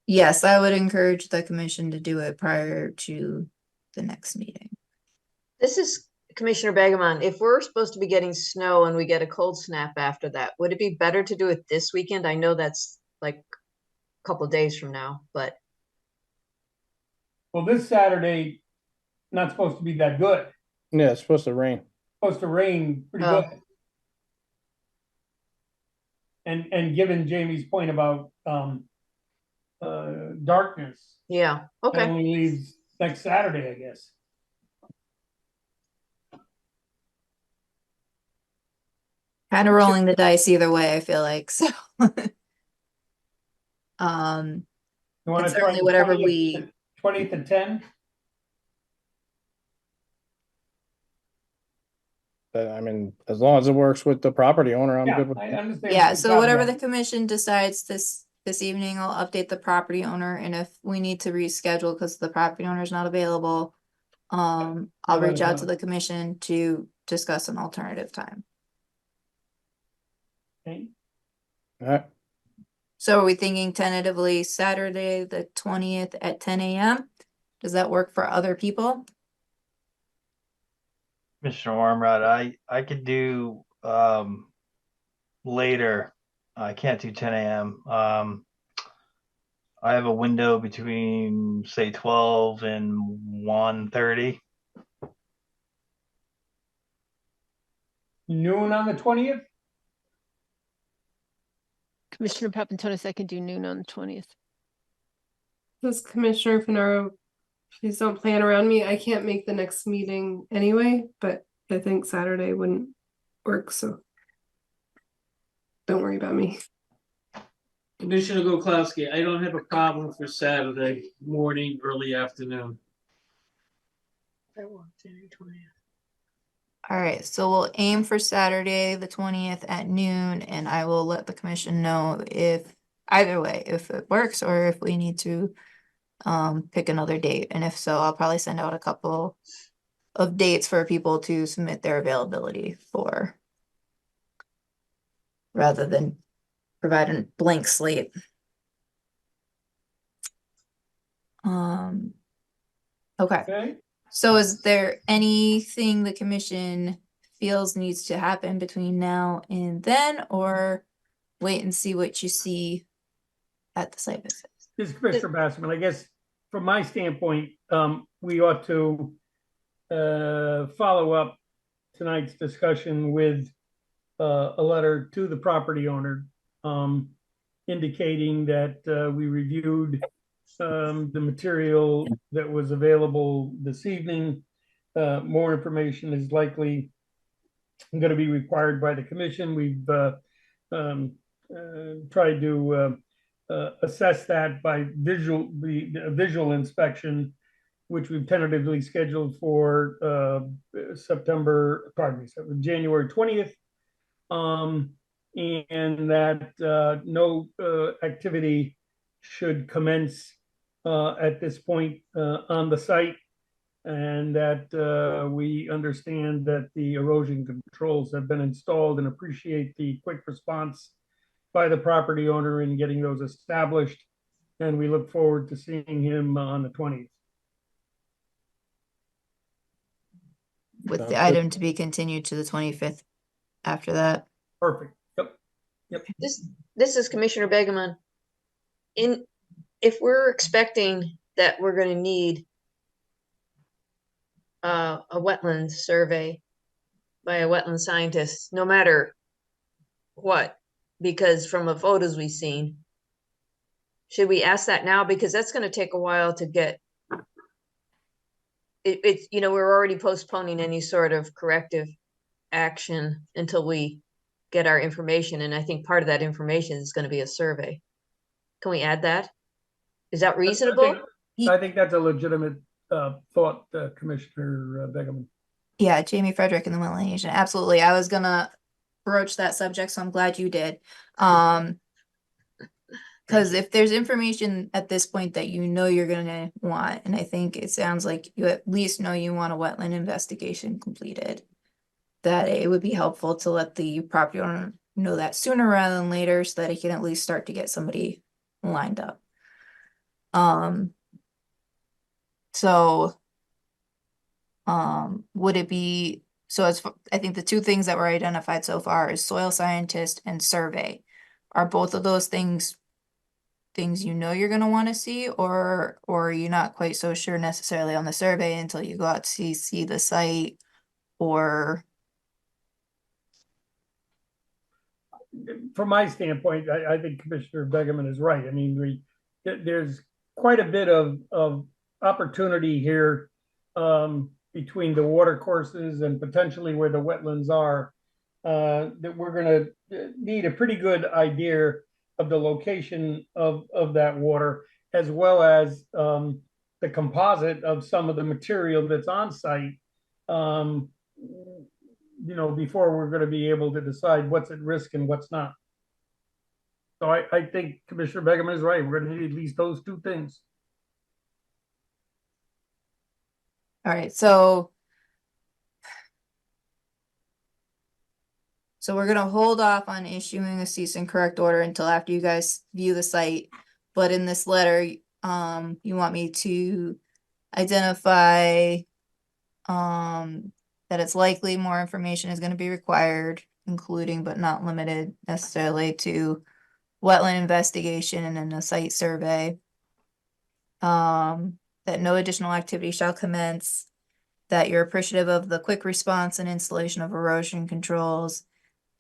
Yes, I would encourage the commission to do it prior to the next meeting. This is Commissioner Begemon. If we're supposed to be getting snow and we get a cold snap after that, would it be better to do it this weekend? I know that's like a couple of days from now, but. Well, this Saturday, not supposed to be that good. Yeah, it's supposed to rain. Supposed to rain pretty Oh. good. And given Jamie's point about darkness, Yeah, okay. only leaves next Saturday, I guess. Kind of rolling the dice either way, I feel like, so. You want And to try certainly the whatever 20th at 10? I mean, as long as it works with the property owner, I'm Yeah, good with I it. understand. Yeah, what so you're whatever talking the commission decides this evening, I'll update the property owner, and if we need to reschedule because the property owner is not available, I'll let reach us out know. to the commission to discuss an alternative time. about. Okay. All right. So are we thinking tentatively Saturday, the 20th at 10 a.m.? Does that work for other people? Commissioner Ormrod, I could do later. I can't do 10 a.m. I have a window between say 12 and 1:30. Noon on the 20th? Commissioner Papantonis, I can do noon on the 20th. Does Commissioner Finaro please don't plan around me. I can't make the next meeting anyway, but I think Saturday wouldn't work, so don't worry about me. Commissioner Gokowski, I don't have a problem for Saturday morning, early afternoon. All right, so we'll aim for Saturday, the 20th at noon, and I will let the commission know if either way, if it works or if we need to pick another date. And if so, I'll probably send out a couple of dates for people to submit their availability for, rather than provide a blank slate. Okay. Okay, So is there anything the commission feels needs to happen between now and then, or wait and see what you see at the site visit? this is Commissioner Basserman. I guess from my standpoint, we ought to follow up tonight's discussion with a letter to the property owner indicating that we reviewed the material that was available this evening. More information is likely going to be required by the commission. We've tried to assess that by visual inspection, which we've tentatively scheduled for January 20th. And that no activity should commence at this point on the site, and that we understand that the erosion controls have been installed and appreciate the quick response by the property owner in getting those established. And we look forward to seeing him on the 20th. With Sounds the good. item to be continued to the 25th after that. Perfect. Yep. This is Commissioner Begeman. If we're expecting that we're going to need a wetland survey by a wetland scientist, no matter what, because from the photos we've seen, should we ask that now? Because that's going to take a while to get. It's, we're already postponing any sort of corrective action until we get our information. And I think part of that information is going to be a survey. Can we add that? Is that reasonable? I think that's a legitimate thought, Commissioner Begeman. Yeah, Jamie Frederick and the Wetland Agent. Absolutely. I was gonna broach that subject, so I'm glad you did. Because if there's information at this point that you're gonna want, and I think it sounds like you at least know you want a wetland investigation completed, that it would be helpful to let the property owner know that sooner rather than later, so that he can at least start to get somebody lined up. Would it be, I think the two things that were identified so far is soil scientist and survey. Are both of those things you're gonna want to see, or are you not quite so sure necessarily on the survey until you go out to see the site? Or from my standpoint, I think Commissioner Begeman is right. I mean, there's quite a bit of opportunity here between the water courses and potentially where the wetlands are, that we're going to need a pretty good idea of the location of that water, as well as the composite of some of the material that's on site, before we're going to be able to decide what's at risk and what's not. So I think Commissioner Begeman is right. We're going to need at least those two things. all right, so we're gonna hold off on issuing a cease and correct order until after you guys view the site. But in this letter, you want me to identify that it's likely more information is going to be required, including but not limited necessarily to wetland investigation and then a site survey. That no additional activity shall commence, that you're appreciative of the quick response and installation of erosion controls,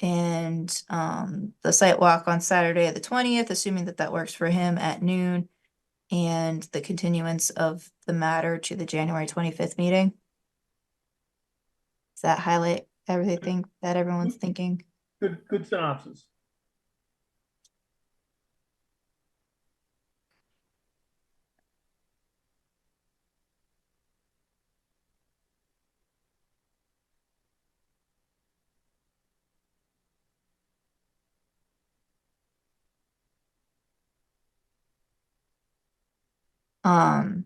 and the site walk on Saturday the 20th, assuming that works for him at noon, and the continuance of the matter to the January 25th meeting. Does that highlight everything that everyone's thinking? Good synopsis. Um,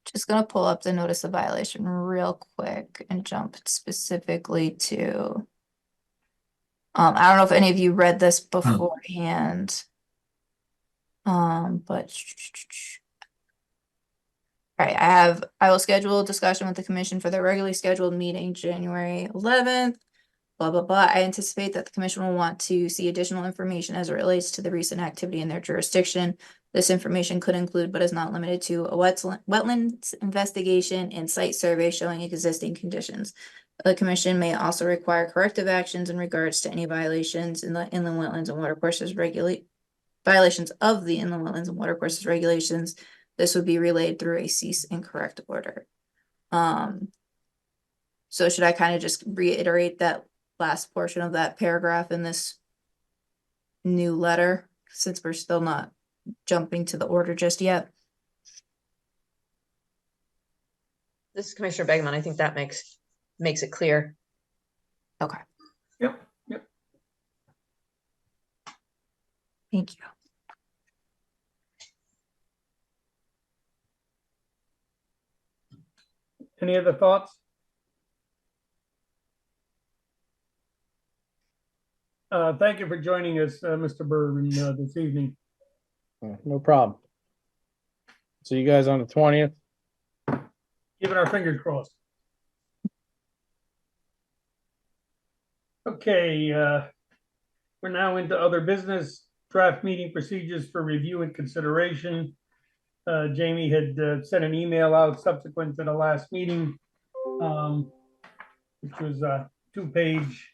just gonna pull up the notice of violation real quick and jump specifically to. I don't know if any of you read this beforehand. But. All right, I will schedule a discussion with the commission for their regularly scheduled meeting, January 11th. Blah, blah, blah. I anticipate that the commission will want to see additional information as it relates to the recent activity in their jurisdiction. This information could include, but is not limited to, a wetlands investigation and site survey showing existing conditions. The commission may also require corrective actions in regards to any violations in the inland wetlands and watercourses violations of the inland wetlands and watercourses regulations. This would be relayed through a cease and correct order. So should I kind of just reiterate that last portion of that paragraph in this new letter, since we're still not jumping to the order just yet? This is Commissioner Begman. I think that makes it clear. Okay. Yep. Thank you. Any other thoughts? Thank you for joining us, Mr. Bourbon, this evening. No problem. See you guys on the 20th. Keeping our fingers crossed. Okay, we're now into other business, draft meeting procedures for review and consideration. Jamie had sent an email out subsequent to the last meeting, which was a 2-page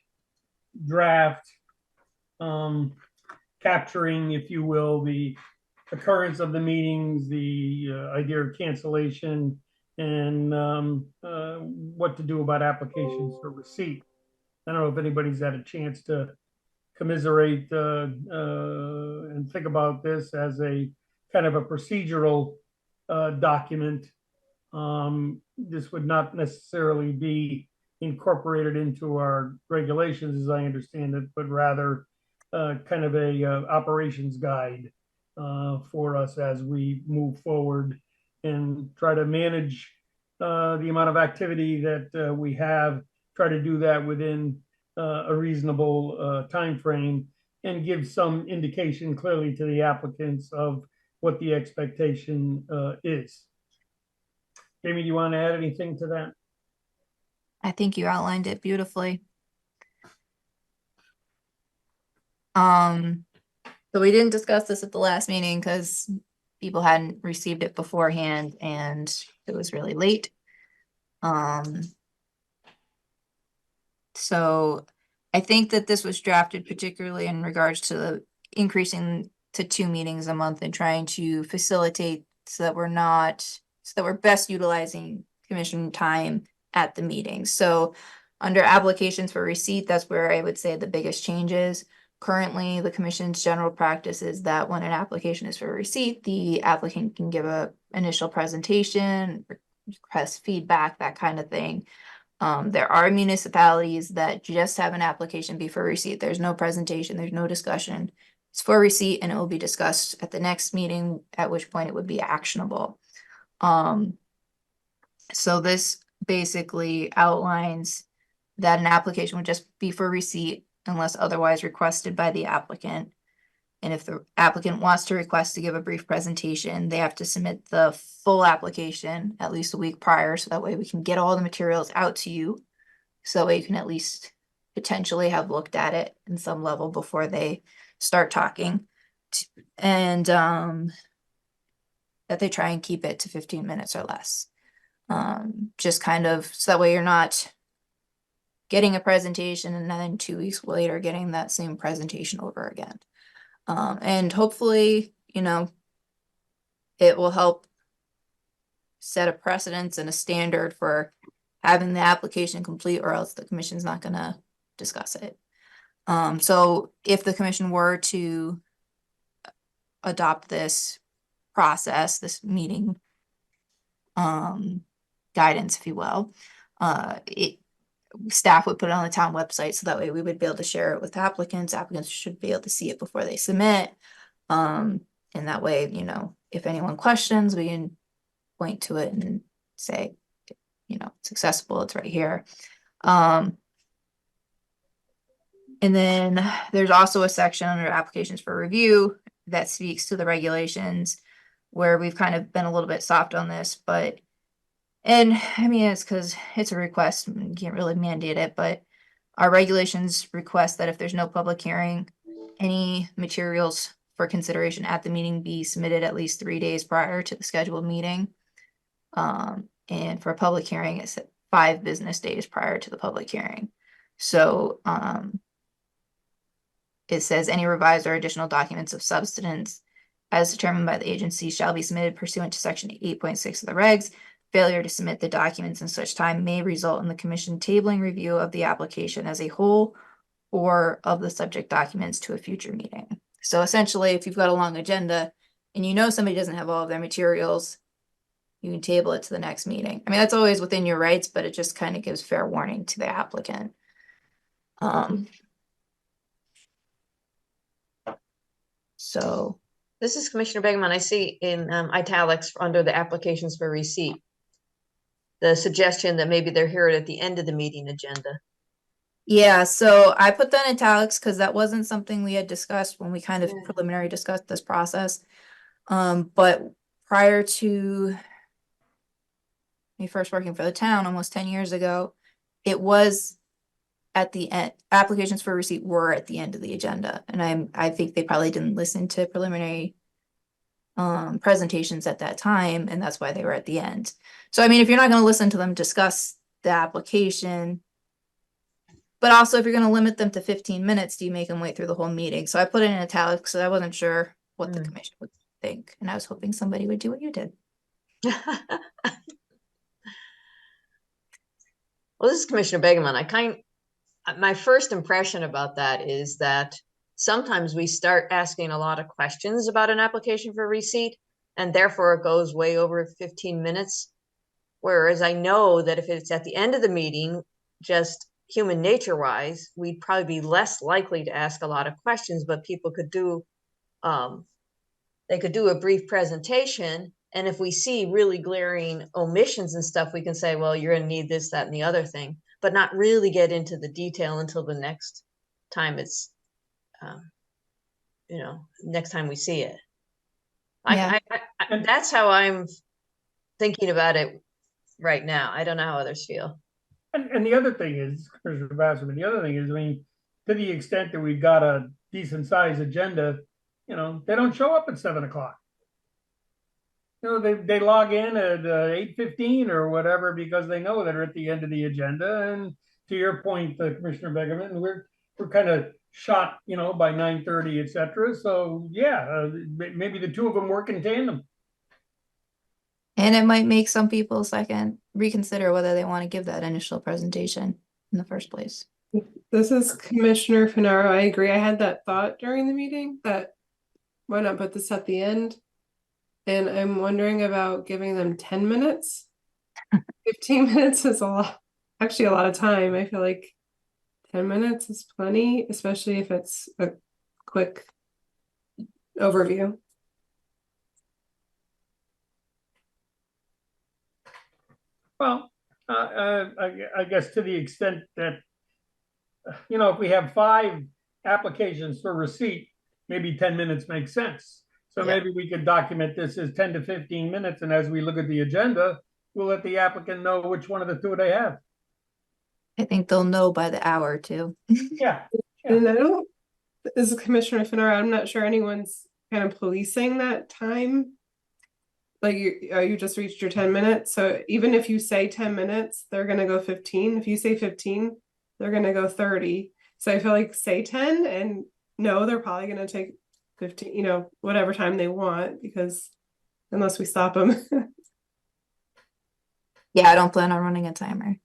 draft, capturing, if you will, the occurrence of the meetings, the idea of cancellation, and what to do about applications for receipt. I don't know if anybody's had a chance to commiserate and think about this as a kind of a procedural document. This would not necessarily be incorporated into our regulations, as I understand it, but rather kind of a operations guide for us as we move forward and try to manage the amount of activity that we have, try to do that within a reasonable time frame, and give some indication clearly to the applicants of what the expectation is. Jamie, do you want to add anything to that? I think you outlined it beautifully. So we didn't discuss this at the last meeting because people hadn't received it beforehand and it was really late. So I think that this was drafted particularly in regards to increasing to 2 meetings a month and trying to facilitate so that we're best utilizing commission time at the meeting. So under applications for receipt, that's where I would say the biggest change is. Currently, the commission's general practice is that when an application is for receipt, the applicant can give a initial presentation, request feedback, that kind of thing. There are municipalities that just have an application be for receipt. There's no presentation, there's no discussion. It's for receipt and it will be discussed at the next meeting, at which point it would be actionable. So this basically outlines that an application would just be for receipt unless otherwise requested by the applicant. And if the applicant wants to request to give a brief presentation, they have to submit the full application at least a week prior, so that way we can get all the materials out to you. So that way you can at least potentially have looked at it in some level before they start talking. And that they try and keep it to 15 minutes or less. Just kind of, so that way you're not getting a presentation and then 2 weeks later getting that same presentation over again. And hopefully, it will help set a precedence and a standard for having the application complete, or else the commission's not gonna discuss it. So if the commission were to adopt this process, this meeting guidance, if you will, staff would put it on the town website, so that way we would be able to share it with applicants. Applicants should be able to see it before they submit. And that way, if anyone questions, we can point to it and say, it's accessible, it's right here. And then there's also a section under applications for review that speaks to the regulations, where we've kind of been a little bit soft on this, and I mean, it's because it's a request, and you can't really mandate it, but our regulations request that if there's no public hearing, any materials for consideration at the meeting be submitted at least 3 days prior to the scheduled meeting. And for a public hearing, it's 5 business days prior to the public hearing. So, it says any revised or additional documents of substance as determined by the agency shall be submitted pursuant to section 8.6 of the regs. Failure to submit the documents in such time may result in the commission tabling review of the application as a whole or of the subject documents to a future meeting. So essentially, if you've got a long agenda and somebody doesn't have all of their materials, you can table it to the next meeting. I mean, that's always within your rights, but it just kind of gives fair warning to the applicant. So This is Commissioner Begeman. I see in italics under the applications for receipt, the suggestion that maybe they're here at the end of the meeting agenda. yeah, so I put that in italics because that wasn't something we had discussed when we kind of preliminary discussed this process. But prior to me first working for the town almost 10 years ago, it was at the end. Applications for receipt were at the end of the agenda, and I think they probably didn't listen to preliminary presentations at that time, and that's why they were at the end. So I mean, if you're not going to listen to them discuss the application, but also if you're going to limit them to 15 minutes, do you make them wait through the whole meeting? So I put it in italics, so I wasn't sure what the commission would think, and I was hoping somebody would do what you did. Well, this is Commissioner Begeman. My first impression about that is that sometimes we start asking a lot of questions about an application for receipt, and therefore it goes way over 15 minutes. Whereas I know that if it's at the end of the meeting, just human nature wise, we'd probably be less likely to ask a lot of questions, but people could do, they could do a brief presentation. And if we see really glaring omissions and stuff, we can say, well, you're gonna need this, that, and the other thing, but not really get into the detail until the next time it's, next time we see it. Yeah. That's how I'm thinking about it right now. I don't know how others feel. And the other thing is, Commissioner Basserman, the other thing is, I mean, to the extent that we've got a decent sized agenda, they don't show up at 7 o'clock. They log in at 8:15 or whatever because they know they're at the end of the agenda. And to your point, Commissioner Begeman, we're kind of shot, by 9:30, et cetera. So yeah, maybe the two of them work in tandem. And it might make some people reconsider whether they want to give that initial presentation in the first place. This is Commissioner Finaro. I agree. I had that thought during the meeting that why not put this at the end? And I'm wondering about giving them 10 minutes. 15 minutes is actually a lot of time. I feel like 10 minutes is plenty, especially if it's a quick overview. Well, I guess to the extent that, if we have 5 applications for receipt, maybe 10 minutes makes sense. So maybe we could document this as 10 to 15 minutes. And as we look at the agenda, we'll let the applicant know which one of the two they have. I think they'll know by the hour too. Yeah. And as a Commissioner Finaro, I'm not sure anyone's kind of policing that time. Like you just reached your 10 minutes. So even if you say 10 minutes, they're going to go 15. If you say 15, they're going to go 30. So I feel like say 10 and no, they're probably going to take 15, whatever time they want, because unless we stop them. Yeah, I don't plan on running a timer.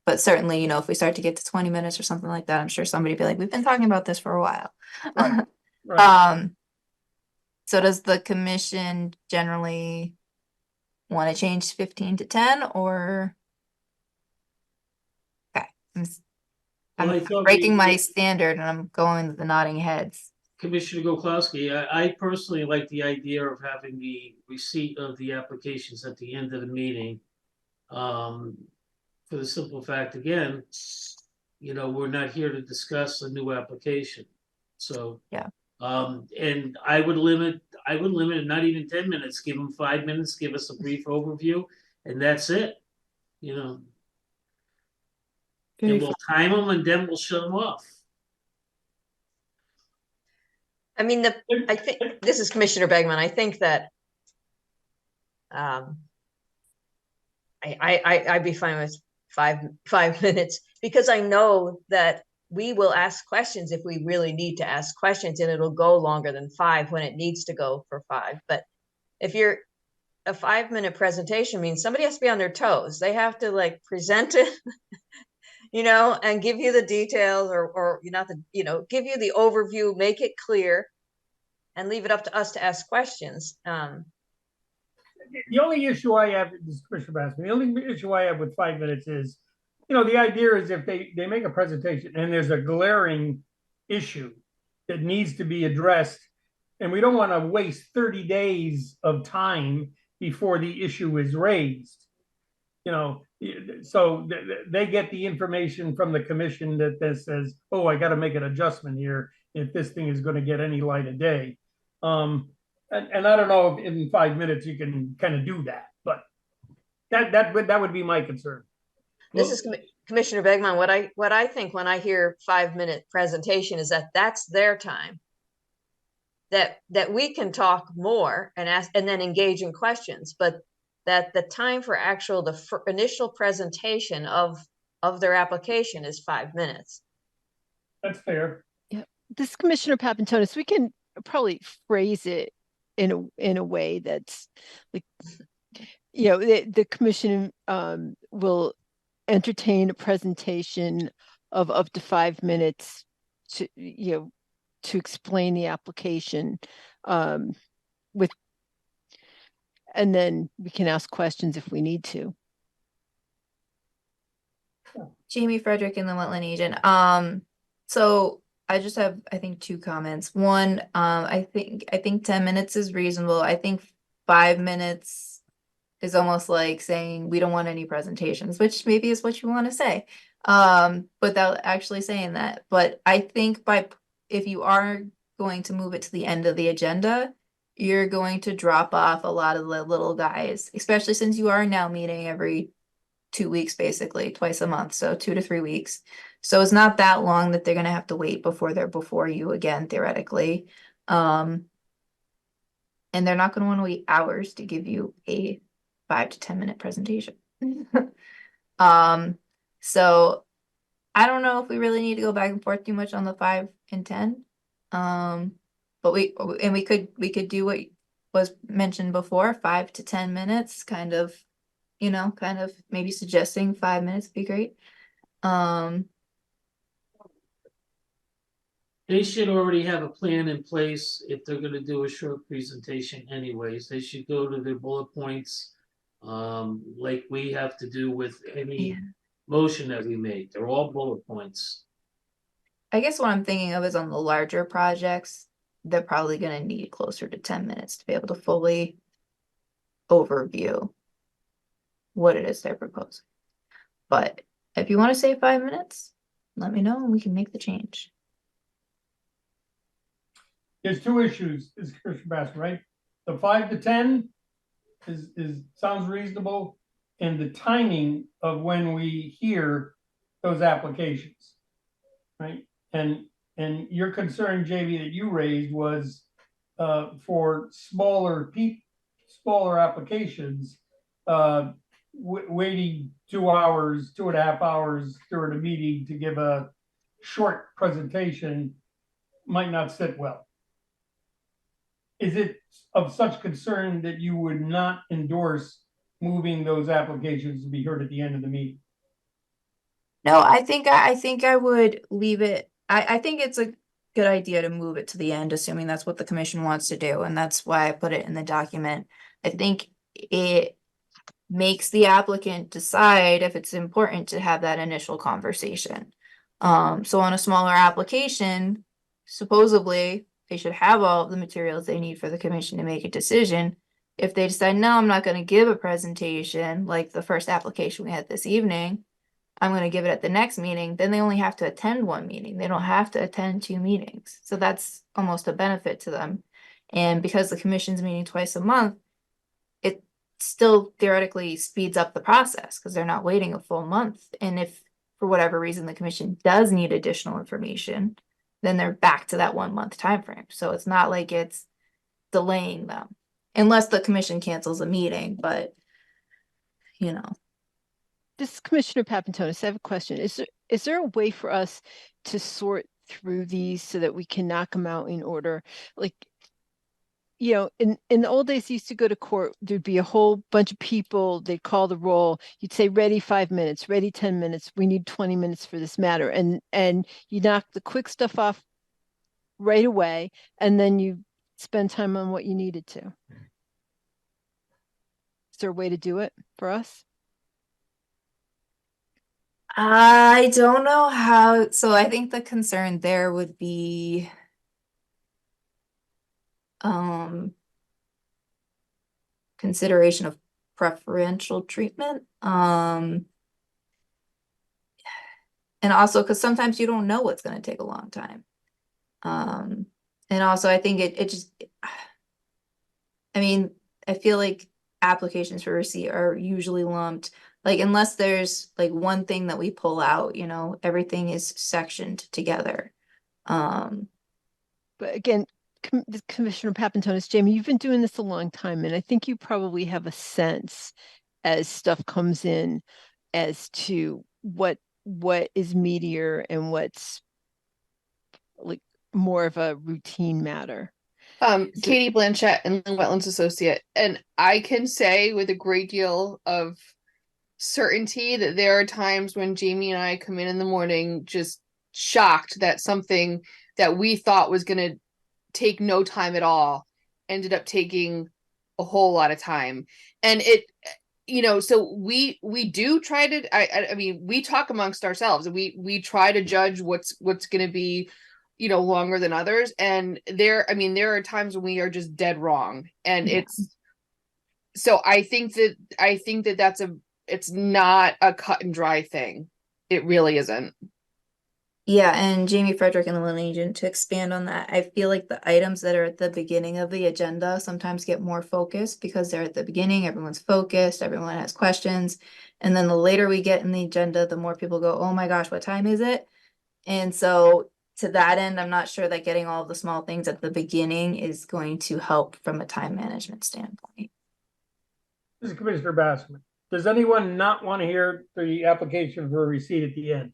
But certainly, if we start to get to 20 minutes or something like that, I'm sure somebody will be like, we've been talking about this for a while. Right, right. So does the commission generally want to change 15 to 10 or? Okay, Well, I I'm thought breaking my standard and I'm going with the nodding heads. Commissioner Goklowski, I personally like the idea of having the receipt of the applications at the end of the meeting. For the simple fact, again, we're not here to discuss a new application. So, yeah. And I would limit it, not even 10 minutes, give them 5 minutes, give us a brief overview, and that's it. And we'll time them and then we'll shut them off. I mean, I think this is Commissioner Begman. I think that I'd be fine with five minutes, because I know that we will ask questions if we really need to ask questions, and it'll go longer than 5 when it needs to go for 5. But if you're a 5-minute presentation means somebody has to be on their toes. They have to like present it, and give you the details or give you the overview, make it clear, and leave it up to us to ask questions. The only issue I have, this is Commissioner Bassman, the only issue I have with 5 minutes is, the idea is if they make a presentation and there's a glaring issue that needs to be addressed, and we don't want to waste 30 days of time before the issue is raised. So they get the information from the commission that this says, oh, I got to make an adjustment here if this thing is going to get any light of day. And I don't know if in 5 minutes you can kind of do that, but that would be my concern. This is Commissioner Begman. What I think when I hear 5-minute presentation is that that's their time. That we can talk more and ask and then engage in questions, but that the time for the initial presentation of their application is 5 minutes. That's fair. Yeah, this Commissioner Papantonis, we can probably phrase it in a way that's like, the commission will entertain a presentation of up to 5 minutes to to explain the application and then we can ask questions if we need to. Jamie Frederick in the Wetland Agent. So I just have, I think, 2 comments. One, I think 10 minutes is reasonable. I think 5 minutes is almost like saying we don't want any presentations, which maybe is what you want to say, without actually saying that. But I think if you are going to move it to the end of the agenda, you're going to drop off a lot of the little guys, especially since you are now meeting every 2 weeks, basically twice a month, so 2 to 3 weeks. So it's not that long that they're going to have to wait before they're before you again, theoretically. And they're not going to want to wait hours to give you a 5 to 10 minute presentation. So I don't know if we really need to go back and forth too much on the 5 and 10. But we could do what was mentioned before, 5 to 10 minutes, kind of maybe suggesting 5 minutes would be great. They should already have a plan in place if they're gonna do a short presentation anyways. They should go to their bullet points. Like we have to do with any motion that we make. They're all bullet points. I guess what I'm thinking of is on the larger projects, they're probably gonna need closer to 10 minutes to be able to fully overview what it is they're proposing. But if you want to say 5 minutes, let me know and we can make the change. There's 2 issues, is Commissioner Bass, right? The 5 to 10 sounds reasonable, and the timing of when we hear those applications, right? And your concern, JV, that you raised was for smaller applications, waiting 2 hours, 2.5 hours during a meeting to give a short presentation might not sit well. Is it of such concern that you would not endorse moving those applications to be heard at the end of the meeting? No, I think I would leave it. I think it's a good idea to move it to the end, assuming that's what the commission wants to do, and that's why I put it in the document. I think it makes the applicant decide if it's important to have that initial conversation. So on a smaller application, supposedly they should have all of the materials they need for the commission to make a decision. If they decide, no, I'm not going to give a presentation like the first application we had this evening, I'm going to give it at the next meeting, then they only have to attend one meeting. They don't have to attend 2 meetings. So that's almost a benefit to them. And because the commission's meeting twice a month, it still theoretically speeds up the process because they're not waiting a full month. And if for whatever reason the commission does need additional information, then they're back to that 1 month time frame. So it's not like it's delaying them unless the commission cancels a meeting, but you know. This is Commissioner Papantonis. I have a question. Is there a way for us to sort through these so that we can knock them out in order? Like, you know, in the old days, you used to go to court, there'd be a whole bunch of people, they'd call the roll, you'd say, ready 5 minutes, ready 10 minutes, we need 20 minutes for this matter. And you knock the quick stuff off right away, and then you spend time on what you needed to. Is there a way to do it for us? I don't know how, so I think the concern there would be consideration of preferential treatment. And also because sometimes you don't know what's going to take a long time. And also I think it just, I mean, I feel like applications for receipt are usually lumped. Like, unless there's like one thing that we pull out, you know, everything is sectioned together. But again, Commissioner Papantonis, Jamie, you've been doing this a long time, and I think you probably have a sense as stuff comes in as to what is meatier and what's like more of a routine matter. Katie Blanchett and Wetlands Associate, and I can say with a great deal of certainty that there are times when Jamie and I come in the morning just shocked that something that we thought was going to take no time at all ended up taking a whole lot of time. And it, you know, so we do try to, I mean, we talk amongst ourselves, and we try to judge what's going to be, you know, longer than others. And there are times when we are just dead wrong. And it's, so I think that it's not a cut and dry thing. It really isn't. Yeah, and Jamie Frederick and the Lynn Agent, to expand on that, I feel like the items that are at the beginning of the agenda sometimes get more focused because they're at the beginning, everyone's focused, everyone has questions. And then the later we get in the agenda, the more people go, oh my gosh, what time is it? And so to that end, I'm not sure that getting all of the small things at the beginning is going to help from a time management standpoint. This is Commissioner Bassman. Does anyone not want to hear the application for a receipt at the end?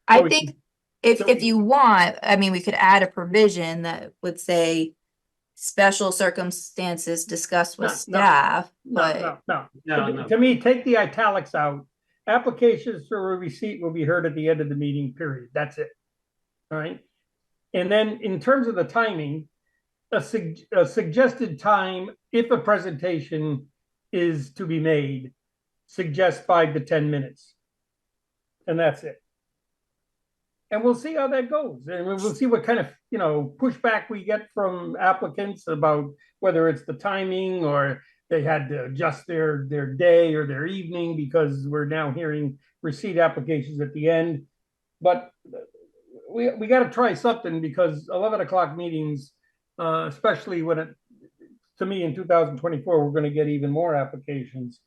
I think if you want, I mean, we could add a provision that would say special circumstances discussed with staff, but No. To me, take the italics out. Applications for a receipt will be heard at the end of the meeting, period. That's it. All right. And then in terms of the timing, a suggested time, if a presentation is to be made, suggest 5 to 10 minutes. And that's it. And we'll see how that goes. And we'll see what kind of, you know, pushback we get from applicants about whether it's the timing or they had to adjust their day or their evening because we're now hearing receipt applications at the end. But we got to try something, because 11 o'clock meetings, especially when it, to me in 2024, we're going to get even more applications,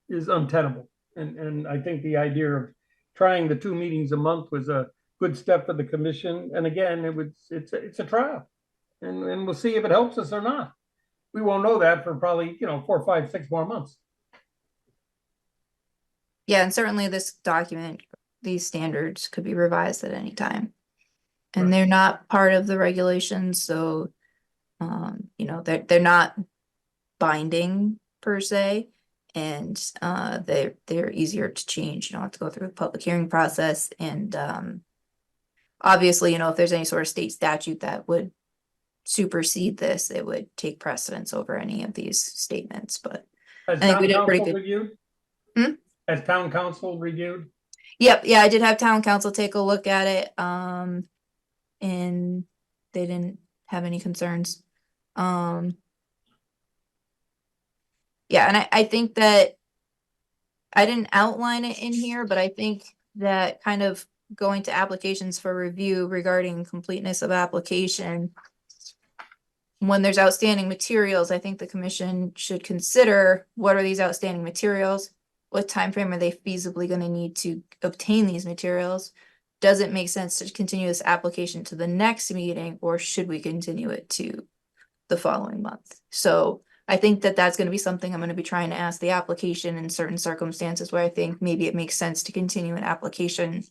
is untenable. And I think the idea of trying the 2 meetings a month was a good step for the commission. And again, it's a trial, and we'll see if it helps us or not. We won't know that for probably, 4, 5, 6 more months. yeah, and certainly this document these standards could be revised at any time. And they're not part of the regulations, so you know, they're not binding per se, and they're easier to change. You don't have to go through the public hearing process, and obviously, you know, if there's any sort of state statute that would supersede this, it would take precedence over any of these statements. But Has I think we town did pretty council good. reviewed? Hmm? Has town council reviewed? Yep, yeah, I did have town council take a look at it, and they didn't have any concerns. Yeah, and I think that I didn't outline it in here, but I think that kind of going to applications for review regarding completeness of application, when there's outstanding materials, I think the commission should consider what are these outstanding materials? What time frame are they feasibly going to need to obtain these materials? Does it make sense to continue this application to the next meeting, or should we continue it to the following month? So I think that that's going to be something I'm going to be trying to ask the application in certain circumstances where I think maybe it makes sense to continue an application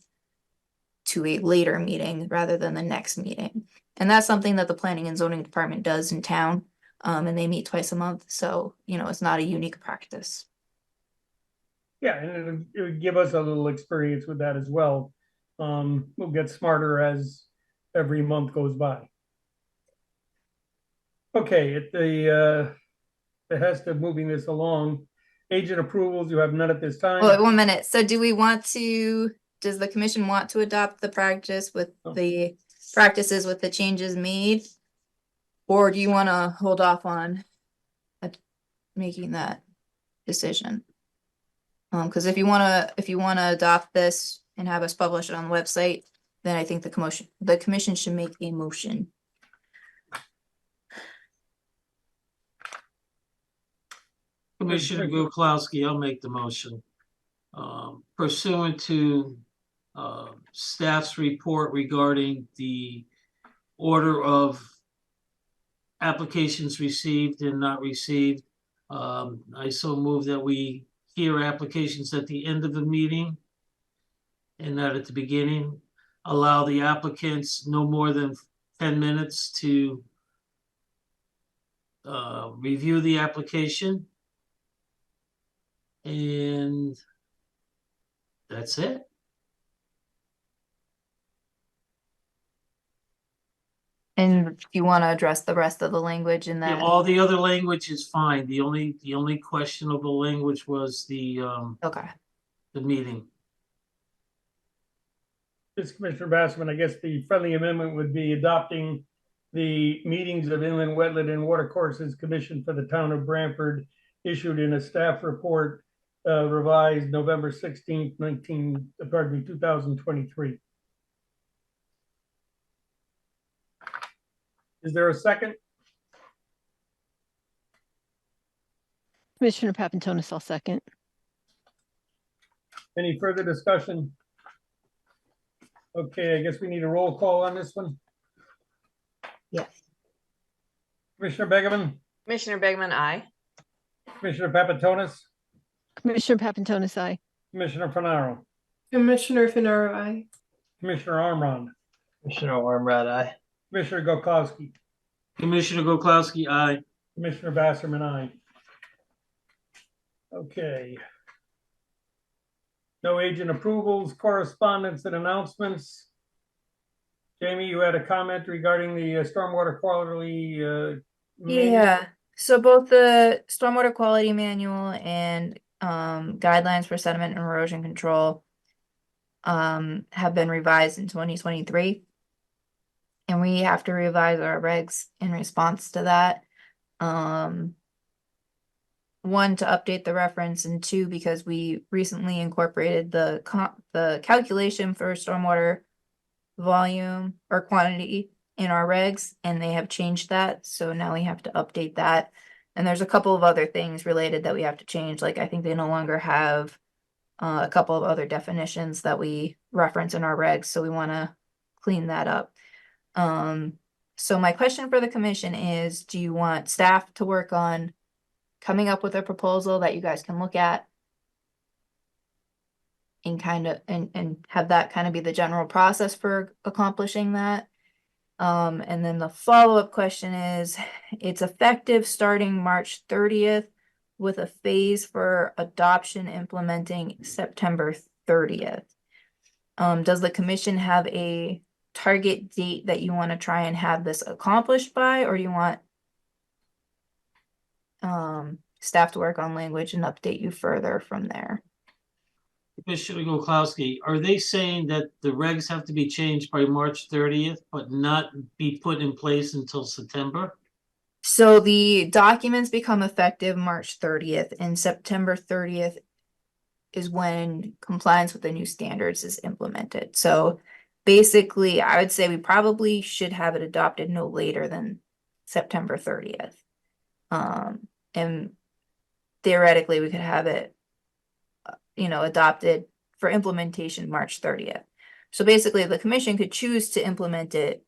to a later meeting rather than the next meeting. And that's something that the planning and zoning department does in town. And they meet twice a month. So, you know, it's not a unique practice. Yeah, and it would give us a little experience with that as well. We'll get smarter as every month goes by. Okay, at the behest of moving this along, agent approvals, you have none at this time. Well, 1 minute. So do we want to, does the commission want to adopt the practice with the practices with the changes made? Or do you want to hold off on making that decision? Because if you want to adopt this and have us publish it on the website, then I think the commission should make a motion. Commissioner Gukowski, I'll make the motion. Pursuant to staff's report regarding the order of applications received and not received, I so move that we hear applications at the end of the meeting and not at the beginning. Allow the applicants no more than 10 minutes to review the application. And that's it. And if you want to address the rest of the language in Yeah, that. all the other language is fine. The only questionable language was the Okay. the meeting. This Commissioner Bassman, I guess the friendly amendment would be adopting the meetings of Inland Wetland and Watercourses Commission for the town of Brantford issued in a staff report revised November 16th, 2023. Is there a second? Commissioner Papantonis, I'll second. Any further discussion? Okay, I guess we need a roll call on this one. Yes. Commissioner Begeman, Commissioner Begman, aye. Commissioner Papantonis, Commissioner Papantonis, aye. Commissioner Finaro, Commissioner Finaro, aye. Commissioner Armstrong, Commissioner Ormrod, aye. Commissioner Gokowski, Commissioner Gukowski, aye. Commissioner Basserman, aye. Okay. No agent approvals, correspondence and announcements. Jamie, you had a comment regarding the stormwater quality manual? Yeah, so both the stormwater quality manual and guidelines for sediment and erosion control have been revised in 2023. And we have to revise our regs in response to that. One, to update the reference, and two, because we recently incorporated the calculation for stormwater volume or quantity in our regs, and they have changed that. So now we have to update that. And there's a couple of other things related that we have to change. Like I think they no longer have a couple of other definitions that we reference in our regs. So we want to clean that up. So my question for the commission is, do you want staff to work on coming up with a proposal that you guys can look at? and have that kind of be the general process for accomplishing that. And then the follow-up question is, it's effective starting March 30th with a phase for adoption implementing September 30th. Does the commission have a target date that you want to try and have this accomplished by, or do you want staff to work on language and update you further from there? Commissioner Gokowski, are they saying that the regs have to be changed by March 30th, but not be put in place until September? So the documents become effective March 30th, and September 30th is when compliance with the new standards is implemented. So basically, I would say we probably should have it adopted no later than September 30th. And theoretically, we could have it, adopted for implementation March 30th. So basically, the commission could choose to implement it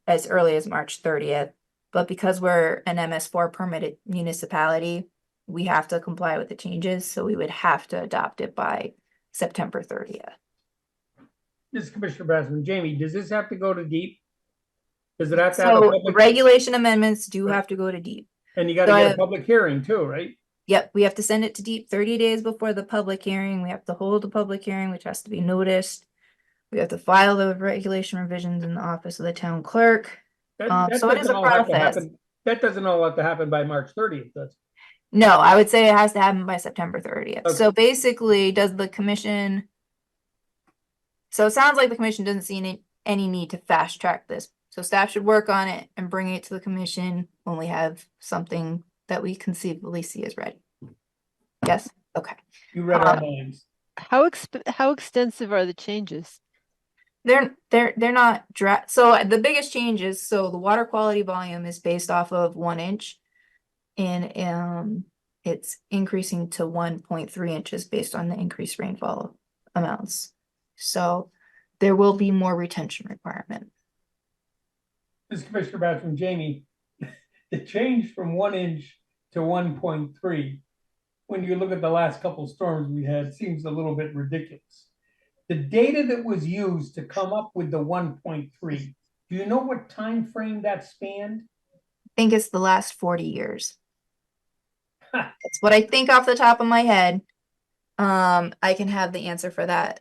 as early as March 30th, but because we're an MS4 permitted municipality, we have to comply with the changes, so we would have to adopt it by September 30th. This is Commissioner Brassman. Jamie, does this have to go to deep? Does it have to have a So public? regulation amendments do have to go to deep. And you gotta get a public hearing too, right? Yep, we have to send it to deep 30 days before the public hearing. We have to hold the public hearing, which has to be noticed. We have to file the regulation revisions in the office of the town clerk. So it is a process. That doesn't all have to happen by March 30th, does it? No, I would say it has to happen by September 30th. Okay. So basically, does the commission? So it sounds like the commission doesn't see any need to fast track this. So staff should work on it and bring it to the commission when we have something that we conceivably see as ready. Yes? Okay. You read our minds. How extensive are the changes? They're not so the biggest changes, so the water quality volume is based off of 1 inch, and it's increasing to 1.3 inches based on the increased rainfall amounts. So there will be more retention requirement. This is Commissioner Brassman. Jamie, the change from 1 inch to 1.3, when you look at the last couple of storms we had, seems a little bit ridiculous. The data that was used to come up with the 1.3, do you know what time frame that spanned? I think it's the last 40 years. That's what I think off the top of my head. I can have the answer for that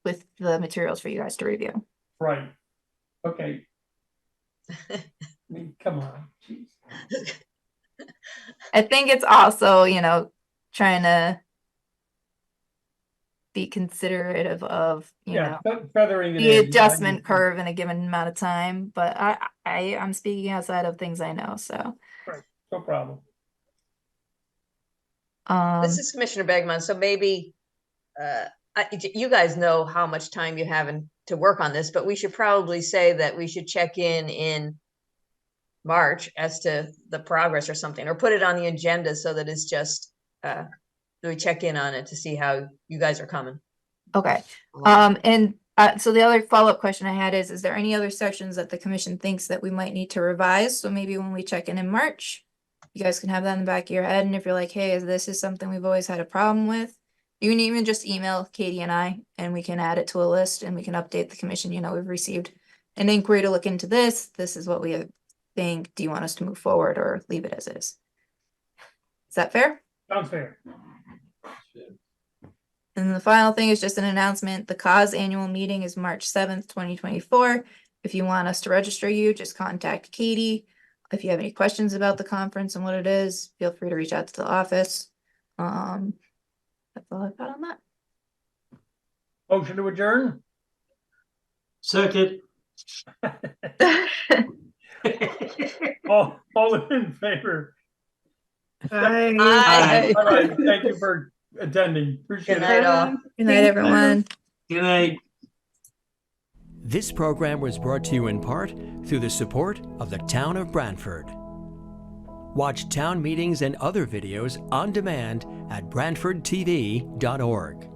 with the materials for you guys to review. Right. Okay. I mean, come on. Jeez. I think it's also, trying to be considerate of, feathering it the in. adjustment curve in a given amount of time. But I'm speaking outside of things I know, so. Right. No problem. This is Commissioner Bergman. So maybe you guys know how much time you have to work on this, but we should probably say that we should check in March as to the progress or something, or put it on the agenda so that it's just we check in on it to see how you guys are coming. Okay. So the other follow-up question I had is there any other sections that the commission thinks that we might need to revise? So maybe when we check in March, you guys can have that in the back of your head. And if you're like, hey, this is something we've always had a problem with, you can even just email Katie and I, and we can add it to a list and we can update the commission. We've received an inquiry to look into this. This is what we think. Do you want us to move forward or leave it as is? Is that fair? Sounds fair. And the final thing is just an announcement. The cause annual meeting is March 7th, 2024. If you want us to register you, just contact Katie. If you have any questions about the conference and what it is, feel free to reach out to the office. That's all I've got on that. Motion to adjourn? Second. all in favor? Aye. All right. Thank you for attending. Appreciate Good night, it. all. Good night, everyone. Good night. This program was brought to you in part through the support of the Town of Brantford. Watch town meetings and other videos on demand at BrantfordTV.org.